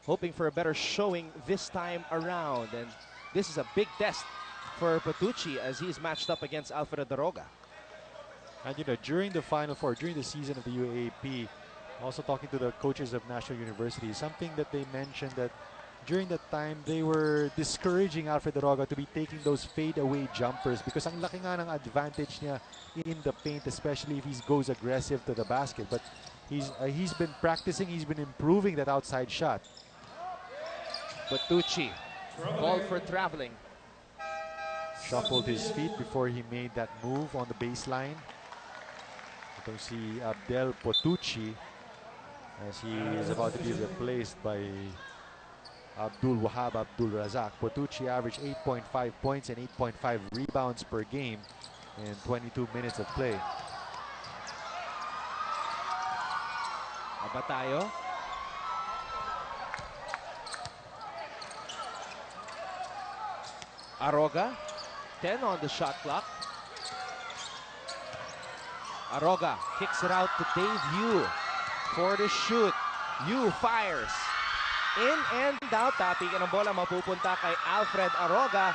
Hoping for a better showing this time around. And this is a big test for Putucci as he's matched up against Alfred Aroga. And you know, during the Final Four, during the season of the UAAP, also talking to the coaches of National University, something that they mentioned that during that time, they were discouraging Alfred Aroga to be taking those fade-away jumpers because ang laki nga ng advantage niya in the paint, especially if he goes aggressive to the basket. But he's been practicing, he's been improving that outside shot. Batucci called for traveling. Shuffled his feet before he made that move on the baseline. Itong si Abdel Potucci as he is about to be replaced by Abdul Wahab Abdul Razak. Potucci averaged 8.5 points and 8.5 rebounds per game in 22 minutes of play. Aba tayo. Aroga, 10 on the shot clock. Aroga kicks it out to Dave Yu for the shoot. Yu fires. In and out. Tapikan ng bola mapupunta kay Alfred Aroga,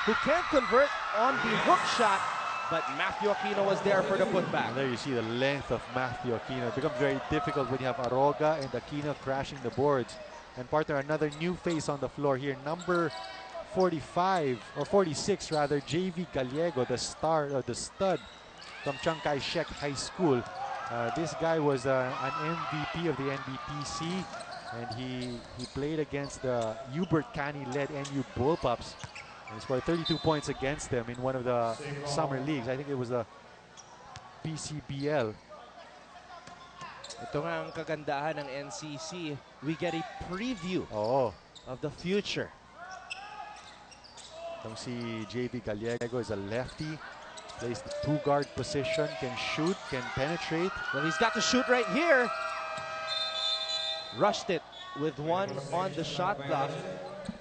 who can't convert on the hook shot, but Matthew Aquino was there for the putback. And there you see the length of Matthew Aquino. It becomes very difficult when you have Aroga and Aquino crashing the boards. And partner, another new face on the floor here, number 45 or 46 rather, JV Gallego, the stud from Chiang Kai-shek High School. This guy was an MVP of the NBPC, and he played against the Hubert Cani-led NU Bullpups. And he scored 32 points against them in one of the summer leagues. I think it was the PCBL. Ito nga ang kagandahan ng NCC. We get a preview of the future. Itong si JV Gallego is a lefty. Plays the two-guard position, can shoot, can penetrate. Well, he's got to shoot right here. Rushed it with one on the shot clock.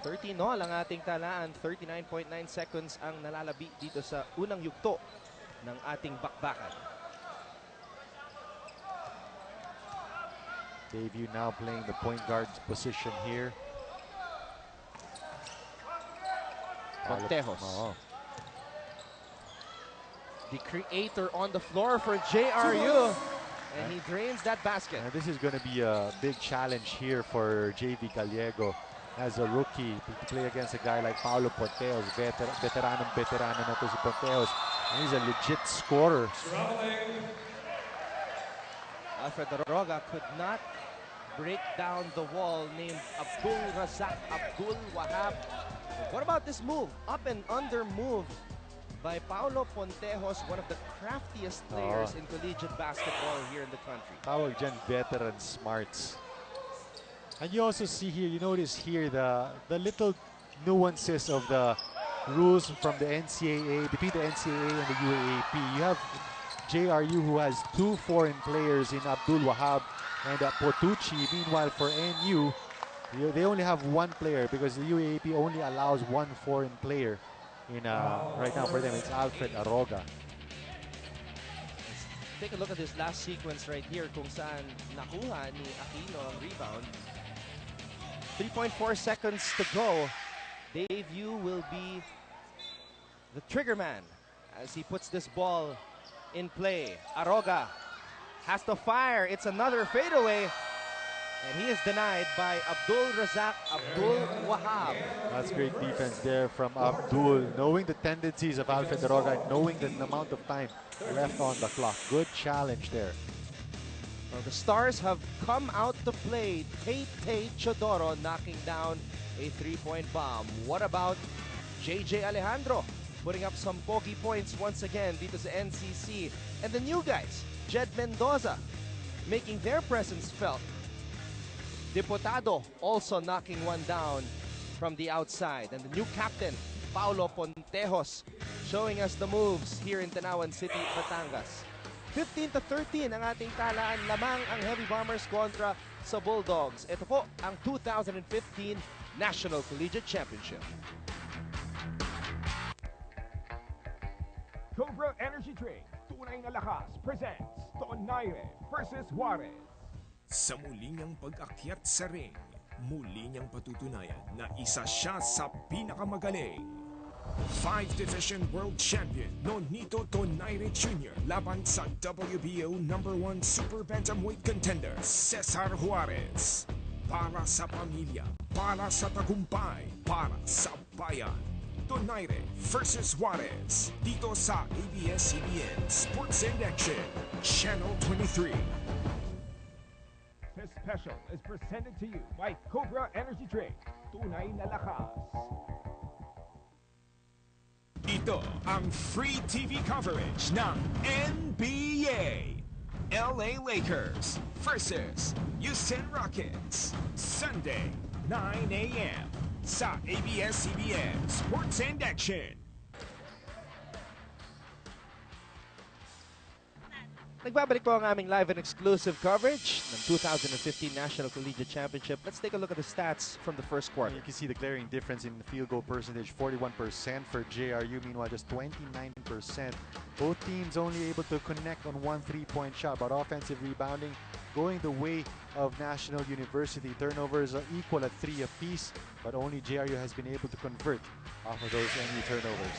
13 all ang ating talaan. 39.9 seconds ang nalalabi dito sa unang yugto ng ating bakbakan. Dave Yu now playing the point guard position here. Montejos. The creator on the floor for JRU, and he drains that basket. And this is going to be a big challenge here for JV Gallego as a rookie to play against a guy like Paulo Ponteos, veteranong na to si Ponteos. And he's a legit scorer. Alfred Aroga could not break down the wall named Abdul Razak Abdul Wahab. What about this move? Up and under move by Paulo Pontejos, one of the craftiest players in collegiate basketball here in the country. Tawag dyan, veteran smarts. And you also see here, you notice here the little nuances of the rules from the NCAA, between the NCAA and the UAAP. You have JRU who has two foreign players in Abdul Wahab and Potucci. Meanwhile, for NU, they only have one player because the UAAP only allows one foreign player. Right now for them, it's Alfred Aroga. Take a look at this last sequence right here kung saan nakuha ni Aquino ang rebound. 3.4 seconds to go. Dave Yu will be the trigger man as he puts this ball in play. Aroga has to fire. It's another fadeaway. And he is denied by Abdul Razak Abdul Wahab. That's great defense there from Abdul, knowing the tendencies of Alfred Aroga and knowing the amount of time left on the clock. Good challenge there. Well, the Stars have come out to play. Tate Chodoro knocking down a three-point bomb. What about JJ Alejandro putting up some bogey points once again dito sa NCC? And the new guys, Jed Mendoza, making their presence felt. Diputado also knocking one down from the outside. And the new captain, Paulo Pontejos, showing us the moves here in Tanawan City, Batangas. 15-13 ang ating talaan. Lamang ang Heavy Bombers kontra sa Bulldogs. Ito po ang 2015 National Collegiate Championship. Cobra Energy Drink, tunay na lakas, presents Donaire versus Juarez. Sa muli niyang pag-akyat sa ring, muli niyang patutunayan na isa siya sa pinakamagaling. 5-division world champion Nonito Donaire Jr. laban sa WBO #1 super bantamweight contender Cesar Juarez. Para sa pamilya, para sa tagumpay, para sa bayan. Donaire versus Juarez dito sa ABS-CBN Sports and Action, Channel 23. This special is presented to you by Cobra Energy Drink. Tunay na lakas. Ito ang free TV coverage ng NBA. LA Lakers versus Houston Rockets. Sunday, 9 a.m. sa ABS-CBN Sports and Action. Nagbabalik po ang aming live and exclusive coverage ng 2015 National Collegiate Championship. Let's take a look at the stats from the first quarter. You can see the glaring difference in the field goal percentage, 41% for JRU, meanwhile just 29%. Both teams only able to connect on one three-point shot, but offensive rebounding going the way of National University. Turnovers are equal at 3 apiece, but only JRU has been able to convert off of those NU turnovers.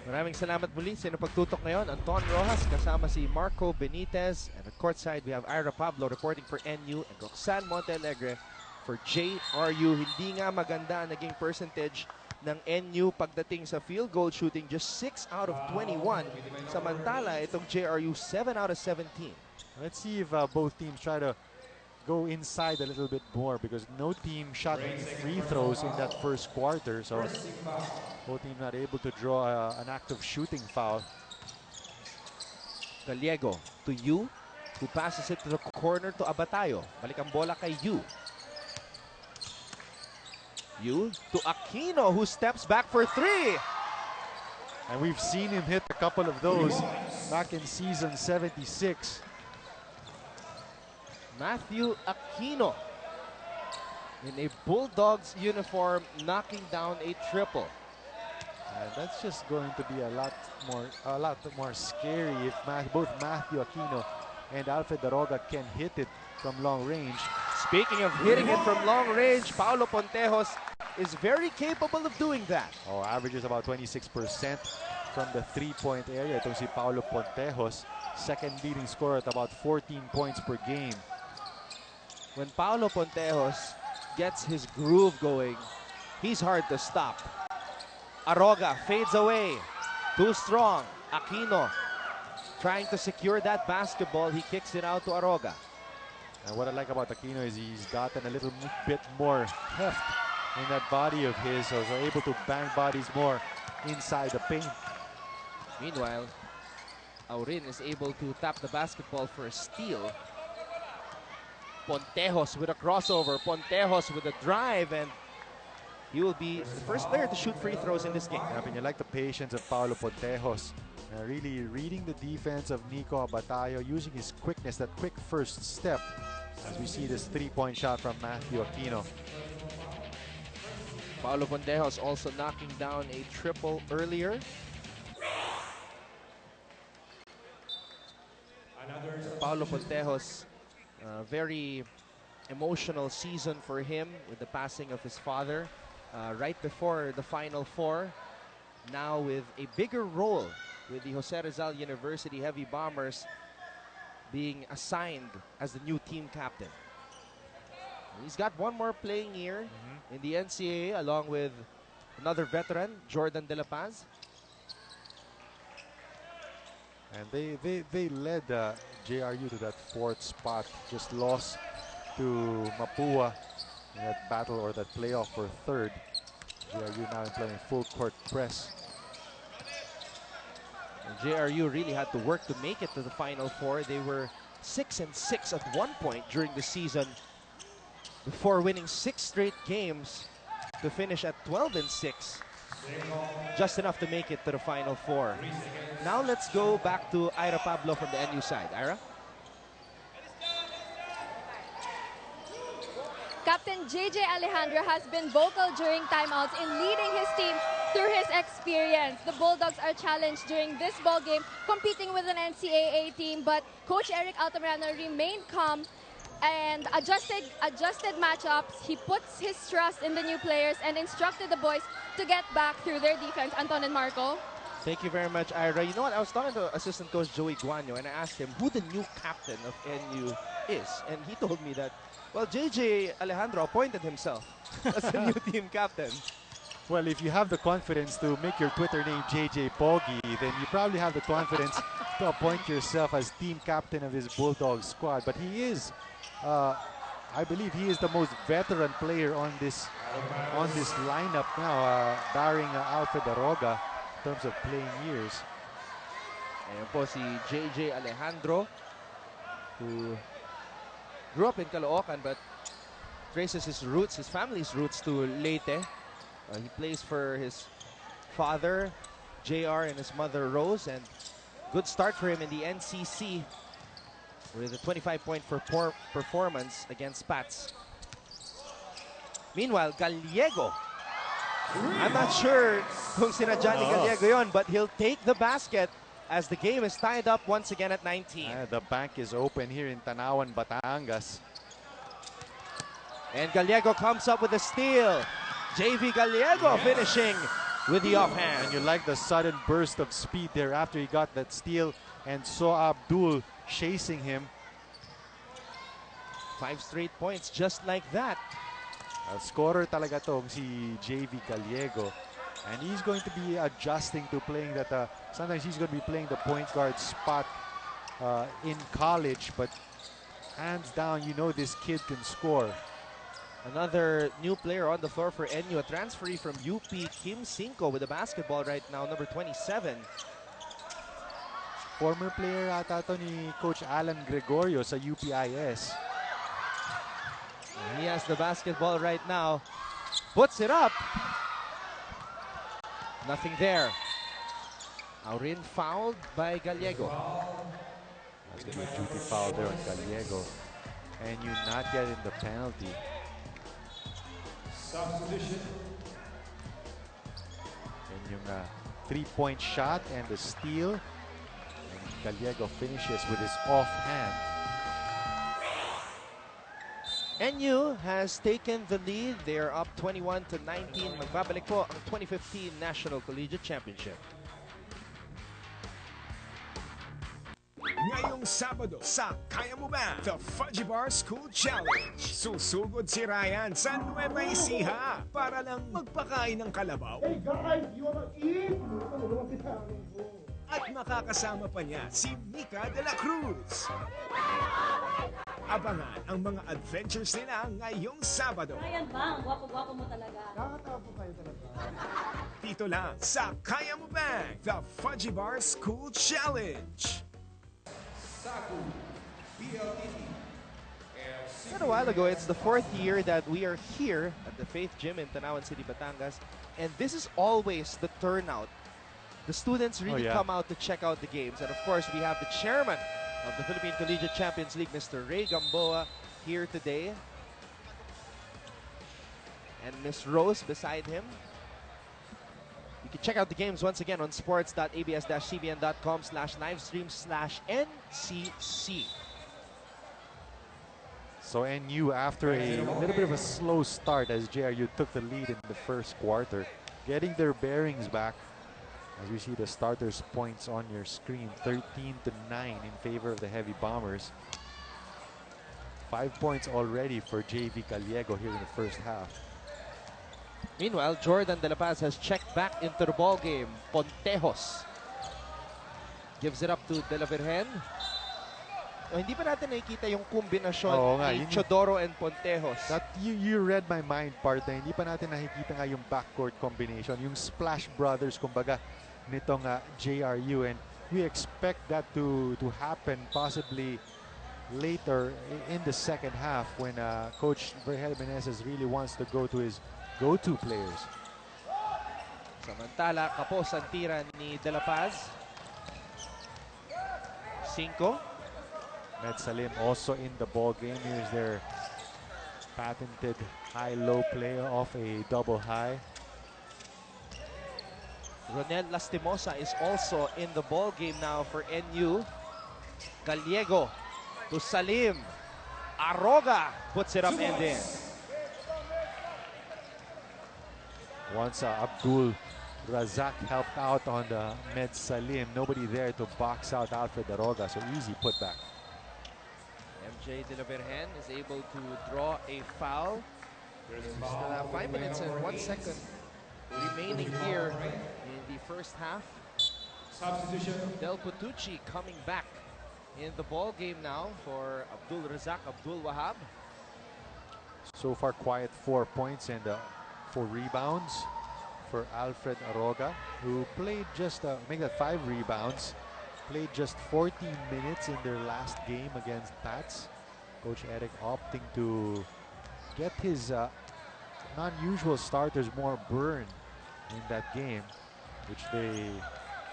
Maraming salamat muli sa inyong pagtutok ngayon. Anton Rojas kasama si Marco Benitez. And at courtside, we have Ira Pablo reporting for NU and Roxanne Montealegre for JRU. Hindi nga maganda ang naging percentage ng NU pagdating sa field goal shooting. Just 6 out of 21. Samantala, itong JRU 7 out of 17. Let's see if both teams try to go inside a little bit more, because no team shot any free throws in that first quarter, so both teams not able to draw an active shooting foul. Gallego to Yu, who passes it to the corner to Abatayo. Balik ang bola kay Yu. Yu to Aquino, who steps back for 3. And we've seen him hit a couple of those back in season 76. Matthew Aquino in a Bulldogs uniform, knocking down a triple. And that's just going to be a lot more scary if both Matthew Aquino and Alfred Daroga can hit it from long range. Speaking of hitting it from long range, Paulo Pontejos is very capable of doing that. Oh, averages about 26% from the three-point area. Itong si Paulo Pontejos, second leading scorer at about 14 points per game. When Paulo Pontejos gets his groove going, he's hard to stop. Aroga fades away. Too strong. Aquino trying to secure that basketball. He kicks it out to Aroga. And what I like about Aquino is he's gotten a little bit more heft in that body of his, so he's able to bang bodies more inside the paint. Meanwhile, Aurin is able to tap the basketball for a steal. Pontejos with a crossover. Pontejos with a drive, and he will be the first player to shoot free throws in this game. I mean, you like the patience of Paulo Pontejos. Really reading the defense of Nico Abatayo, using his quickness, that quick first step, as we see this three-point shot from Matthew Aquino. Paulo Pontejos also knocking down a triple earlier. Paulo Pontejos, very emotional season for him with the passing of his father right before the Final Four. Now with a bigger role with the Jose Rizal University Heavy Bombers being assigned as the new team captain. He's got one more playing year in the NCAA along with another veteran, Jordan De La Paz. And they led JRU to that 4th spot, just lost to Mapua in that battle or that playoff for 3rd. JRU now playing full court press. And JRU really had to work to make it to the Final Four. They were 6-6 at one point during the season before winning 6 straight games to finish at 12-6. Just enough to make it to the Final Four. Now let's go back to Ira Pablo from the NU side. Ira? Captain JJ Alejandro has been vocal during timeouts in leading his team through his experience. The Bulldogs are challenged during this ball game, competing with an NCAA team, but Coach Eric Altamirano remained calm and adjusted matchups. He puts his trust in the new players and instructed the boys to get back through their defense. Anton and Marco. Thank you very much, Ira. You know what? I was talking to assistant coach Joey Guanyo, and I asked him who the new captain of NU is. And he told me that, well, JJ Alejandro appointed himself as the new team captain. Well, if you have the confidence to make your Twitter name JJ Pogi, then you probably have the confidence to appoint yourself as team captain of this Bulldogs squad. But he is, I believe he is the most veteran player on this lineup now, barring Alfred Aroga in terms of playing years. Ayan po si JJ Alejandro, who grew up in Caloocan but traces his roots, his family's roots, to Leyte. He plays for his father, JR, and his mother, Rose. And good start for him in the NCC with a 25-point performance against Pats. Meanwhile, Gallego. I'm not sure kung sinadya ni Gallego yon, but he'll take the basket as the game is tied up once again at 19. The bank is open here in Tanawan, Batangas. And Gallego comes up with a steal. JV Gallego finishing with the offhand. And you like the sudden burst of speed there after he got that steal and saw Abdul chasing him. 5 straight points just like that. Scorer talaga tong si JV Gallego. And he's going to be adjusting to playing that. Sometimes he's going to be playing the point guard spot in college. But hands down, you know this kid can score. Another new player on the floor for NU, a transferee from UP, Kim Cinco, with the basketball right now, number 27. Former player ata to ni Coach Alan Gregorio sa UPIS. And he has the basketball right now. Puts it up. Nothing there. Aurin fouled by Gallego. That's going to be a duty foul there on Gallego. And you not getting the penalty. Substitution. And yung 3-point shot and the steal. And Gallego finishes with his offhand. NU has taken the lead. They are up 21-19. Magbabalik po ang 2015 National Collegiate Championship. Ngayong Sabado sa Kaya Mo Ba? The Fudgy Bar School Challenge. Susugod si Ryan sa Nueva Ecija para lang magpakain ng kalabaw. Hey guys, you wanna eat? At makakasama pa niya si Mika de la Cruz. Abangan ang mga adventures nila ngayong Sabado. Ryan Bang, gwapo-gwapo mo talaga. Nakakatawa po kayo talaga. Dito lang sa Kaya Mo Bang, The Fudgy Bar School Challenge. Said a while ago, it's the 4th year that we are here at the Faith Gym in Tanawan City, Batangas. And this is always the turnout. The students really come out to check out the games. And of course, we have the chairman of the Philippine Collegiate Champions League, Mr. Ray Gamboa, here today. And Miss Rose beside him. You can check out the games once again on sports.abs-cbn.com/livestream/NCC. So NU, after a little bit of a slow start as JRU took the lead in the first quarter, getting their bearings back. As we see the starters' points on your screen, 13-9 in favor of the Heavy Bombers. 5 points already for JV Gallego here in the first half. Meanwhile, Jordan De La Paz has checked back into the ball game. Pontejos gives it up to De La Virgen. Hindi pa natin nakikita yung kombinasyon ni Chodoro and Pontejos. You read my mind, partner. Hindi pa natin nakikita nga yung backcourt combination, yung Splash Brothers, kumbaga, nitong JRU. And we expect that to happen possibly later in the second half when Coach Vergel Meneses really wants to go to his go-to players. Samantala, kapos ang tira ni De La Paz. 5. Med Salim also in the ball game. Here's their patented high-low play off a double high. Ronel Lastimosa is also in the ball game now for NU. Gallego to Salim. Aroga puts it up and in. Once Abdul Razak helped out on the Med Salim, nobody there to box out Alfred Aroga, so easy putback. MJ De La Virgen is able to draw a foul. We still have 5 minutes and 1 second remaining here in the first half. Substitution. Del Potucci coming back in the ball game now for Abdul Razak Abdul Wahab. So far, quiet 4 points and 4 rebounds for Alfred Aroga, who played just, make that 5 rebounds, played just 14 minutes in their last game against Pats. Coach Eric opting to get his non-usual starters more burn in that game, which they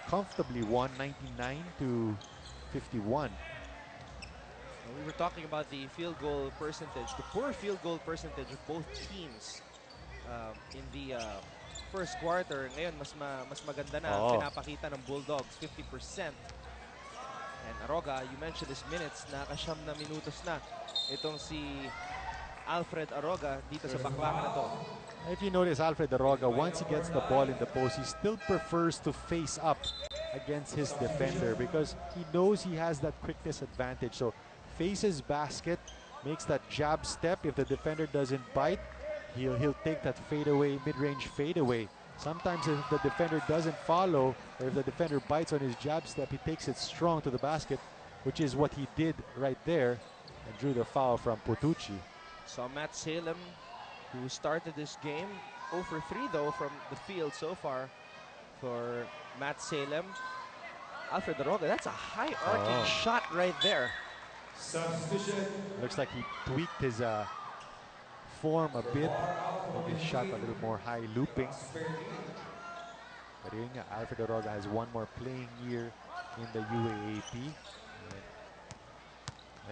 comfortably won 99-51. We were talking about the field goal percentage, the poor field goal percentage of both teams in the first quarter. Ngayon, mas maganda na pinapakita ng Bulldogs, 50%. And Aroga, you mentioned his minutes, nakasyam na minutos na itong si Alfred Aroga dito sa bakbakan na to. If you notice, Alfred Aroga, once he gets the ball in the post, he still prefers to face up against his defender because he knows he has that quickness advantage. So faces basket, makes that jab step. If the defender doesn't bite, he'll take that fadeaway, mid-range fadeaway. Sometimes if the defender doesn't follow, or if the defender bites on his jab step, he takes it strong to the basket, which is what he did right there and drew the foul from Potucci. So Matt Salem, who started this game, 0 for 3 though from the field so far for Matt Salem. Alfred Aroga, that's a high arcing shot right there. Substitution. Looks like he tweaked his form a bit, made his shot a little more high looping. But yun nga, Alfred Aroga has one more playing year in the UAAP.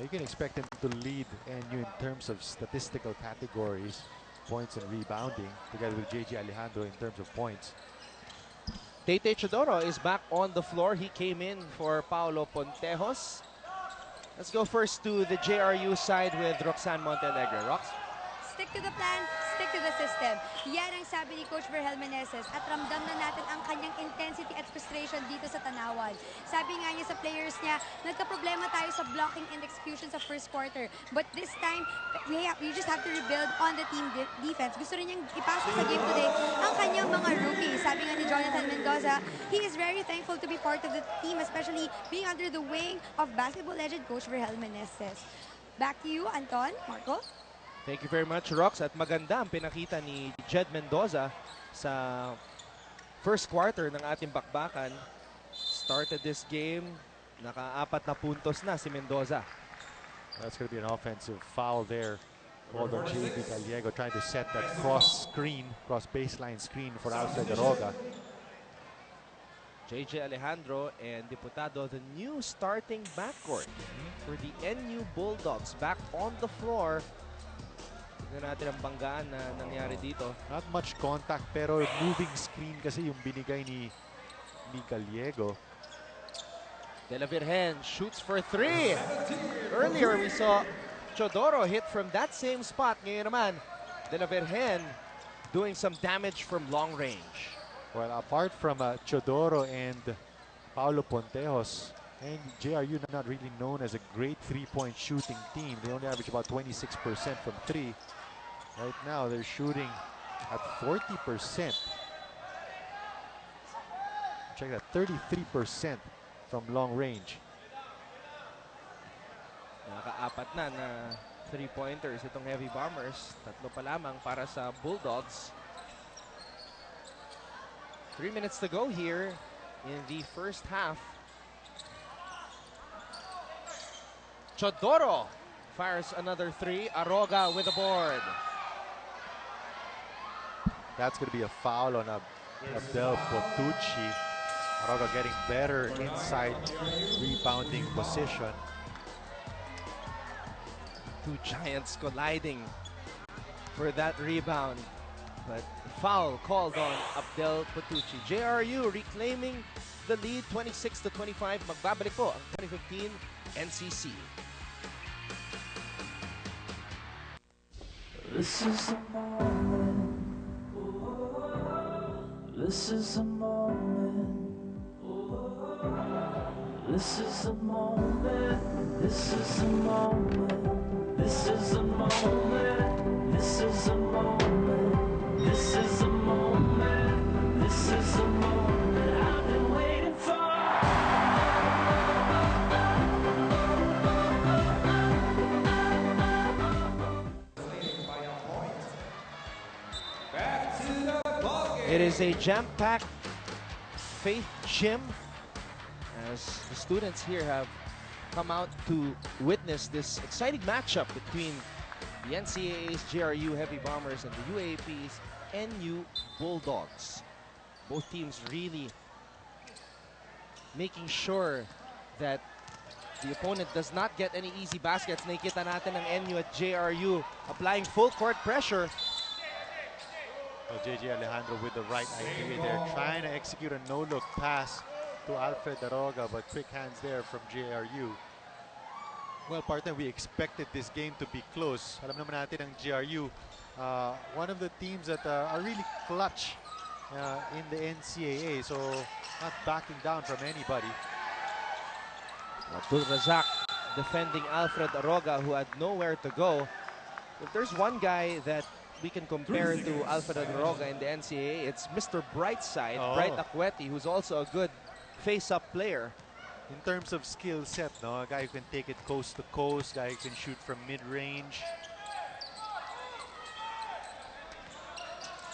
You can expect him to lead NU in terms of statistical categories, points and rebounding, together with JJ Alejandro in terms of points. Tate Chodoro is back on the floor. He came in for Paolo Pontejos. Let's go first to the JRU side with Roxanne Montenegro. Rox? Stick to the plan, stick to the system. Yan ang sabi ni Coach Vergel Meneses at ramdam na natin ang kanyang intensity at frustration dito sa Tanawan. Sabi nga niya sa players niya, nagka-problema tayo sa blocking and execution sa first quarter. But this time, we just have to rebuild on the team defense. Gusto rin niyang ipasok sa game today ang kanyang mga rookies. Sabi nga ni Jonathan Mendoza, he is very thankful to be part of the team, especially being under the wing of basketball legend Coach Vergel Meneses. Back to you, Anton, Marco. Thank you very much, Rox. At maganda ang pinakita ni Jed Mendoza sa first quarter ng ating bakbakan. Started this game, naka-4 na puntos na si Mendoza. That's going to be an offensive foul there. Called on JB Gallego, trying to set that cross baseline screen for Alfred Aroga. JJ Alejandro and Diputado, the new starting backcourt for the NU Bulldogs, back on the floor. Tignan natin ang banggaan na nangyari dito. Not much contact, pero moving screen kasi yung binigay ni Gallego. De La Virgen shoots for 3. Earlier we saw Chodoro hit from that same spot. Ngayon naman, De La Virgen doing some damage from long range. Well, apart from Chodoro and Paulo Pontejos, and JRU not really known as a great three-point shooting team. They only average about 26% from 3. Right now, they're shooting at 40%. Check that, 33% from long range. Naka-4 na 3-pointers itong Heavy Bombers. 3 pa lamang para sa Bulldogs. 3 minutes to go here in the first half. Chodoro fires another 3. Aroga with a board. That's going to be a foul on Abdel Potucci. Aroga getting better inside rebounding position. Two giants colliding for that rebound. But foul called on Abdel Potucci. JRU reclaiming the lead 26-25. Magbabalik po ang 2015 NCC. This is the moment. This is the moment. This is the moment. This is the moment. This is the moment. This is the moment. This is the moment. This is the moment I've been waiting for. It is a jam-packed Faith Gym as the students here have come out to witness this exciting matchup between the NCAA's JRU Heavy Bombers and the UAAP's NU Bulldogs. Both teams really making sure that the opponent does not get any easy baskets. Nakita natin ang NU at JRU applying full court pressure. Well, JJ Alejandro with the right idea there, trying to execute a no-look pass to Alfred Daroga, but quick hands there from JRU. Well, partner, we expected this game to be close. Alam naman natin ang JRU, one of the teams that are really clutch in the NCAA, so not backing down from anybody. Abdul Razak defending Alfred Daroga, who had nowhere to go. If there's one guy that we can compare to Alfred Daroga in the NCAA, it's Mr. Brightside, Bright Akweti, who's also a good face-up player. In terms of skill set, no? A guy who can take it coast to coast, guy who can shoot from mid-range.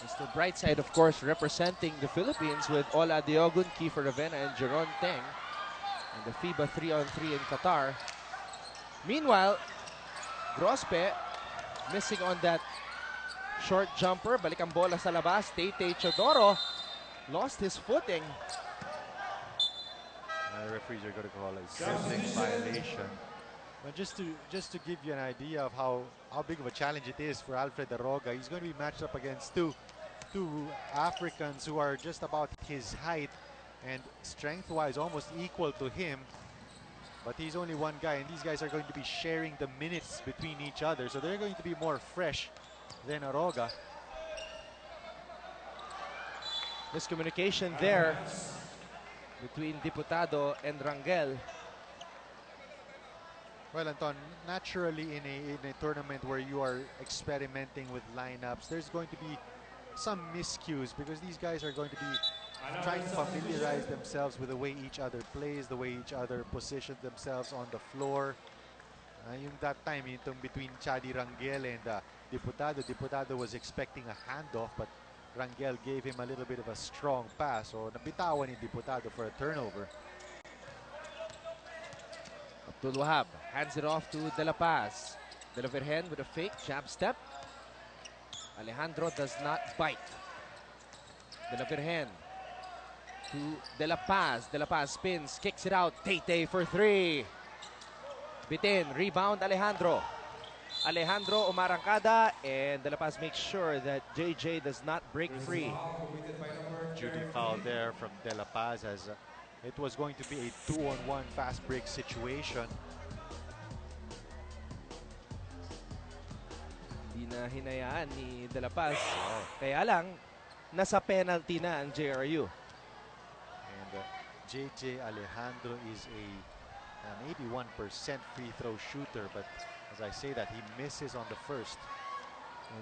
Mr. Brightside, of course, representing the Philippines with Ola Diogun, Kiefer Ravena, and Jeron Teng in the FIBA 3-on-3 in Qatar. Meanwhile, Grospe missing on that short jumper. Balik ang bola sa labas. Tate Chodoro lost his footing. The referees are going to call a dribbling violation. But just to give you an idea of how big of a challenge it is for Alfred Daroga, he's going to be matched up against two Africans who are just about his height and strength-wise almost equal to him. But he's only one guy, and these guys are going to be sharing the minutes between each other, so they're going to be more fresh than Aroga. Miscommunication there between Diputado and Rangel. Well, Anton, naturally in a tournament where you are experimenting with lineups, there's going to be some miscues because these guys are going to be trying to familiarize themselves with the way each other plays, the way each other position themselves on the floor. Yung that time, yung between Chadi Rangel and Diputado. Diputado was expecting a handoff, but Rangel gave him a little bit of a strong pass. So nabitawan ni Diputado for a turnover. Abdul Wahab hands it off to De La Paz. De La Virgen with a fake jab step. Alejandro does not bite. De La Virgen to De La Paz. De La Paz spins, kicks it out. Tate for three. Bitin, rebound Alejandro. Alejandro umarangkada, and De La Paz makes sure that JJ does not break free. Judy foul there from De La Paz as it was going to be a 2-on-1 fast break situation. Hindi na hinayaan ni De La Paz. Kaya lang, nasa penalty na ang JRU. And JJ Alejandro is an 81% free throw shooter, but as I say that, he misses on the first.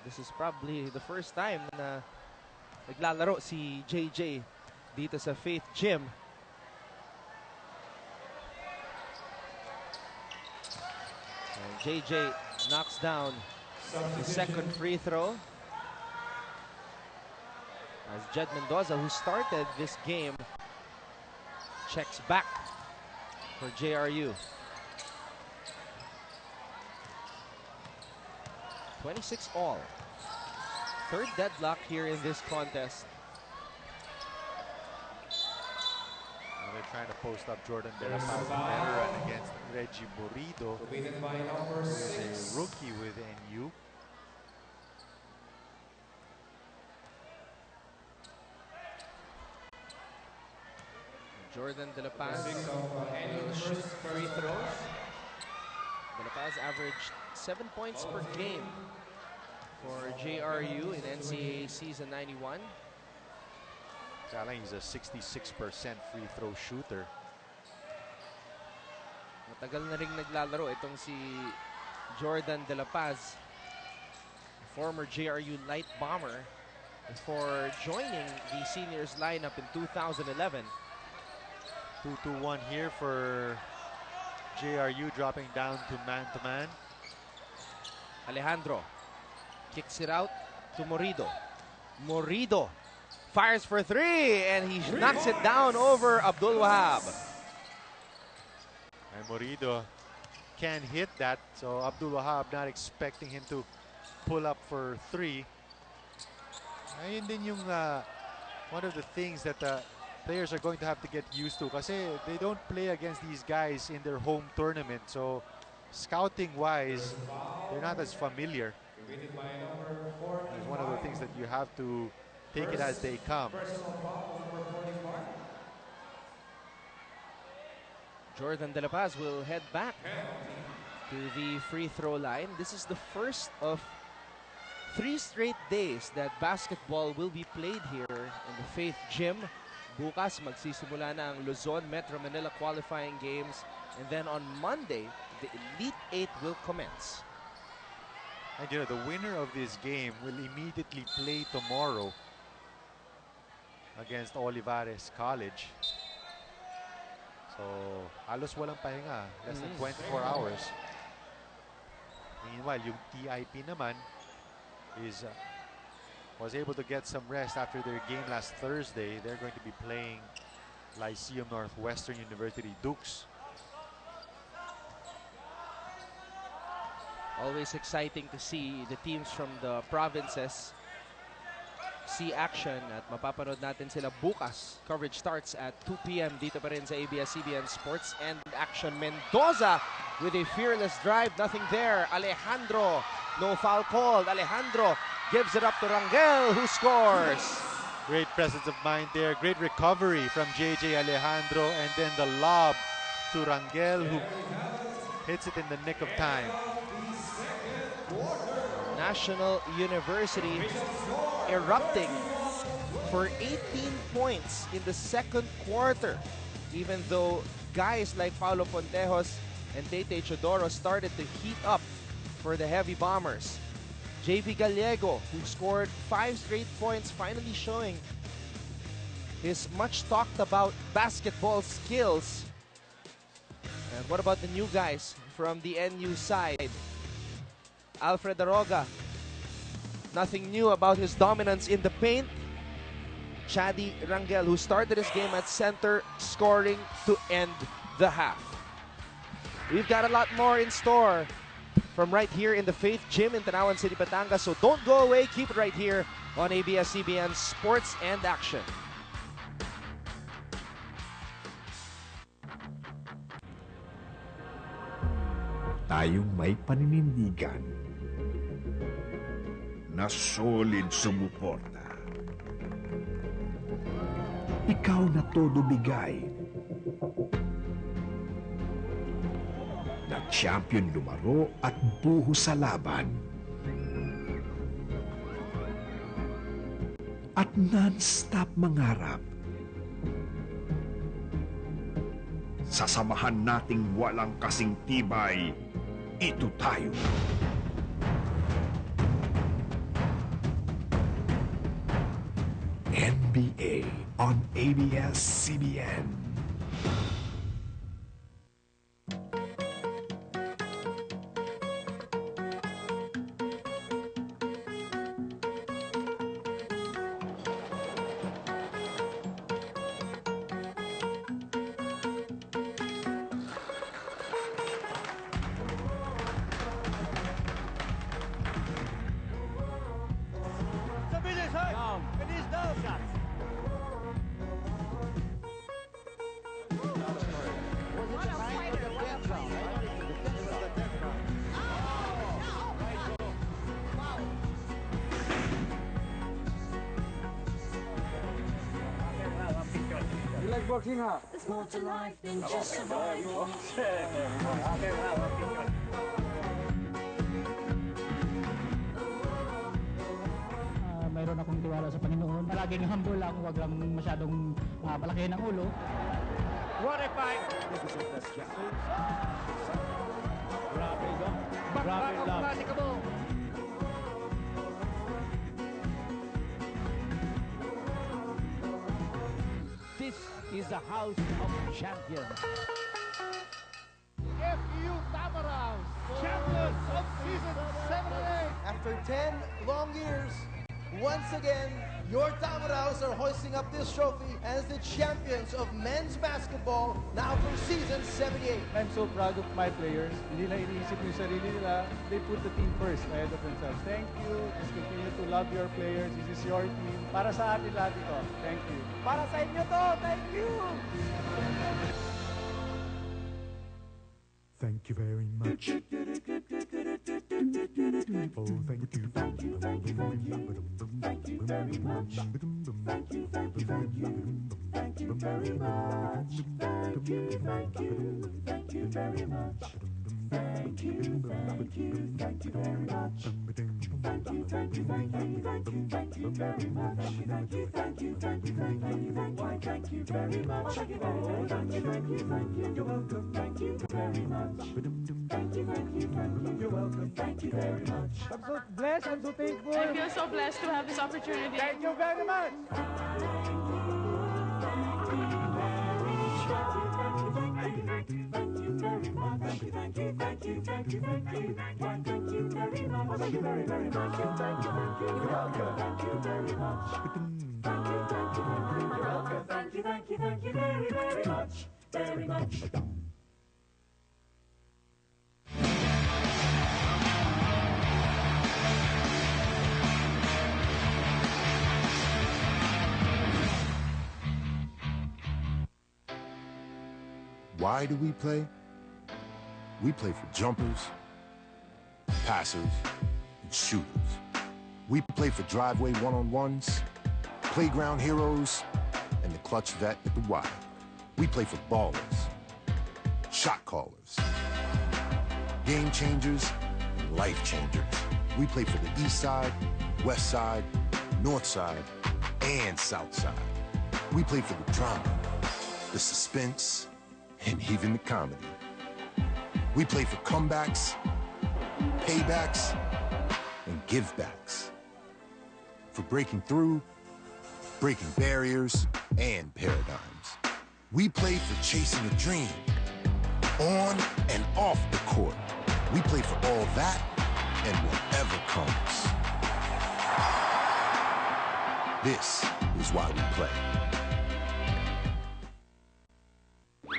This is probably the first time na naglalaro si JJ dito sa Faith Gym. And JJ knocks down the second free throw. As Jed Mendoza, who started this game, checks back for JRU. 26 all. Third deadlock here in this contest. They're trying to post up Jordan De La Paz, veteran, against Reggie Burrido, who is a rookie with NU. Jordan De La Paz will shoot free throws. De La Paz averaged 7 points per game for JRU in NCAA Season 91. Kala he's a 66% free throw shooter. Matagal na ring naglalaro itong si Jordan De La Paz, former JRU Light Bomber, before joining the seniors lineup in 2011. 2-1 here for JRU, dropping down to man-to-man. Alejandro kicks it out to Morido. Morido fires for three, and he knocks it down over Abdul Wahab. And Morido can hit that, so Abdul Wahab not expecting him to pull up for three. Ayun din yung one of the things that players are going to have to get used to, kasi they don't play against these guys in their home tournament, so scouting wise they're not as familiar. It's one of the things that you have to take it as they come. Jordan De La Paz will head back to the free throw line. This is the first of 3 straight days that basketball will be played here in the Faith Gym. Bukas magsisimula na ang Luzon Metro Manila qualifying games, and then on Monday the Elite 8 will commence. And you know, the winner of this game will immediately play tomorrow against Olivares College. So, halos walang pahinga, less than 24 hours. Meanwhile, yung TIP naman was able to get some rest after their game last Thursday. They're going to be playing Lyceum Northwestern University Dukes. Always exciting to see the teams from the provinces see action, at mapapanood natin sila bukas. Coverage starts at 2 p.m. dito pa rin sa ABS-CBN Sports and Action. Mendoza with a fearless drive, nothing there. Alejandro, no foul called. Alejandro gives it up to Rangel, who scores. Great presence of mind there. Great recovery from JJ Alejandro, and then the lob to Rangel, who hits it in the nick of time. National University erupting for 18 points in the second quarter, even though guys like Paulo Pontejos and Tete Chodoro started to heat up for the Heavy Bombers. JV Gallego, who scored 5 straight points, finally showing his much talked about basketball skills. And what about the new guys from the NU side? Alfred Aroga, nothing new about his dominance in the paint. Chadi Rangel, who started his game at center, scoring to end the half. We've got a lot more in store from right here in the Faith Gym in Tanawan City, Batangas. So don't go away. Keep it right here on ABS-CBN Sports and Action. Tayong may paninindigan na solid sumuporta. Ikaw na todo bigay, na champion lumaro at buho sa laban, at non-stop mangarap. Sasamahan nating walang kasing tibay, ito tayo. NBA on ABS-CBN. Boxing ha? It's more to life than just survival. meron akong tiwala sa Panginoon. Palaging humble lang, wag lang masyadong palaki ng ulo. What a fight! Magnificent as Jackson. Grabe lang. Grabe lang. This is the House of Champions. FU Tamaraw, champions of season 78. After 10 long years, once again, your Tamaraws are hoisting up this trophy as the champions of men's basketball now for season 78. I'm so proud of my players. Hindi nila iniisip yung sarili nila. They put the team first ahead of themselves. Thank you. Just continue to love your players. This is your team. Para sa atin lahat ito. Thank you. Para sa inyo to. Thank you. Thank you very much. Oh, thank you. Thank you very much. Thank you very much. Thank you very much. Thank you very much. Thank you very much. Thank you very much. Thank you very much. Thank you very much. You're welcome. Thank you very much. You're welcome. Thank you very much. I'm so blessed. I'm so thankful. I feel so blessed to have this opportunity. Thank you very much. Very much. Why do we play? We play for jumpers, passers, and shooters. We play for driveway one-on-ones, playground heroes, and the clutch vet at the Y. We play for ballers, shot callers, game changers, and life changers. We play for the east side, west side, north side, and south side. We play for the drama, the suspense, and even the comedy. We play for comebacks, paybacks, and givebacks. For breaking through, breaking barriers, and paradigms. We play for chasing a dream, on and off the court. We play for all that and whatever comes. This is why we play.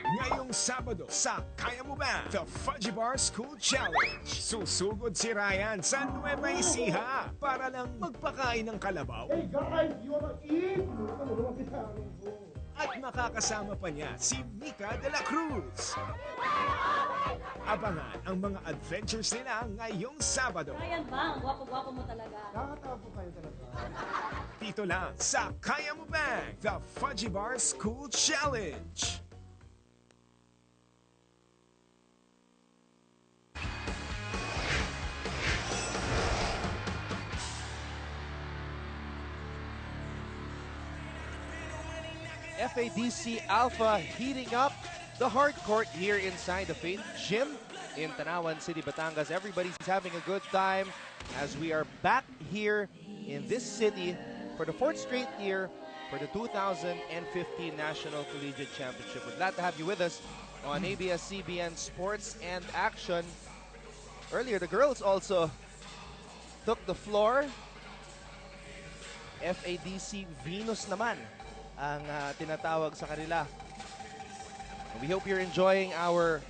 Ngayong Sabado sa Kaya Mo Ba? The Fudgy Bar School Challenge. Susugod si Ryan sa Nueva Ecija para lang magpakain ng kalabaw. Hey guys, you wanna eat? At makakasama pa niya si Mika de la Cruz. Abangan ang mga adventures nila ngayong Sabado. Ryan Bang, gwapo-gwapo mo talaga. Nakakatawa po kayo talaga. Dito lang sa Kaya Mo Ba? The Fudgy Bar School Challenge. FADC Alpha heating up the hard court here inside the Faith Gym in Tanawan City, Batangas. Everybody's having a good time as we are back here in this city for the 4th straight year for the 2015 National Collegiate Championship. We're glad to have you with us on ABS-CBN Sports and Action. Earlier, the girls also took the floor. FADC Venus naman ang tinatawag sa kanila. We hope you're enjoying our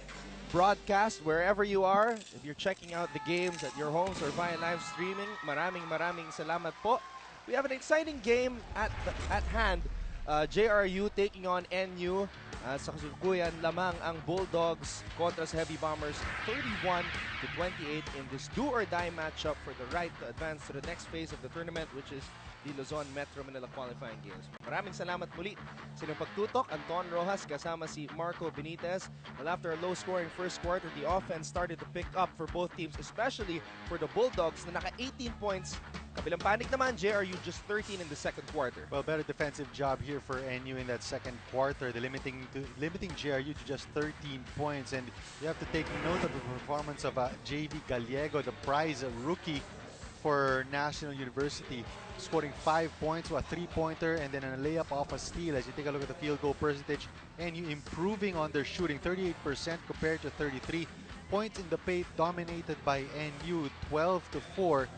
broadcast wherever you are. If you're checking out the games at your homes or via live streaming, maraming salamat po. We have an exciting game at hand. JRU taking on NU. Sa kasalukuyan lamang ang Bulldogs kontra sa Heavy Bombers 31-28 in this do-or-die matchup for the right to advance to the next phase of the tournament, which is the Luzon Metro Manila qualifying games. Maraming salamat muli sa inyong pagtutok. Anton Rojas kasama si Marco Benitez. Well, after a low-scoring first quarter, the offense started to pick up for both teams, especially for the Bulldogs na naka 18 points. Kabilang panig naman, JRU just 13 in the second quarter. Well, better defensive job here for NU in that second quarter. They're limiting JRU to just 13 points. And you have to take note of the performance of JV Gallego, the prize rookie for National University, scoring 5 points, a three-pointer, and then a layup off a steal. As you take a look at the field goal percentage, NU improving on their shooting, 38% compared to 33. Points in the paint dominated by NU, 12-4.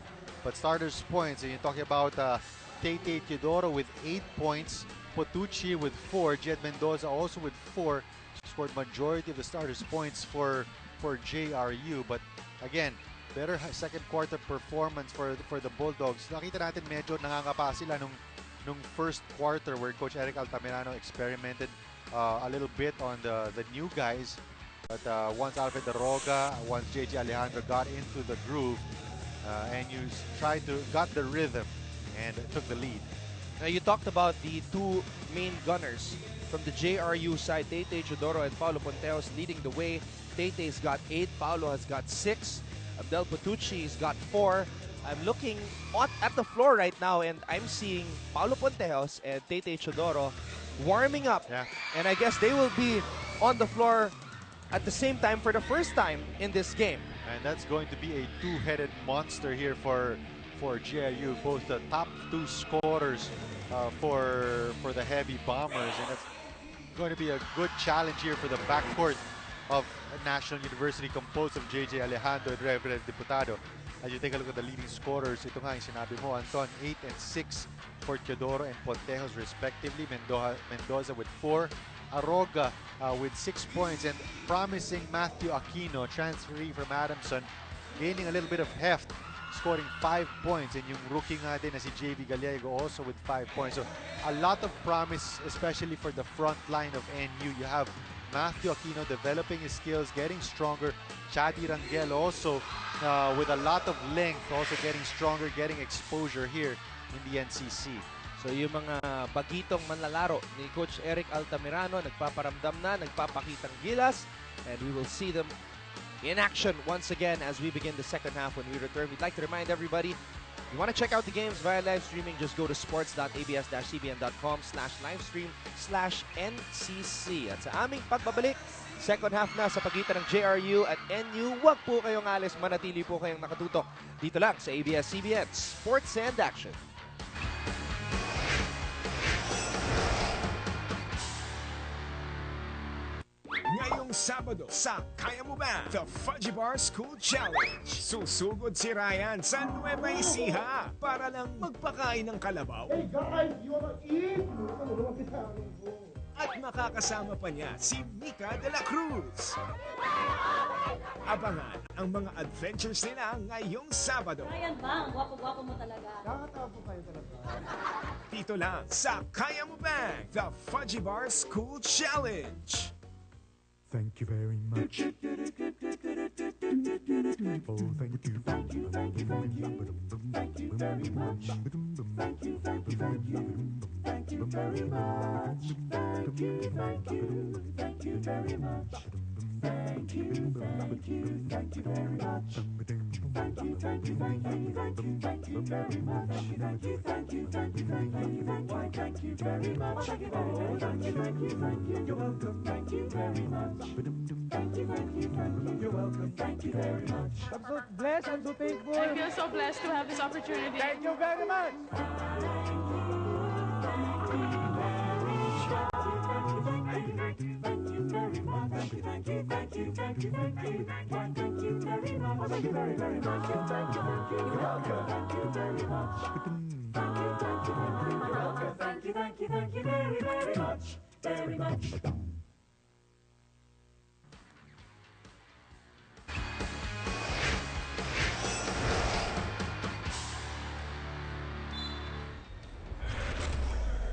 But starters points, and you're talking about Tate Teodoro with 8 points, Potucci with 4, Jed Mendoza also with 4. Scored majority of the starters points for JRU. But again, better second quarter performance for the Bulldogs. Nakita natin medyo nangangapa sila nung first quarter where Coach Eric Altamirano experimented a little bit on the new guys. But once Alfred Daroga, once JJ Alejandro got into the groove, and you got the rhythm and took the lead. Now you talked about the two main gunners from the JRU side, Tate Teodoro and Paolo Ponteos leading the way. Tate's got 8, Paolo has got 6, Abdel Potucci's got 4. I'm looking at the floor right now and I'm seeing Paolo Ponteos and Tate Teodoro warming up. Yeah. And I guess they will be on the floor at the same time for the first time in this game. And that's going to be a two-headed monster here for JRU, both the top 2 scorers for the Heavy Bombers, and that's going to be a good challenge here for the backcourt of National University, composed of JJ Alejandro and Reverend Diputado. As you take a look at the leading scorers, ito nga yung sinabi mo, Anton, 8 and 6 for Teodoro and Pontejos respectively, Mendoza with 4, Aroga with 6 points, and promising Matthew Aquino, transferee from Adamson, gaining a little bit of heft, scoring 5 points, and yung rookie nga din na si JV Gallego also with 5 points. So a lot of promise, especially for the front line of NU. You have Matthew Aquino developing his skills, getting stronger. Chadi Rangel also with a lot of length, also getting stronger, getting exposure here in the NCC. So yung mga bagitong manlalaro ni Coach Eric Altamirano, nagpaparamdam na, nagpapakitang gilas, and we will see them in action once again as we begin the second half when we return. We'd like to remind everybody, if you want to check out the games via live streaming, just go to sports.abs-cbn.com/livestream/NCC. At sa aming pagbabalik, second half na sa pagitan ng JRU at NU, huwag po kayong alis, manatili po kayong nakatutok dito lang sa ABS-CBN Sports and Action. Ngayong Sabado sa Kaya Mo Ba? The Fudgy Bar School Challenge. Susugod si Ryan sa Nueva Ecija para lang magpakain ng kalabaw. Hey guys, you wanna eat? At makakasama pa niya si Mika de la Cruz. Abangan ang mga adventures nila ngayong Sabado. Ryan Bang, gwapo-gwapo mo talaga. Nakakatawa po kayo talaga. Dito lang sa Kaya Mo Ba? The Fudgy Bar School Challenge. Thank you very much. Oh, thank you. Thank you very much. Thank you very much. Thank you very much. Thank you very much. Thank you very much. Thank you very much. Thank you very much. You're welcome. Thank you very much. You're welcome. Thank you very much. I'm so blessed. I'm so thankful. I feel so blessed to have this opportunity. Thank you very much. Very much.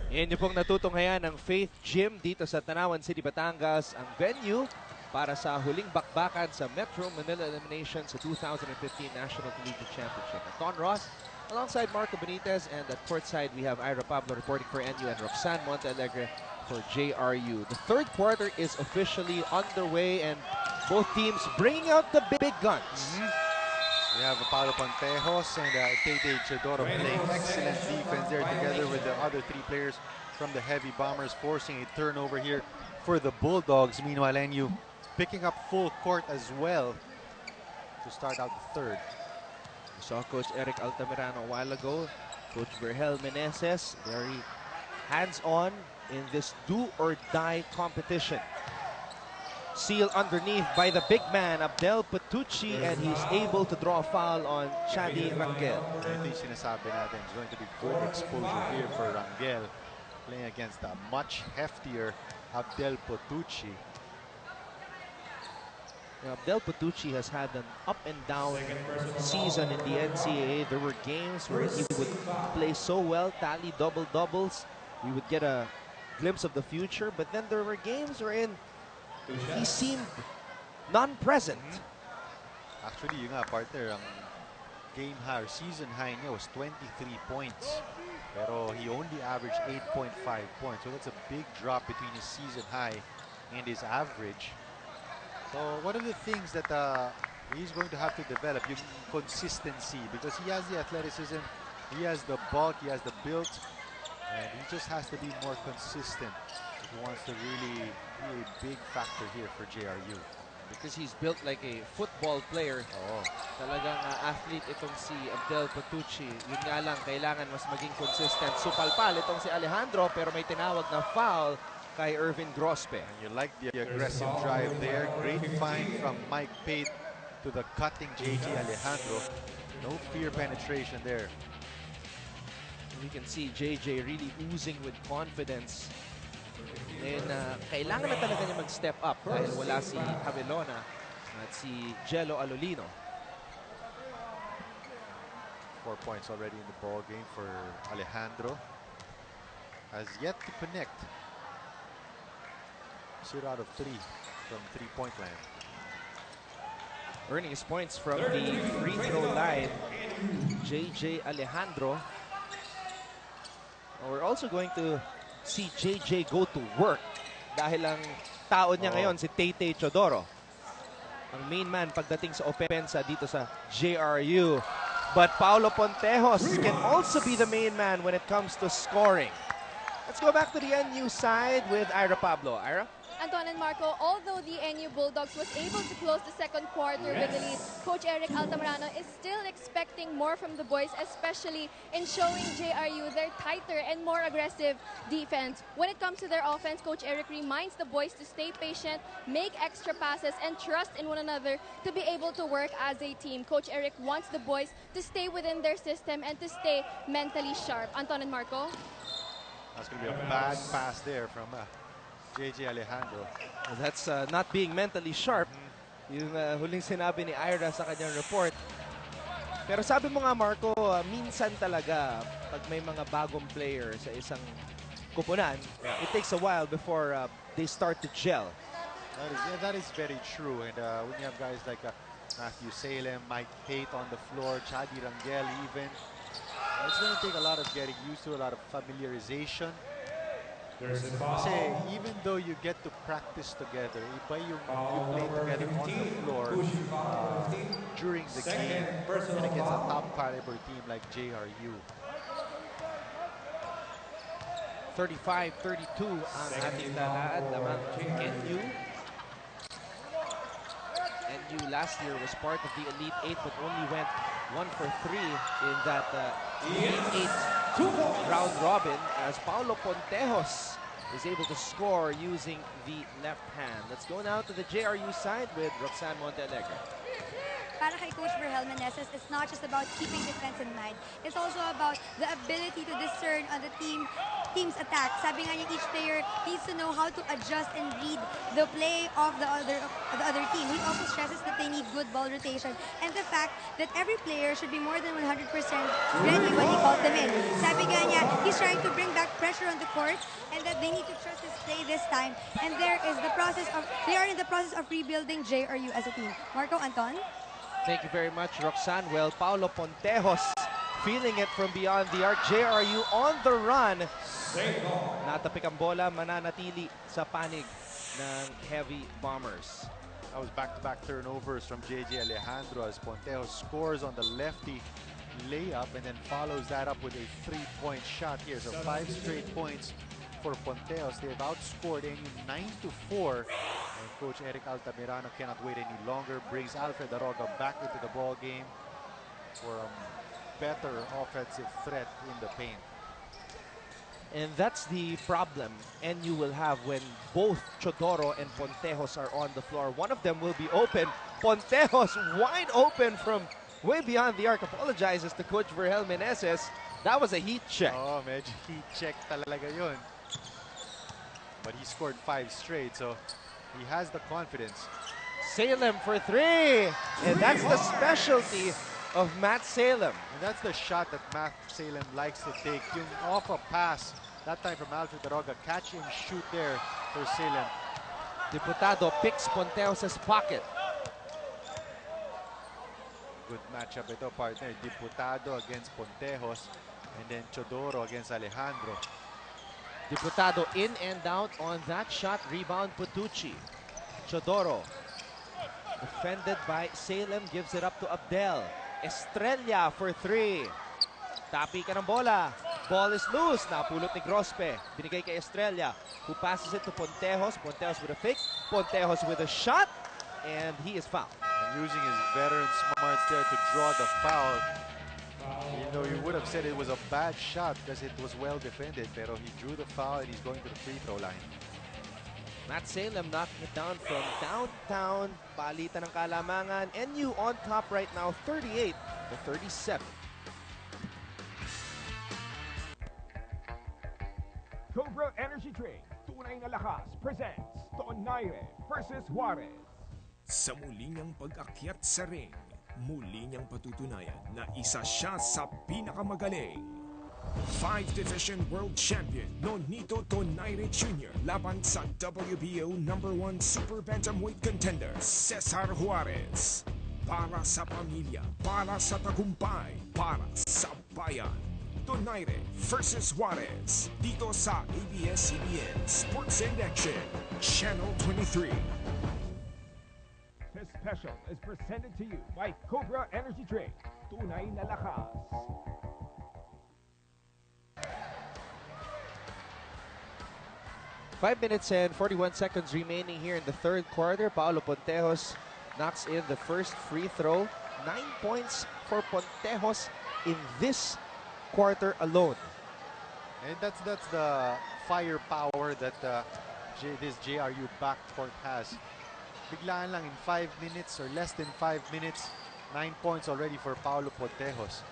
Yan yung pong natutunghayan ng Faith Gym dito sa Tanawan City, Batangas, ang venue para sa huling bakbakan sa Metro Manila Elimination sa 2015 National Collegiate Championship. Anton Ross, Alongside Marco Benitez, and at courtside we have Ira Pablo reporting for NU and Roxanne Montealegre for JRU. The third quarter is officially underway and both teams bringing out the big guns. We have Paulo Pontejos and Tete Chodoro playing excellent defense there together with the other three players from the Heavy Bombers, forcing a turnover here for the Bulldogs. Meanwhile, NU picking up full court as well to start out the third. We saw Coach Eric Altamirano a while ago. Coach Vergel Meneses, very hands-on in this do-or-die competition. Seal underneath by the big man, Abdel Patucci, and he's able to draw a foul on Chadi Rangel. Ito yung sinasabi natin. It's going to be good exposure here for Rangel, playing against a much heftier Abdel Patucci. Abdel Patucci has had an up and down season in the NCAA. There were games where he would play so well, tally double-doubles. We would get a glimpse of the future, but then there were games wherein he seemed non-present. Actually, yung nga, partner, ang game high or season high niya was 23 points. Pero he only averaged 8.5 points. So that's a big drop between his season high and his average. So one of the things that he's going to have to develop, yung consistency, because he has the athleticism, he has the bulk, he has the build, and he just has to be more consistent if he wants to really be a big factor here for JRU. Because he's built like a football player. Talagang athlete itong si Abdel Patucci. Yun nga lang, kailangan mas maging consistent. Supalpal itong si Alejandro, pero may tinawag na foul kay Irvin Grospe. And you like the aggressive drive there. Great find from Mike Pate to the cutting JJ Alejandro. No fear penetration there. We can see JJ really oozing with confidence. And kailangan na talaga niya mag-step up dahil wala si Javelona at si Jello Alolino. 4 points already in the ball game for Alejandro. Has yet to connect. 0 out of 3 from three-point land. Earning his points from the free throw line, JJ Alejandro. We're also going to see JJ go to work dahil ang taon niya ngayon si Tete Chodoro. Ang main man pagdating sa opensa dito sa JRU. But Paulo Pontejos can also be the main man when it comes to scoring. Let's go back to the NU side with Ira Pablo. Ira? Anton and Marco, although the NU Bulldogs was able to close the second quarter with the lead, Coach Eric Altamirano is still expecting more from the boys, especially in showing JRU their tighter and more aggressive defense. When it comes to their offense, Coach Eric reminds the boys to stay patient, make extra passes, and trust in one another to be able to work as a team. Coach Eric wants the boys to stay within their system and to stay mentally sharp. Anton and Marco? That's going to be a bad pass there from JJ Alejandro. Well, that's not being mentally sharp. Yung huling sinabi ni Ira sa kanyang report. Pero sabi mo nga, Marco, minsan talaga pag may mga bagong player sa isang kupunan, it takes a while before they start to gel. That is very true. And when you have guys like Matthew Salem, Mike Pate on the floor, Chadi Rangel even, it's going to take a lot of getting used to, a lot of familiarization. Kasi even though you get to practice together, iba yung you play together on the floor during the game and against a top caliber team like JRU. 35-32 ang ating lalaan lamang NU. NU last year was part of the Elite 8 but only went 1 for 3 in that Elite 8 round robin as Paulo Pontejos is able to score using the left hand. Let's go now to the JRU side with Roxanne Montealegre. Para kay Coach Vergel Meneses, it's not just about keeping defense in mind. It's also about the ability to discern on the team's attack. Sabi nga niya, each player needs to know how to adjust and read the play of the other team. He also stresses that they need good ball rotation and the fact that every player should be more than 100% ready when he calls them in. Sabi nga niya, he's trying to bring back pressure on the court and that they need to trust his play this time. And they are in the process of rebuilding JRU as a team. Marco, Anton? Thank you very much, Roxanne. Well, Paulo Pontejos feeling it from beyond the arc. JRU on the run. Natapik ang bola, mananatili sa panig ng Heavy Bombers. That was back-to-back turnovers from JJ Alejandro as Pontejos scores on the lefty layup and then follows that up with a three-point shot here. So 5 straight points for Pontejos. They've outscored NU 9-4. And Coach Eric Altamirano cannot wait any longer. Brings Alfred Aroga back into the ball game for a better offensive threat in the paint. And that's the problem NU will have when both Chodoro and Pontejos are on the floor. One of them will be open. Pontejos wide open from way beyond the arc. Apologizes to Coach Vergel Meneses. That was a heat check. Oh, medyo heat check talaga yun. But he scored 5 straight, so he has the confidence. Salem for 3. And that's the specialty of Matt Salem. And that's the shot that Matt Salem likes to take. Yung off a pass, that time from Alfred Aroga. Catch and shoot there for Salem. Diputado picks Pontejos' pocket. Good matchup ito, partner. Diputado against Pontejos and then Chodoro against Alejandro. Diputado in and out on that shot. Rebound Putucci. Chodoro defended by Salem, gives it up to Abdel. Estrella for 3. Tapi ka ng bola. Ball is loose. Napulot ni Grospe. Binigay kay Estrella, who passes it to Pontejos. Pontejos with a fake. Pontejos with a shot. And he is fouled. And using his veteran smarts there to draw the foul. Even though you would have said it was a bad shot because it was well defended. Pero he drew the foul and he's going to the free throw line. Matt Salem knocking it down from downtown. Palitan ng kalamangan. NU on top right now, 38-37. Cobra Energy Drink, tunay na lakas, presents Donaire versus Juarez. Sa muli niyang pag-akyat sa ring, muli niyang patutunayan na isa siya sa pinakamagaling. 5-division world champion Nonito Donaire Jr. laban sa WBO #1 super bantamweight contender Cesar Juarez. Para sa pamilya, para sa tagumpay, para sa bayan. Donaire versus Juarez dito sa ABS-CBN Sports in Action, Channel 23. This special is presented to you by Cobra Energy Drink, tunay na lakas. Five minutes and 41 seconds remaining here in the third quarter. Paolo Pontejos knocks in the first free throw. 9 points for Pontejos in this quarter alone. And that's the firepower that this JRU backcourt has. Biglaan lang in 5 minutes or less than 5 minutes, 9 points already for Paolo Pontejos.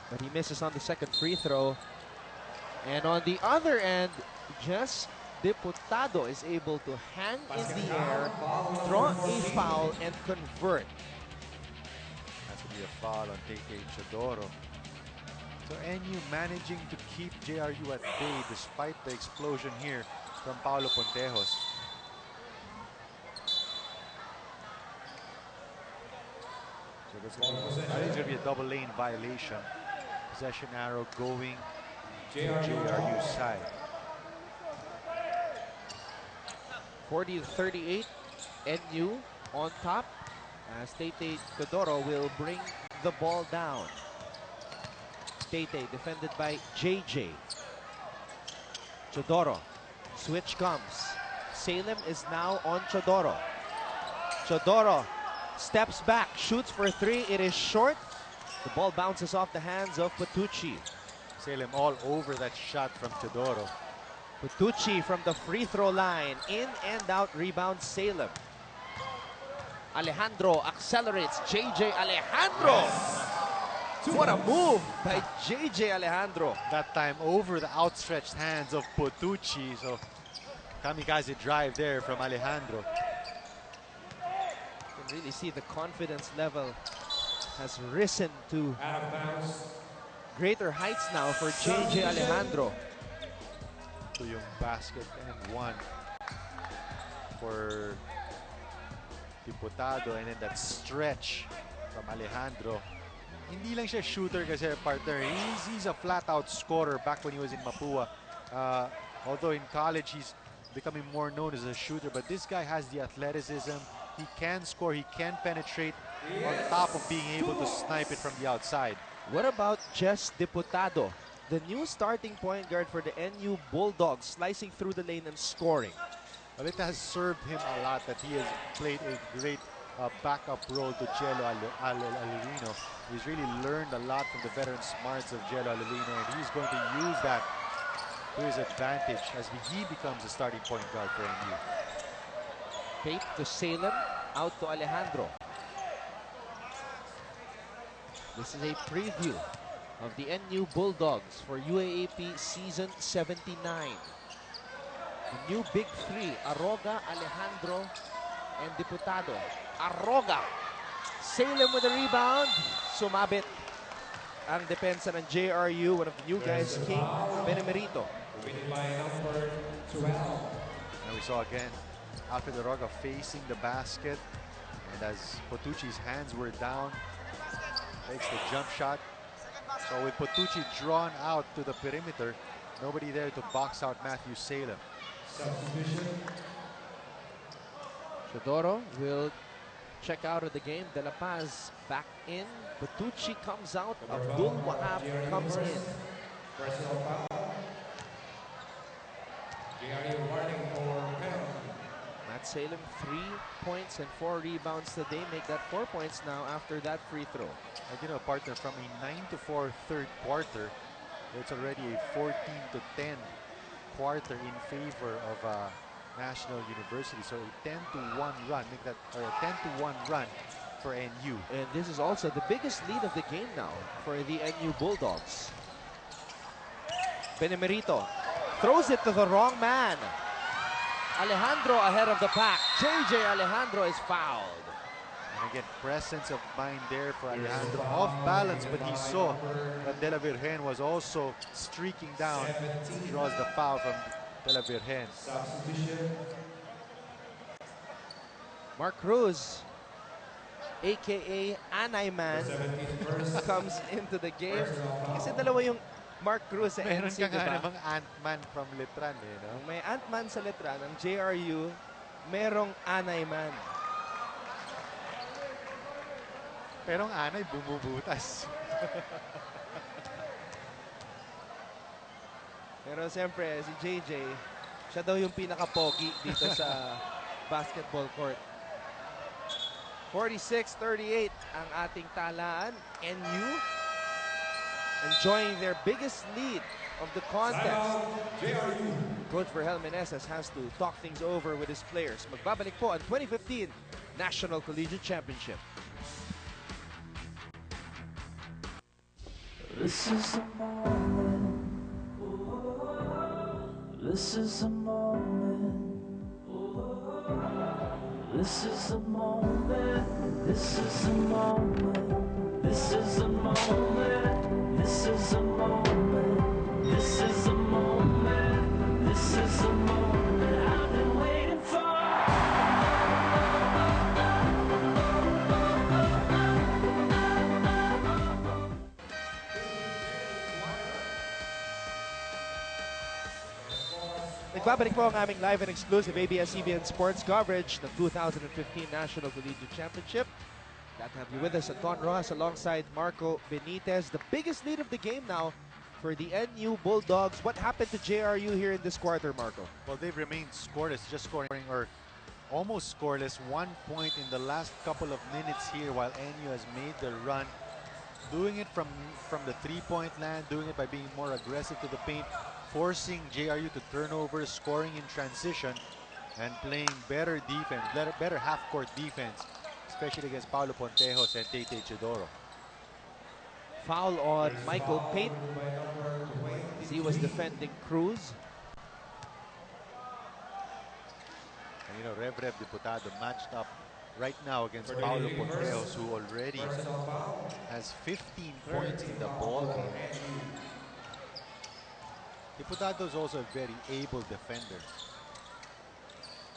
But he misses on the second free throw. And on the other end, just Diputado is able to hang in the air, draw a foul, and convert. That's going to be a foul on Tate Chodoro. So NU managing to keep JRU at bay despite the explosion here from Paolo Pontejos. So I think it's going to be a double lane violation. Possession arrow going to JRU's side. 40-38, NU on top as Tate Chodoro will bring the ball down. Tate defended by JJ. Chodoro, switch comes. Salem is now on Chodoro. Chodoro steps back, shoots for 3, it is short. The ball bounces off the hands of Putucci. Salem all over that shot from Chodoro. Putucci from the free throw line, in and out, rebound Salem. Alejandro accelerates, JJ Alejandro! What a move by JJ Alejandro. That time over the outstretched hands of Putucci, so kamikaze drive there from Alejandro. You can really see the confidence level has risen to greater heights now for JJ Alejandro. To yung basket and one for Diputado, and then that stretch from Alejandro. hindi lang siya shooter kasi partner. He's a flat-out scorer back when he was in Mapua. Although in college he's becoming more known as a shooter, but this guy has the athleticism. He can score, he can penetrate on top of being able to snipe it from the outside. What about Jess Diputado, the new starting point guard for the NU Bulldogs, slicing through the lane and scoring? Well, it has served him a lot that he has played a great backup role to Jello Alurino. He's really learned a lot from the veteran smarts of Jello Alurino, and he's going to use that to his advantage as he becomes a starting point guard for NU. Pate to Salem, out to Alejandro. This is a preview of the NU Bulldogs for UAAP Season 79. The new big three, Aroga, Alejandro, and Diputado. Aroga! Salem with a rebound. Sumabit ang depensa ng JRU. One of the new guys, King Benemerito. And we saw again, Alfred Aroga facing the basket. And as Potucci's hands were down, takes the jump shot. So with Potucci drawn out to the perimeter, nobody there to box out Matthew Salem. Chodoro will check out of the game. De La Paz back in. Potucci comes out. Abdul Wahab comes in. Personal foul. Warning for penalty. Matt Salem, 3 points and 4 rebounds today. Make that 4 points now after that free throw. And you know, partner, from a 9-4 third quarter, it's already a 14-10 quarter in favor of National University. So a 10-1 run, make that a 10-1 run for NU. And this is also the biggest lead of the game now for the NU Bulldogs. Benemerito throws it to the wrong man. Alejandro ahead of the pack. JJ Alejandro is fouled. And again, presence of mind there for Alejandro. Off balance, but he saw that De La Virgen was also streaking down. Draws the foul from De La Virgen. Mark Cruz, aka Anay Man, comes into the game. Kasi dalawa yung Mark Cruz sa Meron NC, ka nga diba? namang Ant-Man from Letran, eh, no? May Ant-Man sa Letran, ang JRU, merong Anay Man. Pero ang Anay bumubutas. Pero siyempre, si JJ, siya daw yung pinaka-pogi dito sa basketball court. 46-38 ang ating talaan. NU enjoying their biggest lead of the contest. Coach Verhel Meneses has to talk things over with his players. Magbabalik po ang 2015 National Collegiate Championship. This is a moment. This is a moment. This is a moment. This is a moment. This is a moment. This is a moment. This is a moment. This is a moment I've been waiting for. Nagbabalik po ang aming live and exclusive ABS-CBN sports coverage ng 2015 National Collegiate Championship. Glad to have you with us, Anton Rojas alongside Marco Benitez. The biggest lead of the game now for the NU Bulldogs. What happened to JRU here in this quarter, Marco? Well, they've remained scoreless, just scoring or almost scoreless. 1 point in the last couple of minutes here while NU has made the run. Doing it from the three-point land, doing it by being more aggressive to the paint, forcing JRU to turnovers, scoring in transition, and playing better defense, better half-court defense, especially against Paulo Pontejos and Tate Chidoro. Foul on Michael Pate as he was defending Cruz. And you know, Rev Diputado matched up right now against Paulo Pontejos, who already has 15 points in the ball game. Diputado is also a very able defender.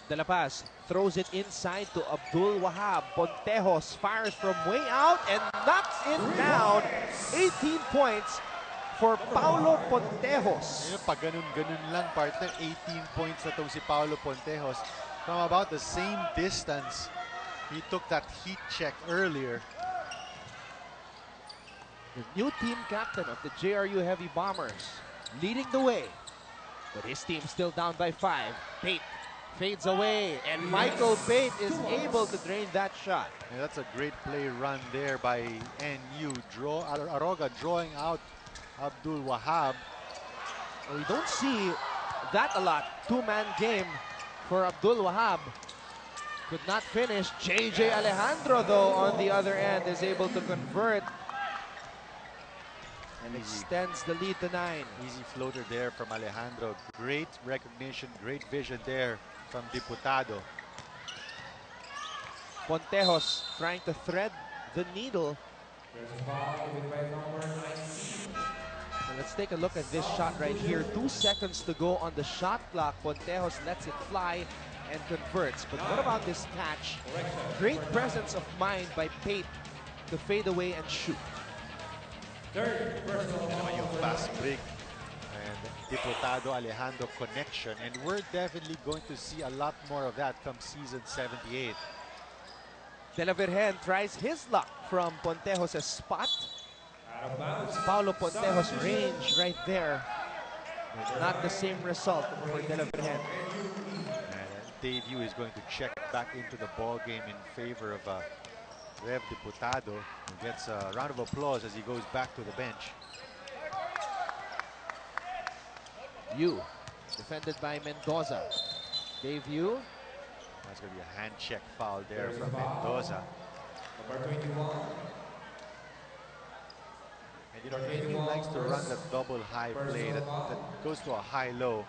De La Paz throws it inside to Abdul Wahab. Pontejos fires from way out and knocks it down. 18 points for Paulo Pontejos. Pag ganun-ganun lang, partner, 18 points na tong si Paulo Pontejos. From about the same distance, he took that heat check earlier. The new team captain of the JRU Heavy Bombers leading the way. But his team still down by 5. Pate fades away, and Michael Pate is able to drain that shot. Yeah, that's a great play run there by NU. Aroga drawing out Abdul Wahab. We don't see that a lot. Two-man game for Abdul Wahab. Could not finish. JJ Alejandro, though, on the other end, is able to convert and extends the lead to 9. Easy floater there from Alejandro. Great recognition, great vision there from Diputado. Pontejos trying to thread the needle. And let's take a look at this shot right here. 2 seconds to go on the shot clock. Pontejos lets it fly and converts. But what about this catch? Great presence of mind by Pate to fade away and shoot. Yung fast break and Diputado Alejandro connection, and we're definitely going to see a lot more of that come season 78. De La Virgen tries his luck from Pontejos' spot. It's Paulo Pontejos' range right there. Not the same result for De La Virgen. And Dave Yu is going to check back into the ball game in favor of Rev Diputado, who gets a round of applause as he goes back to the bench. Yu, defended by Mendoza. Dave Yu. That's going to be a hand check foul there from Mendoza. Number 21. And you know, NU likes to run that double high play that goes to a high-low.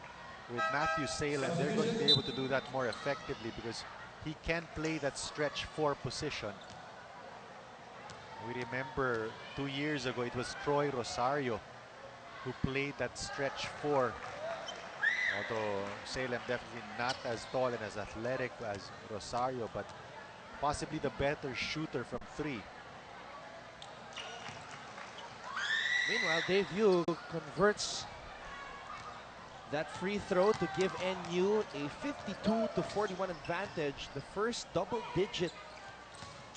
With Matthew Salem, they're going to be able to do that more effectively because he can play that stretch 4 position. We remember 2 years ago, it was Troy Rosario who played that stretch 4. Although Salem definitely not as tall and as athletic as Rosario, but possibly the better shooter from 3. Meanwhile, Dave Yu converts that free throw to give NU a 52-41 advantage. The first double-digit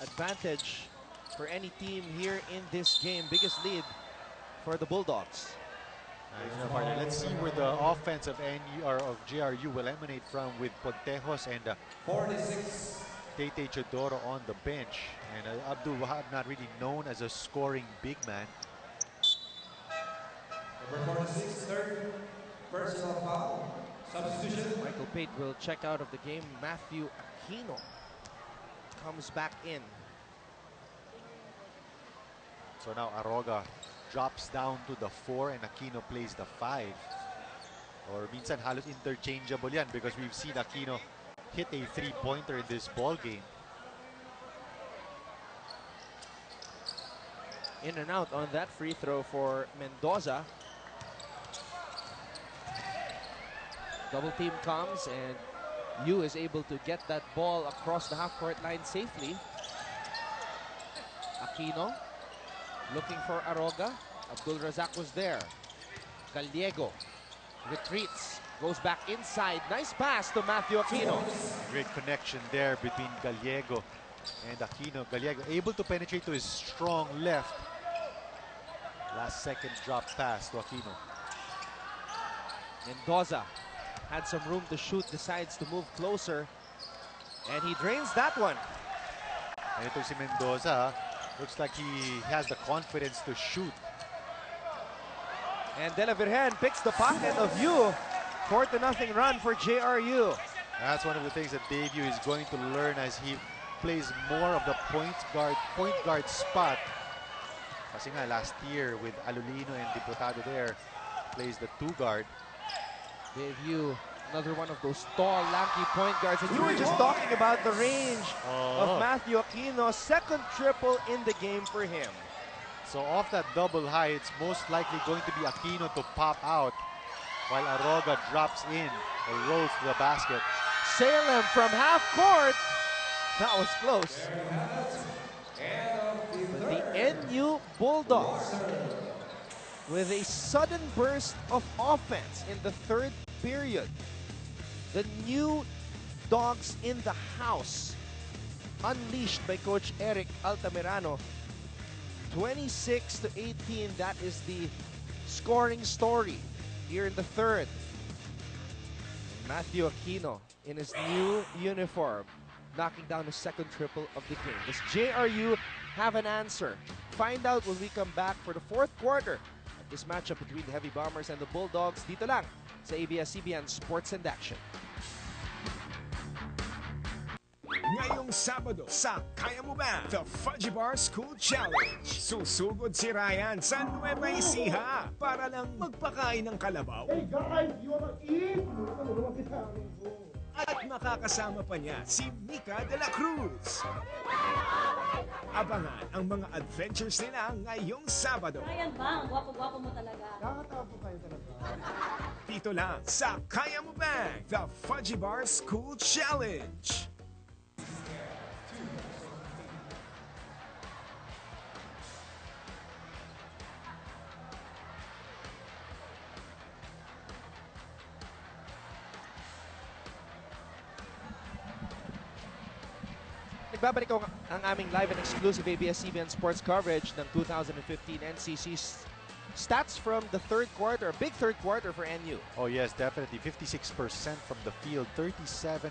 advantage for any team here in this game. Biggest lead for the Bulldogs. Partner, let's see where the offense of NU or of JRU will emanate from with Pontejos and 46. Tete Chodoro on the bench. And Abdul Wahab not really known as a scoring big man. Number 46, third personal foul. Substitution. Michael Pate will check out of the game. Matthew Aquino comes back in. So now Aroga drops down to the 4 and Aquino plays the 5. Or minsan halos interchangeable yan because we've seen Aquino hit a 3-pointer in this ball game. In and out on that free throw for Mendoza. Double team comes and Yu is able to get that ball across the half-court line safely. Aquino looking for Aroga. Abdul Razak was there. Gallego retreats, goes back inside. Nice pass to Matthew Aquino. Great connection there between Gallego and Aquino. Gallego able to penetrate to his strong left. Last second drop pass to Aquino. Mendoza had some room to shoot, decides to move closer. And he drains that one. And ito si Mendoza, looks like he has the confidence to shoot. And De La Virgen picks the pocket of Yu. 4-0 run for JRU. That's one of the things that Dave Yu is going to learn as he plays more of the point guard spot. Kasi nga last year with Alulino and Diputado there, plays the 2 guard. Dave Yu, another one of those tall, lanky point guards. And you were just talking about the range of Matthew Aquino. Second triple in the game for him. So off that double high, it's most likely going to be Aquino to pop out while Aroga drops in or rolls to the basket. Salem from half court. That was close. But the NU Bulldogs, with a sudden burst of offense in the third period. The new dogs in the house, unleashed by Coach Eric Altamirano. 26-18, that is the scoring story here in the third. Matthew Aquino in his new uniform, knocking down the second triple of the game. Does JRU have an answer? Find out when we come back for the fourth quarter of this matchup between the Heavy Bombers and the Bulldogs. Dito lang sa ABS-CBN Sports and Action. Ngayong Sabado sa Kaya Mo Ba? The Fudgy Bar School Challenge. Susugod si Ryan sa Nueva Ecija para lang magpakain ng kalabaw. Hey guys, you wanna eat? At makakasama pa niya si Mika de la Cruz. Abangan ang mga adventures nila ngayong Sabado. Ryan Bang, gwapo-gwapo mo talaga. Nakakatawa po kayo talaga. Dito lang sa Kaya Mo Ba? The Fudgy Bar School Challenge. Nagbabalik ang aming live and exclusive ABS-CBN sports coverage ng 2015 NCC stats from the third quarter. A big third quarter for NU. Oh yes, definitely. 56% from the field, 37%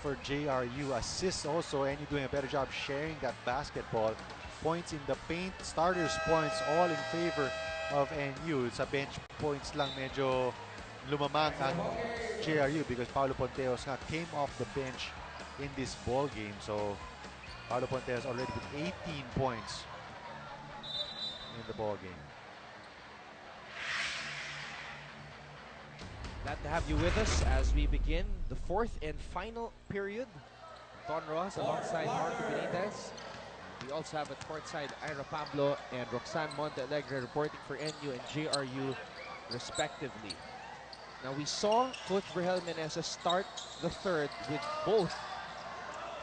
for JRU. Assists also, NU doing a better job sharing that basketball. Points in the paint, starters points, all in favor of NU. Sa bench points lang medyo lumamang ang JRU because Paulo Ponteos nga came off the bench in this ball game. So Paulo Ponteos already with 18 points in the ball game. Glad to have you with us as we begin the fourth and final period. Don Rojas alongside Marco Benitez. We also have at courtside Ira Pablo and Roxanne Montealegre reporting for NU and JRU respectively. Now we saw Coach Virgel Menezes start the third with both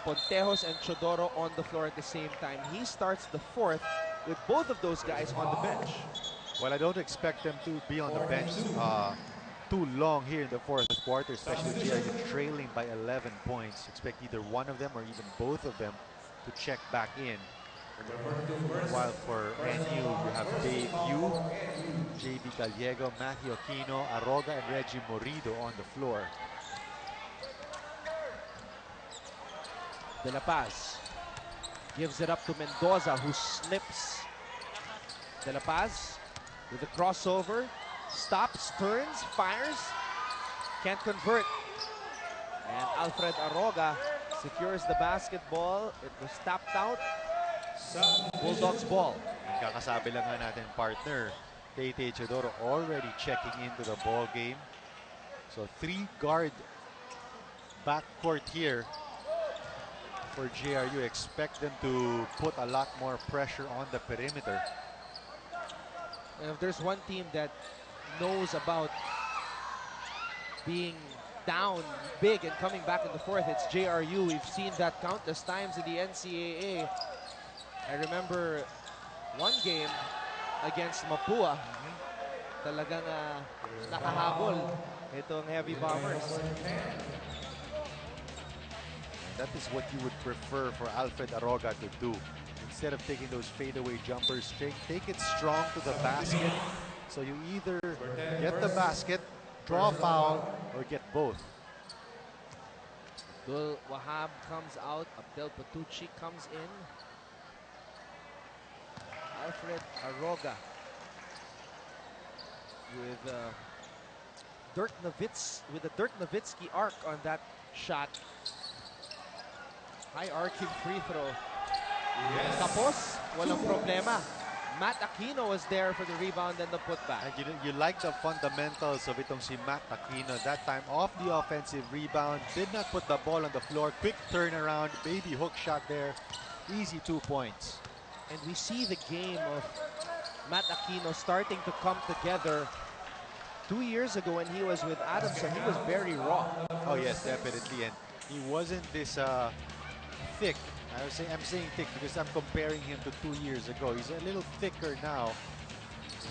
Pontejos and Chodoro on the floor at the same time. He starts the fourth with both of those guys on the bench. Well, I don't expect them to be on the bench too long here in the fourth quarter, especially JRU trailing by 11 points. Expect either one of them or even both of them to check back in. While for NU, you have Dave Yu, JB Gallego, Matthew Aquino, Aroga, and Reggie Morido on the floor. De La Paz gives it up to Mendoza, who slips. De La Paz with the crossover, stops, turns, fires, can't convert. And Alfred Aroga secures the basketball. It was tapped out. Bulldogs ball. Kakasabi lang nga natin, partner, Tate Chodoro already checking into the ball game. So 3-guard backcourt here for JRU. Expect them to put a lot more pressure on the perimeter. And if there's one team that knows about being down big and coming back in the fourth, it's JRU. We've seen that countless times in the NCAA. I remember one game against Mapua. Talagang nakahabol itong Heavy Bombers. That is what you would prefer for Alfred Aroga to do. Instead of taking those fadeaway jumpers, take it strong to the basket. So you either get the basket, draw a foul, or get both. Abdul Wahab comes out. Abdel Patucci comes in. Alfred Aroga with Dirk Nowitzki arc on that shot. High arcing free throw. Yes. Tapos, walang problema. Matt Aquino was there for the rebound and the putback. And you like the fundamentals of itong si Matt Aquino. That time off the offensive rebound, did not put the ball on the floor. Quick turnaround, baby hook shot there. Easy 2 points. And we see the game of Matt Aquino starting to come together 2 years ago when he was with Adamson, he was very raw. Oh yes, definitely, and he wasn't this thick. I'm saying thick because I'm comparing him to 2 years ago. He's a little thicker now,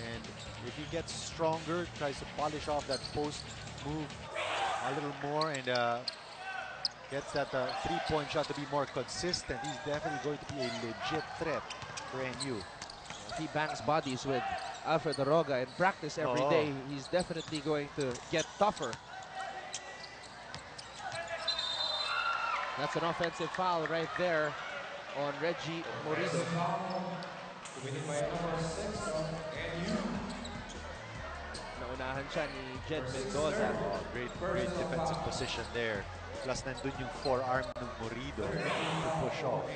and if he gets stronger, tries to polish off that post move a little more, and gets that three-point shot to be more consistent, he's definitely going to be a legit threat for NU. If he bangs bodies with Alfred Aroga in practice every day, he's definitely going to get tougher. That's an offensive foul right there on Reggie Morido. Committed by number 6 of NU. Naunahan siya ni Jed Mendoza. Oh, great defensive position there. Plus nandun yung forearm ng Morido to push off.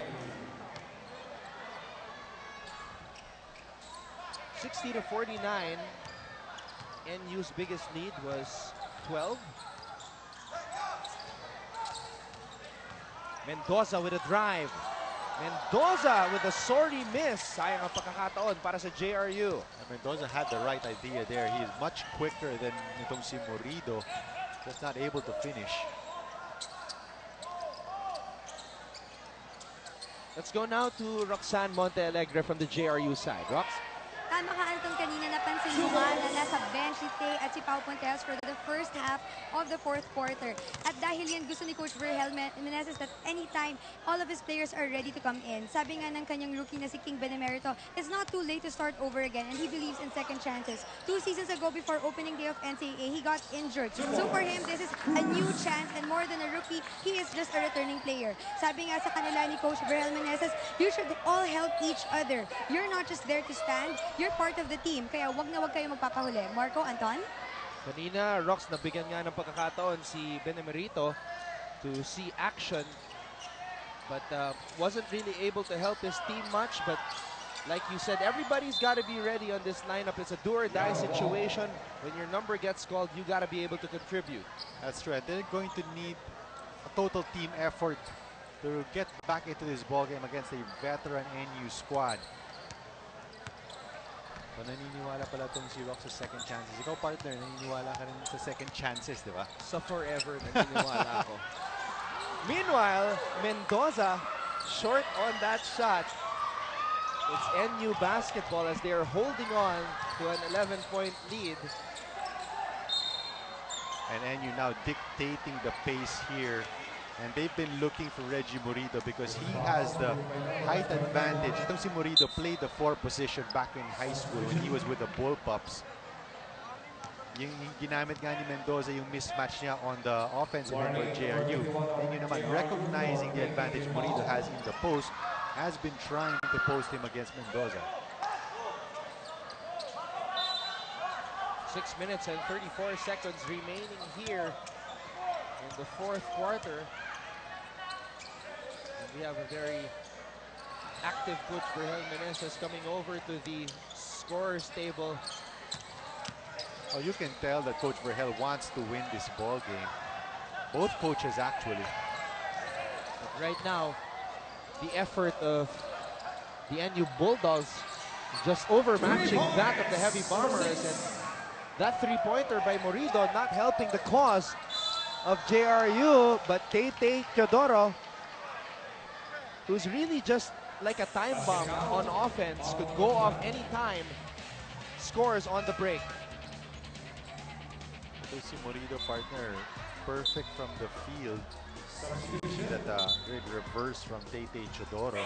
60-49. NU's biggest lead was 12. Mendoza with a drive. Mendoza with a sorry miss. Sayang ang pagkakataon para sa JRU. And Mendoza had the right idea there. He is much quicker than itong si Morido. Just not able to finish. Let's go now to Roxanne Montealegre from the JRU side. Rox? Tama ka, Anton, kanina napansin mo nga na nasa bench si Tay at si Pau Ponteos for the first half of the fourth quarter. At dahil yan, gusto ni Coach Virgel Meneses that anytime all of his players are ready to come in. Sabi nga ng kanyang rookie na si King Benemerito, it's not too late to start over again and he believes in second chances. 2 seasons ago, before opening day of NCAA, he got injured. So for him, this is a new chance and more than a rookie, he is just a returning player. Sabi nga sa kanila ni Coach Virgel Meneses, you should all help each other. You're not just there to stand, you're part of the team. Kaya wag na wag kayo magpapahuli. Marco, Anton? Kanina, Rox, nabigyan nga ng pagkakataon si Benemerito to see action but wasn't really able to help his team much. But like you said, everybody's got to be ready on this lineup. It's a do-or-die situation. When your number gets called, you got to be able to contribute. That's right. They're going to need a total team effort to get back into this ballgame against a veteran NU squad. So, naniniwala pala itong si Rox sa second chances. Ikaw, partner, naniniwala ka rin sa second chances, di ba? Sa forever, naniniwala ako. Meanwhile, Mendoza, short on that shot. It's NU basketball as they are holding on to an 11-point lead. And NU now dictating the pace here. And they've been looking for Reggie Morido because he has the height advantage. Itong si Morido played the 4 position back in high school when he was with the Bullpups. Yung ginamit nga ni Mendoza yung mismatch niya on the offensive end for JRU. And yun naman, recognizing the advantage Morido has in the post, has been trying to post him against Mendoza. 6 minutes and 34 seconds remaining here in the fourth quarter. And we have a very active Coach Virgel Meneses coming over to the scorers table. Oh, you can tell that Coach Virgel wants to win this ball game. Both coaches actually. But right now, the effort of the NU Bulldogs is just overmatching that of the Heavy Bombers, and that three-pointer by Morido not helping the cause of JRU, but Tay Teodoro, who's really just like a time bomb on offense, could go off any time, scores on the break. So si Morido, partner, perfect from the field. You see that great reverse from Tay Teodoro.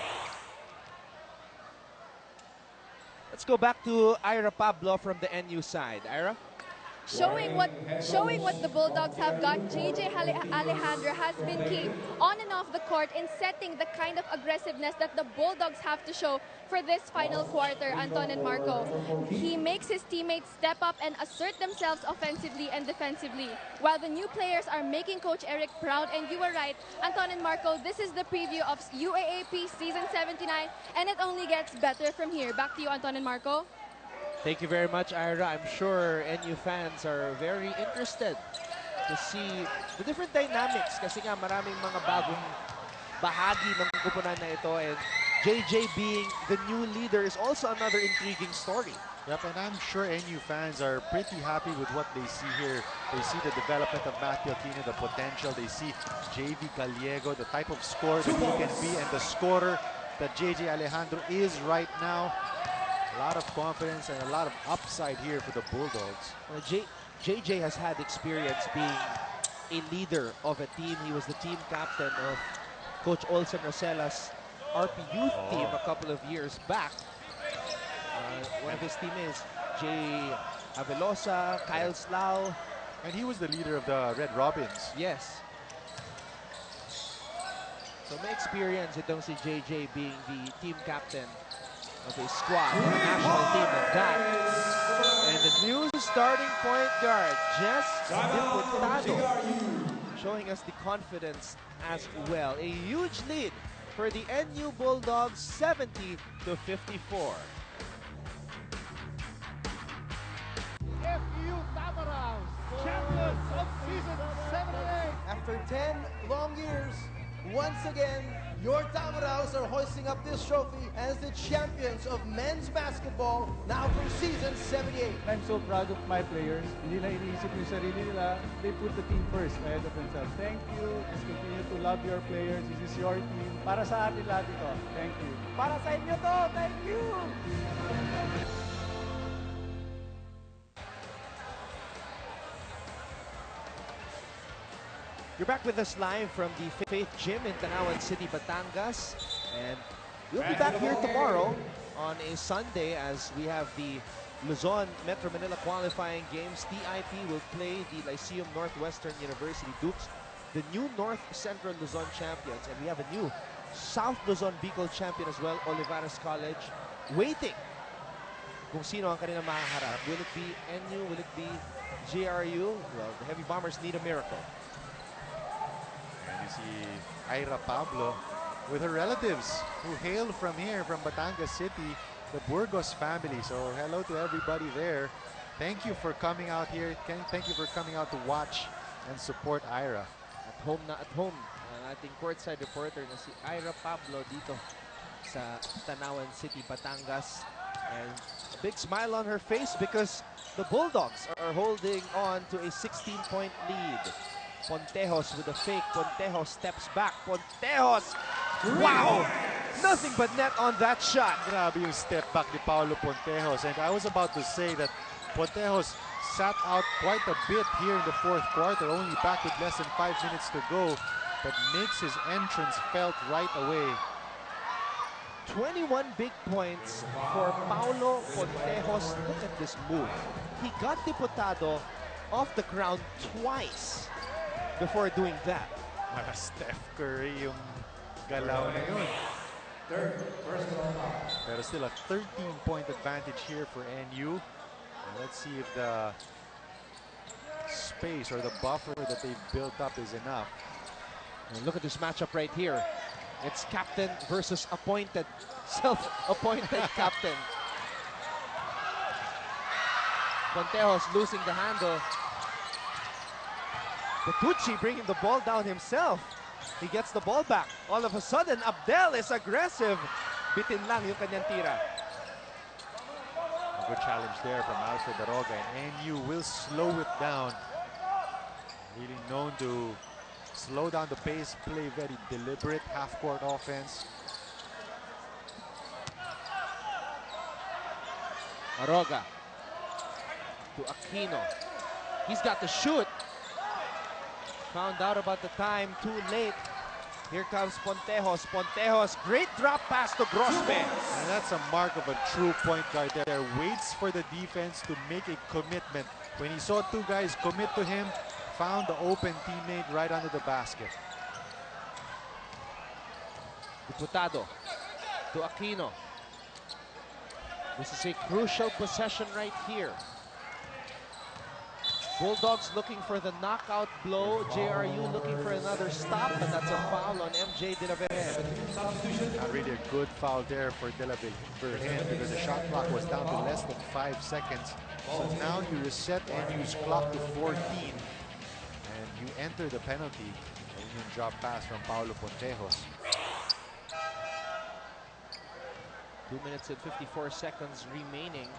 Let's go back to Ira Pablo from the NU side. Ira? Showing what the Bulldogs have got, JJ Alejandro has been key on and off the court in setting the kind of aggressiveness that the Bulldogs have to show for this final quarter, Anton and Marco. He makes his teammates step up and assert themselves offensively and defensively, while the new players are making Coach Eric proud. And you were right, Anton and Marco, this is the preview of UAAP Season 79, and it only gets better from here. Back to you, Anton and Marco. Thank you very much, Ira. I'm sure NU fans are very interested to see the different dynamics kasi nga maraming mga bagong bahagi ng kupunan na ito, and JJ being the new leader is also another intriguing story. Yep, and I'm sure NU fans are pretty happy with what they see here. They see the development of Matthew Aquino, the potential. They see JV Gallego, the type of scorer that he can be, and the scorer that JJ Alejandro is right now. A lot of confidence and a lot of upside here for the Bulldogs. JJ has had experience being a leader of a team. He was the team captain of Coach Olsen Rosella's RP Youth team a couple of years back. One of his teammates, Jay Avelosa, Kyle Slau. And he was the leader of the Red Robins. Yes. So may experience itong si JJ being the team captain of a squad, of a national team like that. And the new starting point guard, Jess Diputado, showing us the confidence as well. A huge lead for the NU Bulldogs, 70-54. FU Tamaraws, champions of season 78. After 10 long years, once again, your Tamaraws are hoisting up this trophy as the champions of men's basketball now for season 78. I'm so proud of my players. Hindi na iniisip yung sarili nila. They put the team first ahead of themselves. Thank you. Just continue to love your players. This is your team. Para sa atin lahat ito. Thank you. Para sa inyo to. Thank you. You're back with us live from the Faith Gym in Tanawan City, Batangas. And we'll be back here tomorrow on a Sunday as we have the Luzon Metro Manila qualifying games. TIP will play the Lyceum Northwestern University Dukes, the new North Central Luzon champions. And we have a new South Luzon Bicol champion as well, Olivares College, waiting kung sino ang kanilang makaharap. Will it be NU? Will it be JRU? Well, the Heavy Bombers need a miracle. And you see Ira Pablo with her relatives who hail from here, from Batangas City, the Burgos family. So hello to everybody there. Thank you for coming out here. Thank you for coming out to watch and support Ira. At home na at home ang ating courtside reporter na si Ira Pablo dito sa Tanawan City, Batangas. And a big smile on her face because the Bulldogs are holding on to a 16-point lead. Pontejos with a fake. Pontejos steps back. Pontejos! Wow! Nothing but net on that shot. Grabe yung step back ni Paulo Pontejos. And I was about to say that Pontejos sat out quite a bit here in the fourth quarter, only back with less than 5 minutes to go, but makes his entrance felt right away. 21 big points for Paulo Pontejos. Look at this move. He got Diputado off the ground twice before doing that. Para Steph Curry yung galaw na yun. Pero still a 13-point advantage here for NU. And let's see if the space or the buffer that they've built up is enough. And look at this matchup right here. It's captain versus appointed, self-appointed captain. Pontejos losing the handle. Bertucci bringing the ball down himself. He gets the ball back. All of a sudden, Abdel is aggressive. Bitin lang yung kanyang tira. A good challenge there from Alfred Daroga, and NU will slow it down. Really known to slow down the pace, play very deliberate half-court offense. Daroga to Aquino. He's got to shoot. Found out about the time, too late. Here comes Pontejos. Pontejos, great drop pass to Grospe. And that's a mark of a true point guard there. Waits for the defense to make a commitment. When he saw two guys commit to him, found the open teammate right under the basket. Diputado to Aquino. This is a crucial possession right here. Bulldogs looking for the knockout blow. JRU looking for another stop, but that's a foul on MJ De La Vergen. Not really a good foul there for De La Vergen because the shot clock was down to less than 5 seconds. So now you reset NU's clock to 14 and you enter the penalty. A union drop pass from Paulo Pontejos. 2 minutes and 54 seconds remaining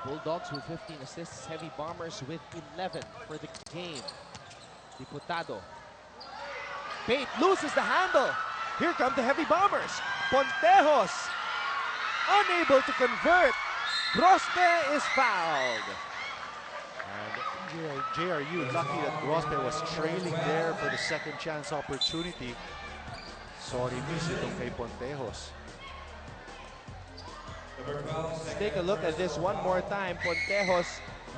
Bulldogs with 15 assists, Heavy Bombers with 11 for the game. Diputado. Bate loses the handle. Here come the Heavy Bombers. Pontejos unable to convert. Grospe is fouled. And JRU lucky that Grospe was trailing there for the second chance opportunity. Sorry, miss itong kay Pontejos. Let's take a look at this one more time. Pontejos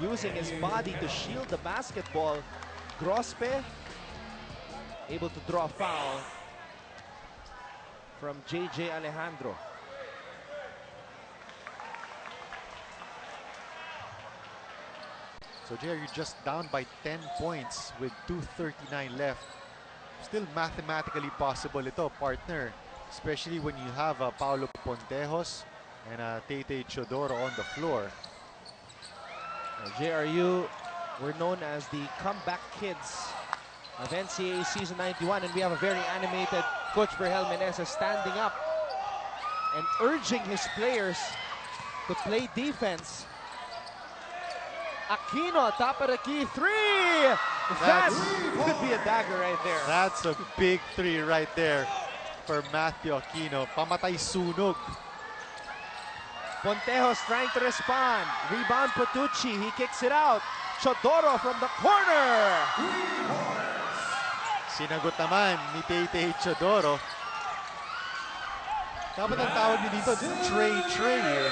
using his body to shield the basketball. Grospe able to draw a foul from JJ Alejandro. So JRU just down by 10 points with 2:39 left. Still mathematically possible ito, partner. Especially when you have Paulo Pontejos and Tate Chodoro on the floor. JRU were known as the comeback kids of NCAA Season 91, and we have a very animated Coach Berhel Menezes standing up and urging his players to play defense. Aquino, top of the key, three! That could be a dagger right there. That's a big three right there for Matthew Aquino. Pamatay sunog. Pontejos trying to respond. Rebound Patucci, he kicks it out. Chodoro from the corner. Sinagot naman ni Tate Chodoro. Dapat ang tawag niyo dito, Trey here.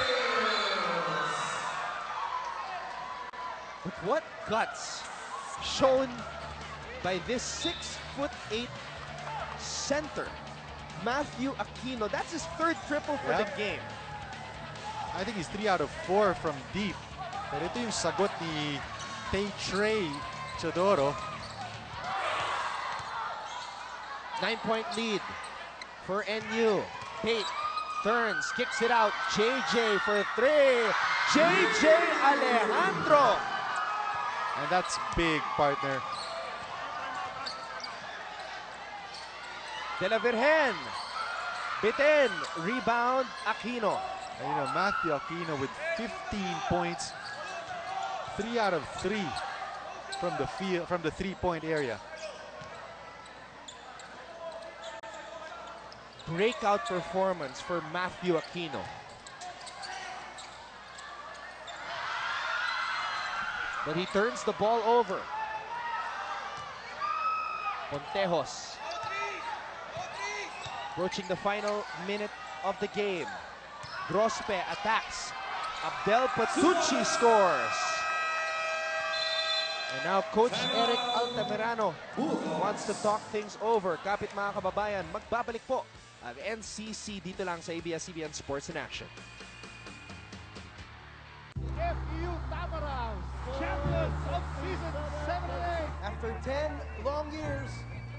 But what guts shown by this 6'8" center, Matthew Aquino. That's his third triple for the game. I think he's 3 out of 4 from deep. Pero ito yung sagot ni Trey Chodoro. 9-point lead for NU. Tate turns, kicks it out. JJ for three. JJ Alejandro. And that's big, partner. De La Virgen. Bitin. Rebound, Aquino. And, you know, Matthew Aquino with 15 points. 3 out of 3 from the field, from the three-point area. Breakout performance for Matthew Aquino. But he turns the ball over. Pontejos. Approaching the final minute of the game. Grospe attacks. Abdel Patucci scores. And now Coach Eric Altamirano wants to talk things over. Kapit mga kababayan, magbabalik po ang NCC dito lang sa ABS-CBN Sports in Action. FEU Tamarang, champions of season 7 and 8. After 10 long years,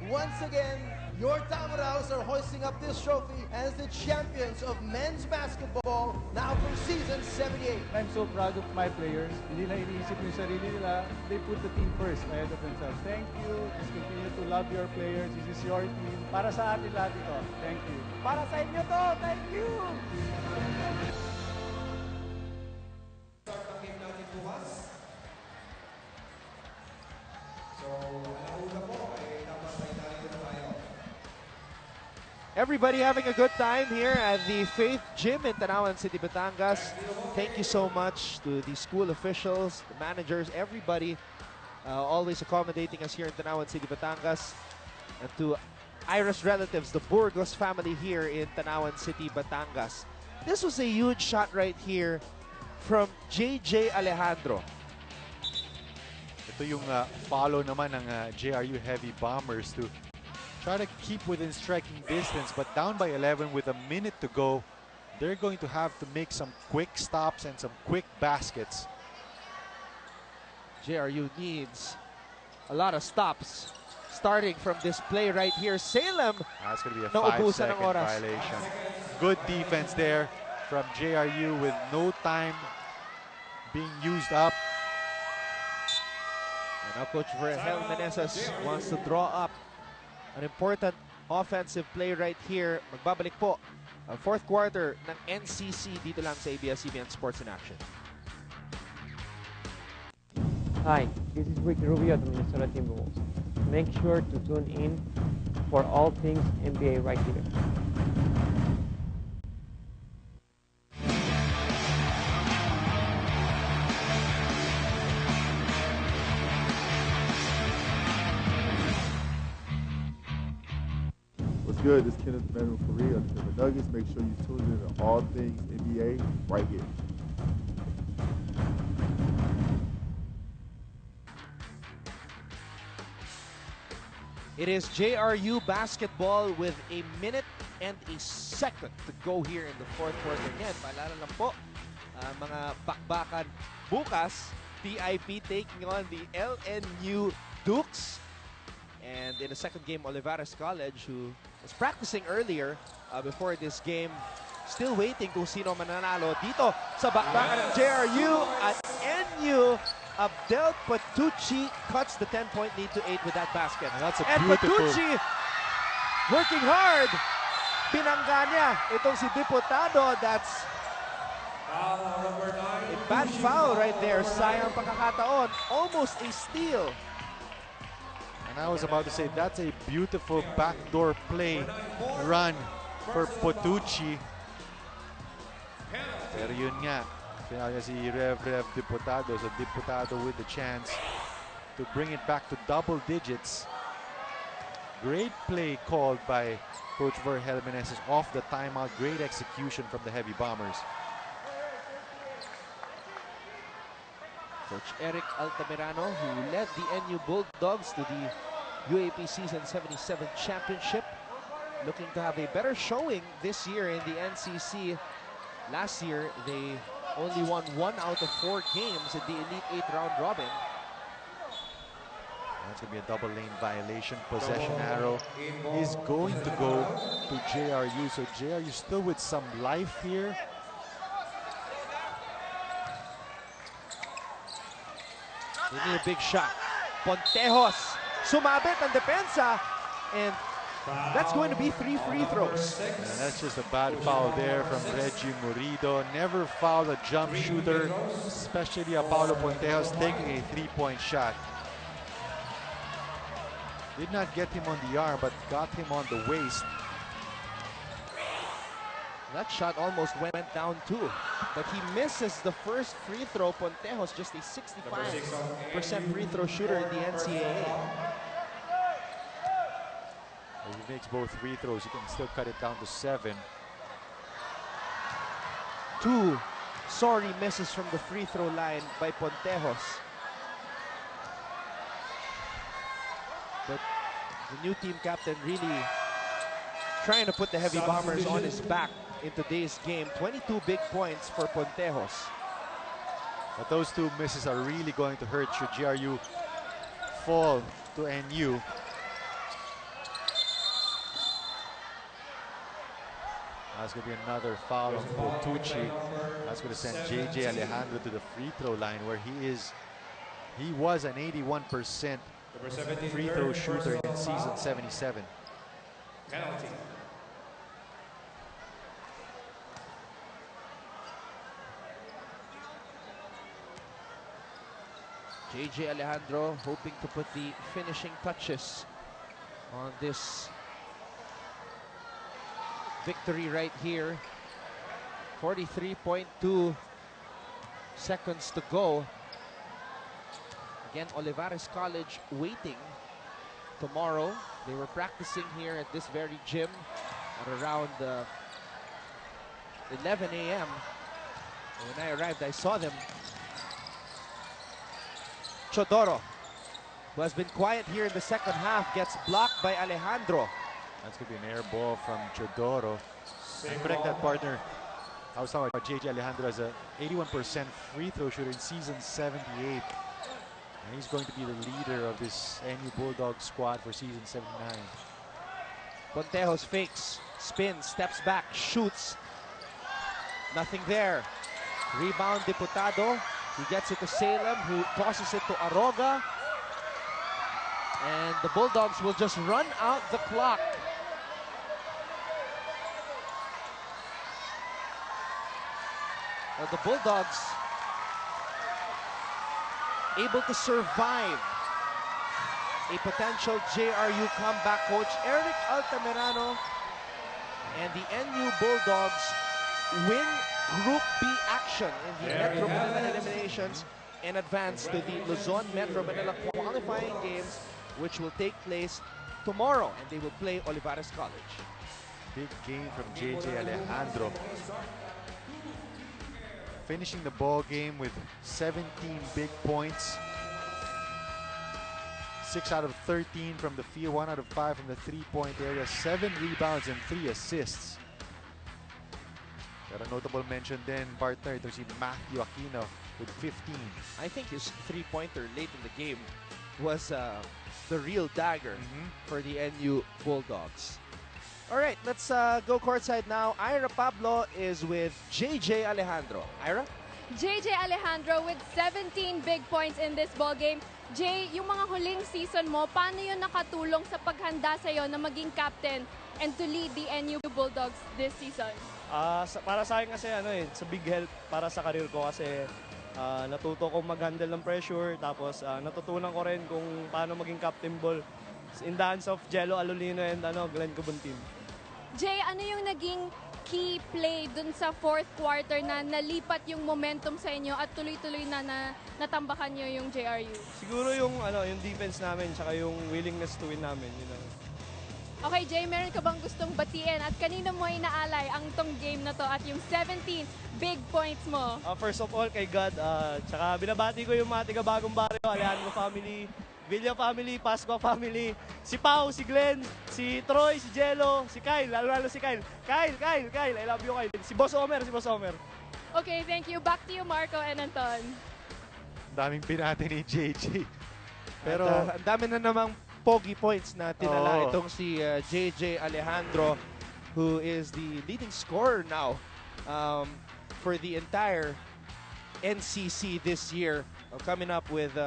once again, your Tamaraos are hoisting up this trophy as the champions of men's basketball now from season 78. I'm so proud of my players. Hindi na iniisip yung sarili nila. They put the team first ahead of themselves. Thank you. Just continue to love your players. This is your team. Para sa atin lahat ito. Thank you. Para sa inyo to. Thank you. Everybody having a good time here at the Faith Gym in Tanawan City, Batangas. Thank you so much to the school officials, the managers, everybody always accommodating us here in Tanawan City, Batangas. And to Ira's relatives, the Burgos family here in Tanawan City, Batangas. This was a huge shot right here from JJ Alejandro. Ito yung follow naman ng JRU Heavy Bombers to try to keep within striking distance, but down by 11 with a minute to go, they're going to have to make some quick stops and some quick baskets. JRU needs a lot of stops. Starting from this play right here, Salem. That's going to be a naubusan 5-second ng oras. violation. Good defense there from JRU with no time being used up. And now Coach Berhel Menezes wants to draw up an important offensive play right here. Magbabalik po ang fourth quarter ng NCC dito lang sa ABS-CBN Sports in Action. Hi, this is Ricky Rubio of the Minnesota Timberwolves. Make sure to tune in for all things NBA right here. What's good? This is Kenneth Emmanuel Korea of the Denver Nuggets. Make sure you tune in to all things NBA right here. It is JRU basketball with a minute and a second to go here in the fourth quarter. Again, paalala lang po, mga bakbakan bukas, TIP taking on the LNU Dukes. And in the second game, Olivares College, who was practicing earlier before this game, still waiting kung sino mananalo dito sa bakbakan ng JRU at NU. Abdel Patucci cuts the 10-point lead to 8 with that basket. And that's a and beautiful... Patucci working hard. Binangga niya itong si Diputado. That's a bad foul right there. Sayang pagkakataon. Almost a steal. And I was about to say, that's a beautiful backdoor play run for Patucci. Pero yun nga, pinaka si Rev Diputado. So Diputado with the chance to bring it back to double digits. Great play called by Coach Vergel Meneses off the timeout. Great execution from the Heavy Bombers. Coach Eric Altamirano, who led the NU Bulldogs to the UAP Season 77 Championship, looking to have a better showing this year in the NCC. Last year, they only won 1 out of 4 games in the Elite 8 round robin. That's going to be a double lane violation. Possession arrow is going to go to JRU. So JRU still with some life here. They need a big shot. Pontejos sumabit ang depensa, and that's going to be 3 free throws. And that's just a bad foul there from Reggie Murido. Never foul a jump shooter, especially a Paulo Pontejos taking a 3-point shot. Did not get him on the arm, but got him on the waist. That shot almost went down too, but he misses the first free throw. Pontejos, just a 65% free throw shooter in the NCAA. If he makes both free throws, he can still cut it down to 7. 2 sorry misses from the free throw line by Pontejos. But the new team captain really trying to put the Heavy Bombers on his back in today's game. 22 big points for Pontejos. But those 2 misses are really going to hurt should GRU fall to NU. That's going to be another foul on Potucci. That's going to send JJ Alejandro to the free throw line, where he was an 81% free throw shooter in season 77. Penalty. JJ Alejandro hoping to put the finishing touches on this victory right here. 43.2 seconds to go. Again, Olivares College waiting tomorrow. They were practicing here at this very gym at around 11 a.m. When I arrived, I saw them. Chodoro, who has been quiet here in the second half, gets blocked by Alejandro. That's going to be an air ball from Chodoro. And correct that, partner. I was talking about JJ Alejandro as an 81% free throw shooter in season 78. And he's going to be the leader of this NU Bulldog squad for season 79. Pontejos fakes, spins, steps back, shoots. Nothing there. Rebound, Diputado. He gets it to Salem, who tosses it to Aroga. And the Bulldogs will just run out the clock. The Bulldogs able to survive a potential JRU comeback. Coach Eric Altamirano and the NU Bulldogs win Group B action in the Metro Manila eliminations and advance to the Luzon Metro Manila qualifying games, which will take place tomorrow, and they will play Olivares College. Big game from JJ Alejandro. Finishing the ball game with 17 big points. 6 out of 13 from the field, 1 out of 5 from the three-point area, 7 rebounds and 3 assists. Got a notable mention then, partner, ito si Matthew Aquino with 15. I think his three-pointer late in the game was the real dagger for the NU Bulldogs. All right, let's go courtside now. Ira Pablo is with JJ Alejandro. Ira? JJ Alejandro with 17 big points in this ball game. Jay, yung mga huling season mo, paano yun nakatulong sa paghanda sa'yo na maging captain and to lead the NU Bulldogs this season? Para sa akin kasi it's a big help para sa career ko kasi natuto kong mag-handle ng pressure, tapos natutunan ko rin kung paano maging captain ball in the hands of Jello Alolino and Glenn Cubuntin. Jay, ano yung naging key play dun sa fourth quarter na nalipat yung momentum sa inyo at tuloy-tuloy na natambakan nyo yung JRU? Siguro yung defense namin tsaka yung willingness to win namin. Okay, Jay, meron ka bang gustong batiin at kanino mo inaalay ang tong game na to at yung 17 big points mo? First of all, kay God, tsaka binabati ko yung mga tiga-bagong barrio, Alejandro family, Villa family, Pascua family, si Pau, si Glenn, si Troy, si Jello, si Kyle, lalo si Kyle. Kyle, I love you, Kyle. Si Boss Omer. Okay, thank you. Back to you, Marco and Anton. Daming pinati ni JJ. Pero ang dami na namang pogi points na tinala itong si JJ Alejandro, who is the leading scorer now for the entire NCC this year, coming up with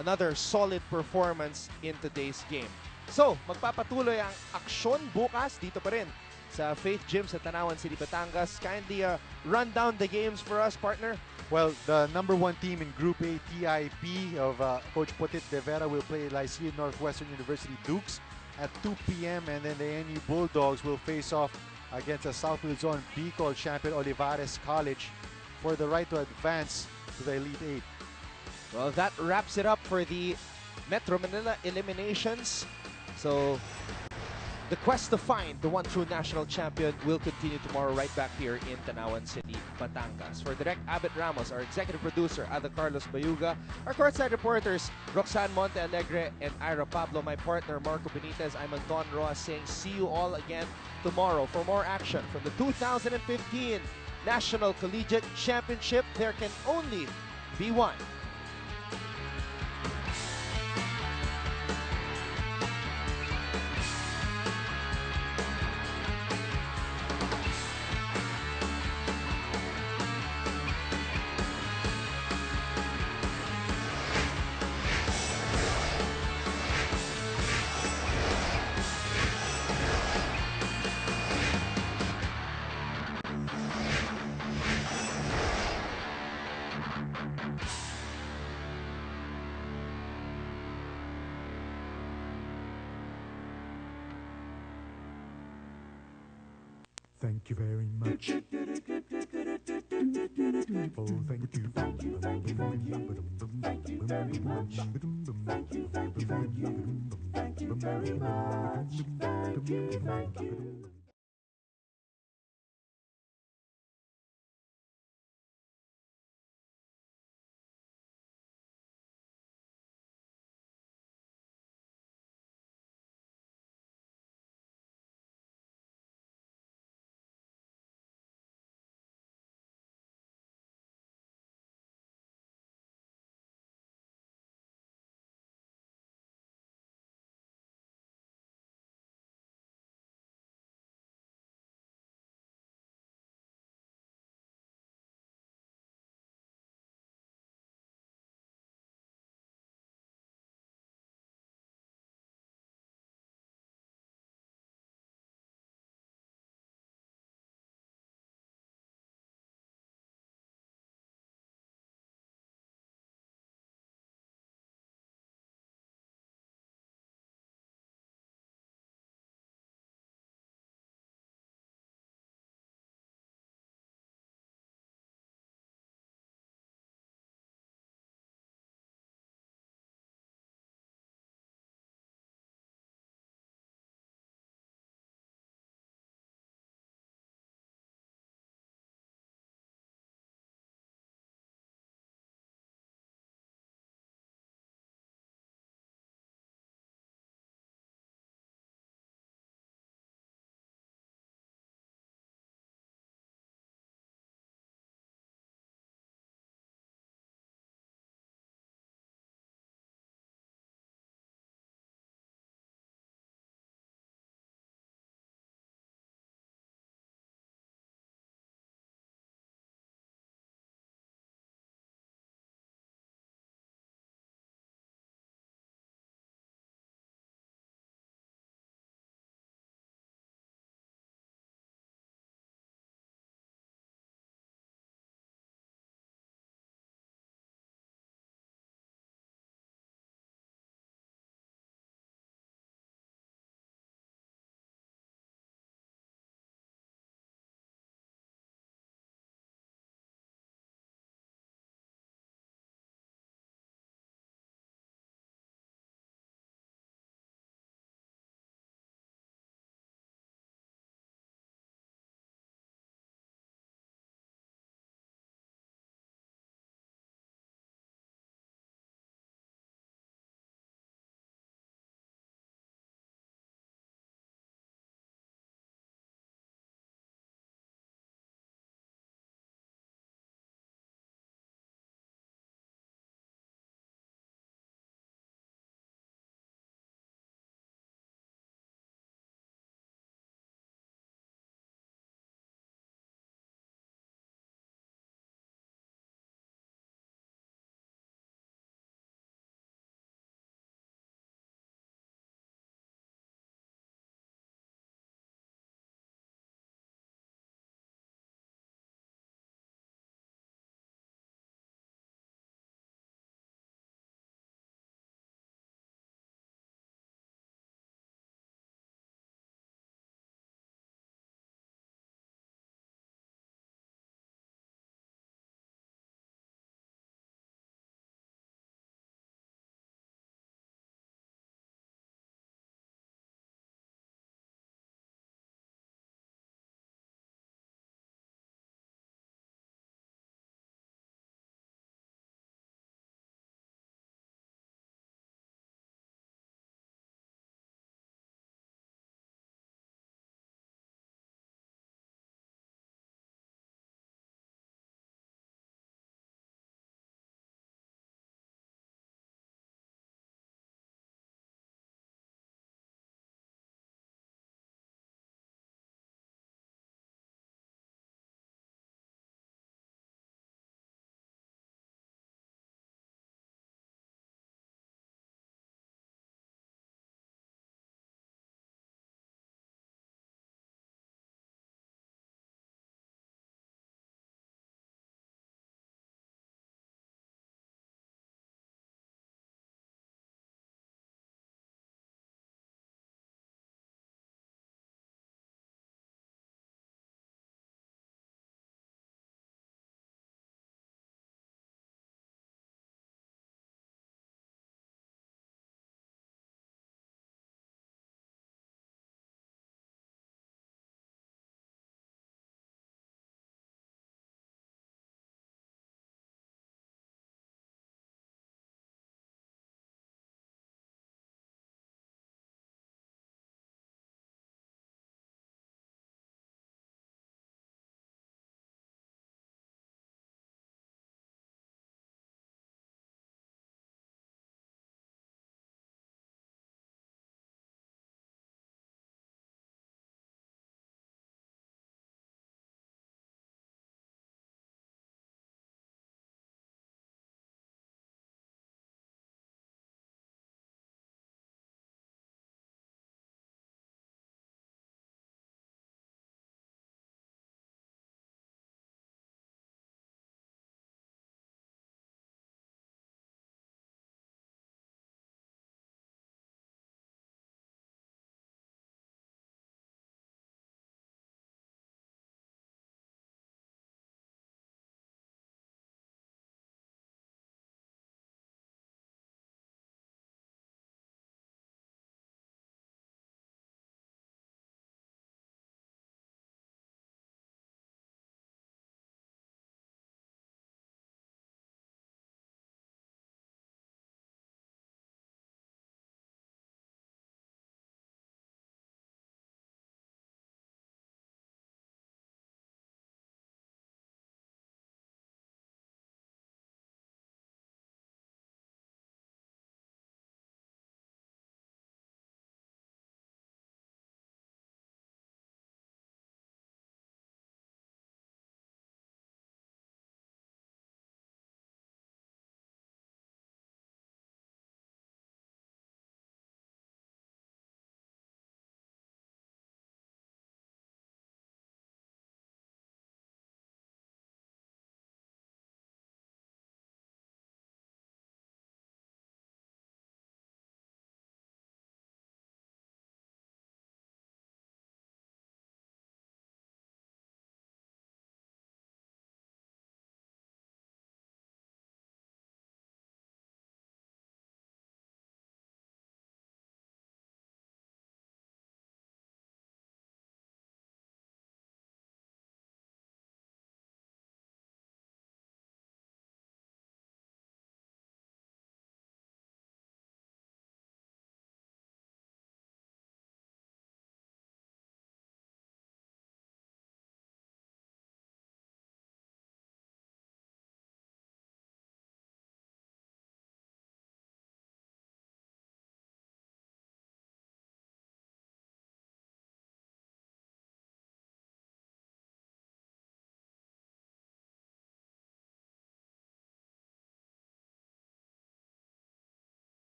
another solid performance in today's game. So, magpapatuloy ang aksyon bukas dito pa rin sa Faith Gym sa Tanawan City, Batangas. Kindly run down the games for us, partner. Well, the number 1 team in Group A, TIP of Coach Potit De Vera, will play Lyceum Northwestern University Dukes at 2 p.m. And then the NU Bulldogs will face off against the South Luzon Bicol champion Olivares College for the right to advance to the Elite 8. Well, that wraps it up for the Metro Manila eliminations. So, the quest to find the one true national champion will continue tomorrow right back here in Tanawan City, Batangas. For Direct Abet Ramos, our executive producer, Ada Carlos Bayuga, our courtside reporters, Roxanne Monte Alegre and Ira Pablo, my partner, Marco Benitez, I'm Anton Roa saying see you all again tomorrow for more action from the 2015 National Collegiate Championship. There can only be one. Thank you very much. Oh, thank you. Thank you very much.